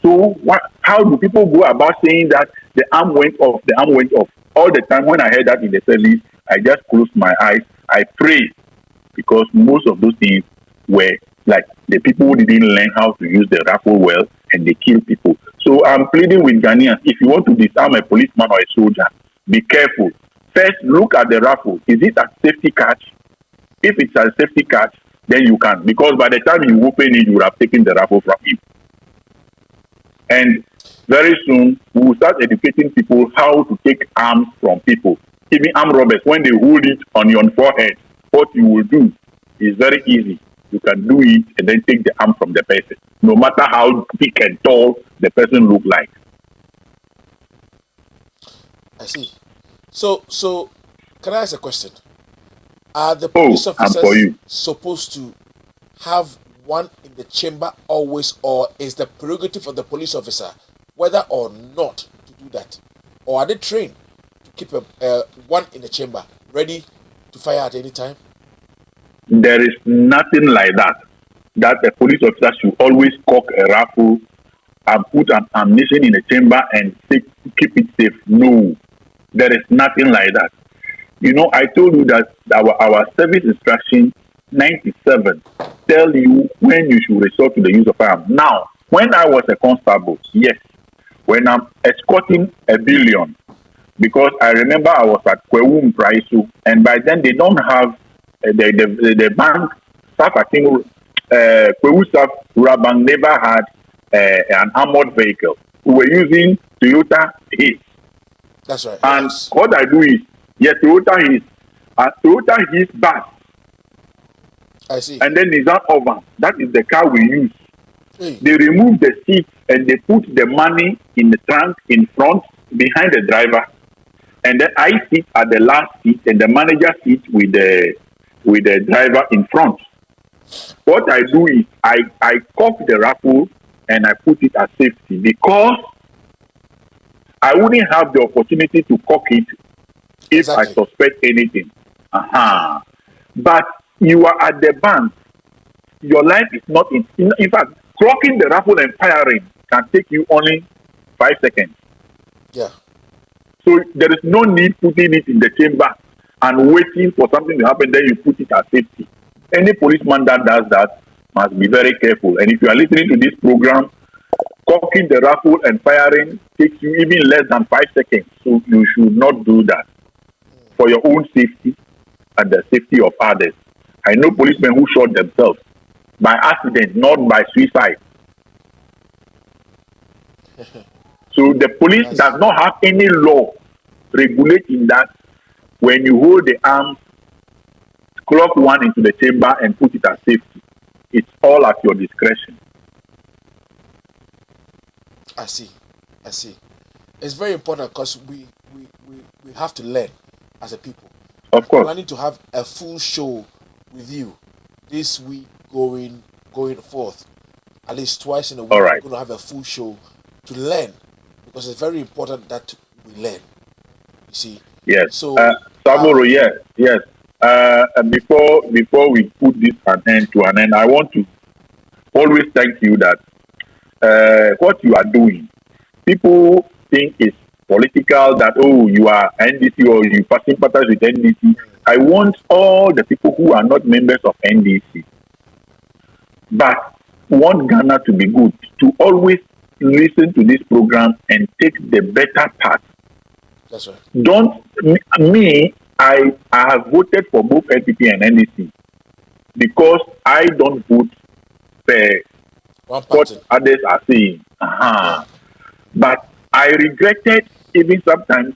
So how do people go about saying that the arm went off? The arm went off. All the time when I heard that in the service, I just closed my eyes. I prayed because most of those things were like the people who didn't learn how to use the rifle well and they kill people. So I'm pleading with Ghanaians, if you want to disarm a policeman or a soldier, be careful. First, look at the raffle. Is it a safety catch? If it's a safety catch, then you can. Because by the time you open it, you would have taken the raffle from him. And very soon, we will start educating people how to take arms from people. Even armed robbers, when they hold it on your forehead, what you will do is very easy. You can do it and then take the arm from the person, no matter how thick and tall the person look like. I see. So, can I ask a question? Are the police officers supposed to have one in the chamber always, or is the prerogative of the police officer whether or not to do that? Or are they trained to keep one in the chamber ready to fire at any time? There is nothing like that. That a police officer should always cock a rifle and put an ammunition in the chamber and keep it safe. No, there is nothing like that. You know, I told you that our service instruction 97 tell you when you should resort to the use of arms. Now, when I was a constable, yes, when I'm escorting a billion, because I remember I was at Kwewum Praisu, and by then they don't have the bank staff. I think Kwewu staff Bank never had an armored vehicle. We were using Toyota Hiss. That's right. And yes. What I do is, Toyota Hiss bus. I see. And then Nissan Ovan. That is the car we use. Hey. They remove the seat and they put the money in the trunk in front behind the driver. And then I sit at the last seat and the manager sits with the driver in front. What I do is I cock the rifle and I put it as safety because I wouldn't have the opportunity to cock it if I suspect anything. But you are at the bank. Your life is not in fact, clocking the rifle and firing can take you only 5 seconds. Yeah. So there is no need putting it in the chamber and waiting for something to happen, then you put it as safety. Any policeman that does that must be very careful. And if you are listening to this program, cocking the rifle and firing takes you even less than 5 seconds. So you should not do that for your own safety and the safety of others. I know policemen who shot themselves by accident, not by suicide. So the police does not have any law regulating that when you hold the arm, clock one into the chamber and put it as safety. It's all at your discretion. I see. It's very important because we have to learn as a people. Of course. I'm planning to have a full show with you this week going forth. At least twice in a week. All right. We're going to have a full show to learn because it's very important that we learn. You see? Yes. So, Saburo, yes. Before we put this to an end, I want to always thank you that what you are doing, people think it's political, that, you are NDC or you sympathize with NDC. I want all the people who are not members of NDC, but want Ghana to be good, to always listen to this program and take the better part. That's right. I have voted for both NPP and NDC because I don't vote for what others are saying. Yeah. But I regretted even sometimes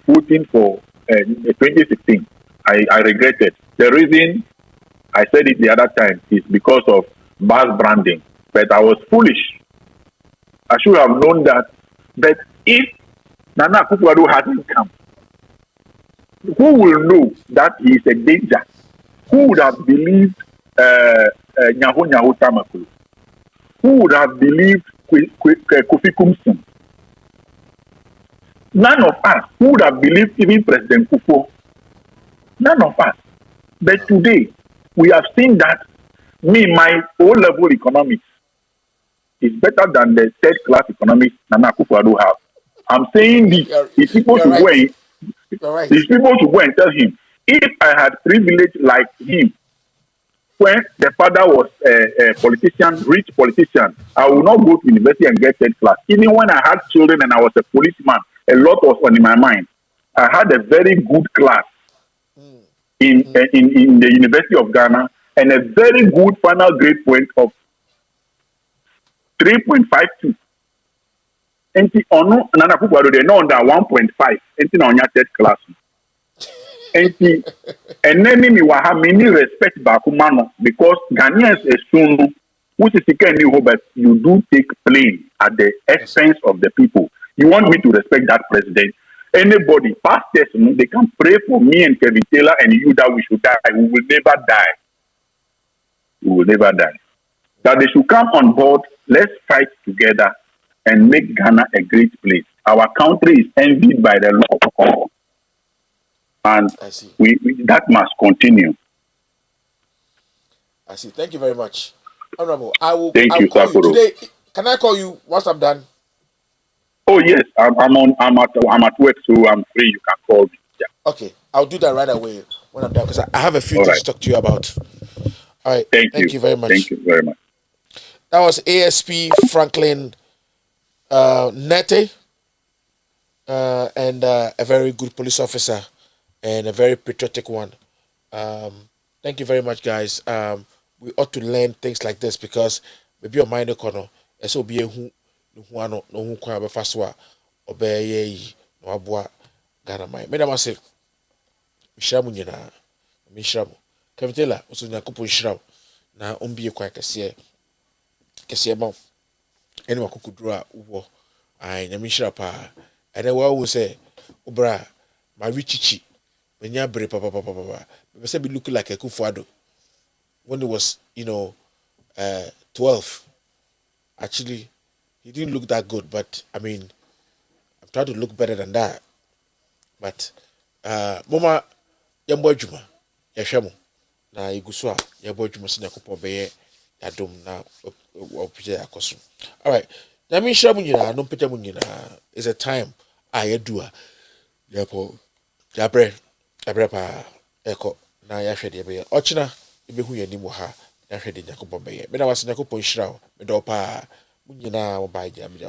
voting for 2016. I regretted. The reason I said it the other time is because of bus branding. But I was foolish. I should have known that. But if Nana Akufo-Addo hadn't come, who will know that he is a danger? Who would have believed Nyaho Tamakulu? Who would have believed Kofi Kumson? None of us. Who would have believed even President Kufuor? None of us. But today, we have seen that my O-level economics is better than the third-class economics Nana Akufo-Addo have. I'm saying this. These people should go and tell him, if I had privilege like him, when the father was a politician, rich politician, I will not go to university and get third class. Even when I had children and I was a policeman, a lot was on in my mind. I had a very good class in the University of Ghana and a very good final grade point of 3.52. And ono nana kukwado de no under 1.5. And na onya third class. And then me wa ha many respect bakumano because Ghanaians assume which is the but you do take blame at the expense of the people. You want me to respect that president? Anybody, pastors, they can pray for me and Kevin Taylor and you that we should die. We will never die. We will never die. That they should come on board. Let's fight together and make Ghana a great place. Our country is envied by the law. And we that must continue. I see. Thank you very much. Honorable, I will call Sakuro. you today. Can I call you once I'm done? Oh yes, I'm at work, so I'm free. You can call me. Yeah. Okay, I'll do that right away when I'm done because I have a few things to talk to you about. All right. Thank you very much. Thank you very much. That was ASP Franklin Nete, and a very good police officer and a very patriotic one. Thank you very much, guys. We ought to learn things like this because maybe your mind corner, so be a who no who can be fast obey no abua Ghana mind. Madam say, Mishramu Mishramu. Kevin Taylor, also Nakupo Shraw. Na umbi kwa kasiye ba ene wakukudura uwo ai nyamishira pa ene wa wo say obra ma richichi menya bre papa be say be look like a Kufuado when he was 12. Actually he didn't look that good, but I mean I'm trying to look better than that. But mama yambo adwuma yahwemo na iguso a yabo adwuma se Nyakopo beye yadom na opje akoso. All right, nyame hira mu nyina no mpeta mu nyina is a time ayedua yapo yabre pa eko na yahwe de beye ochina ebehu yani mu ha yahwe de Nyakopo beye me na wase Nyakopo hira me do pa mu nyina wo ba gya me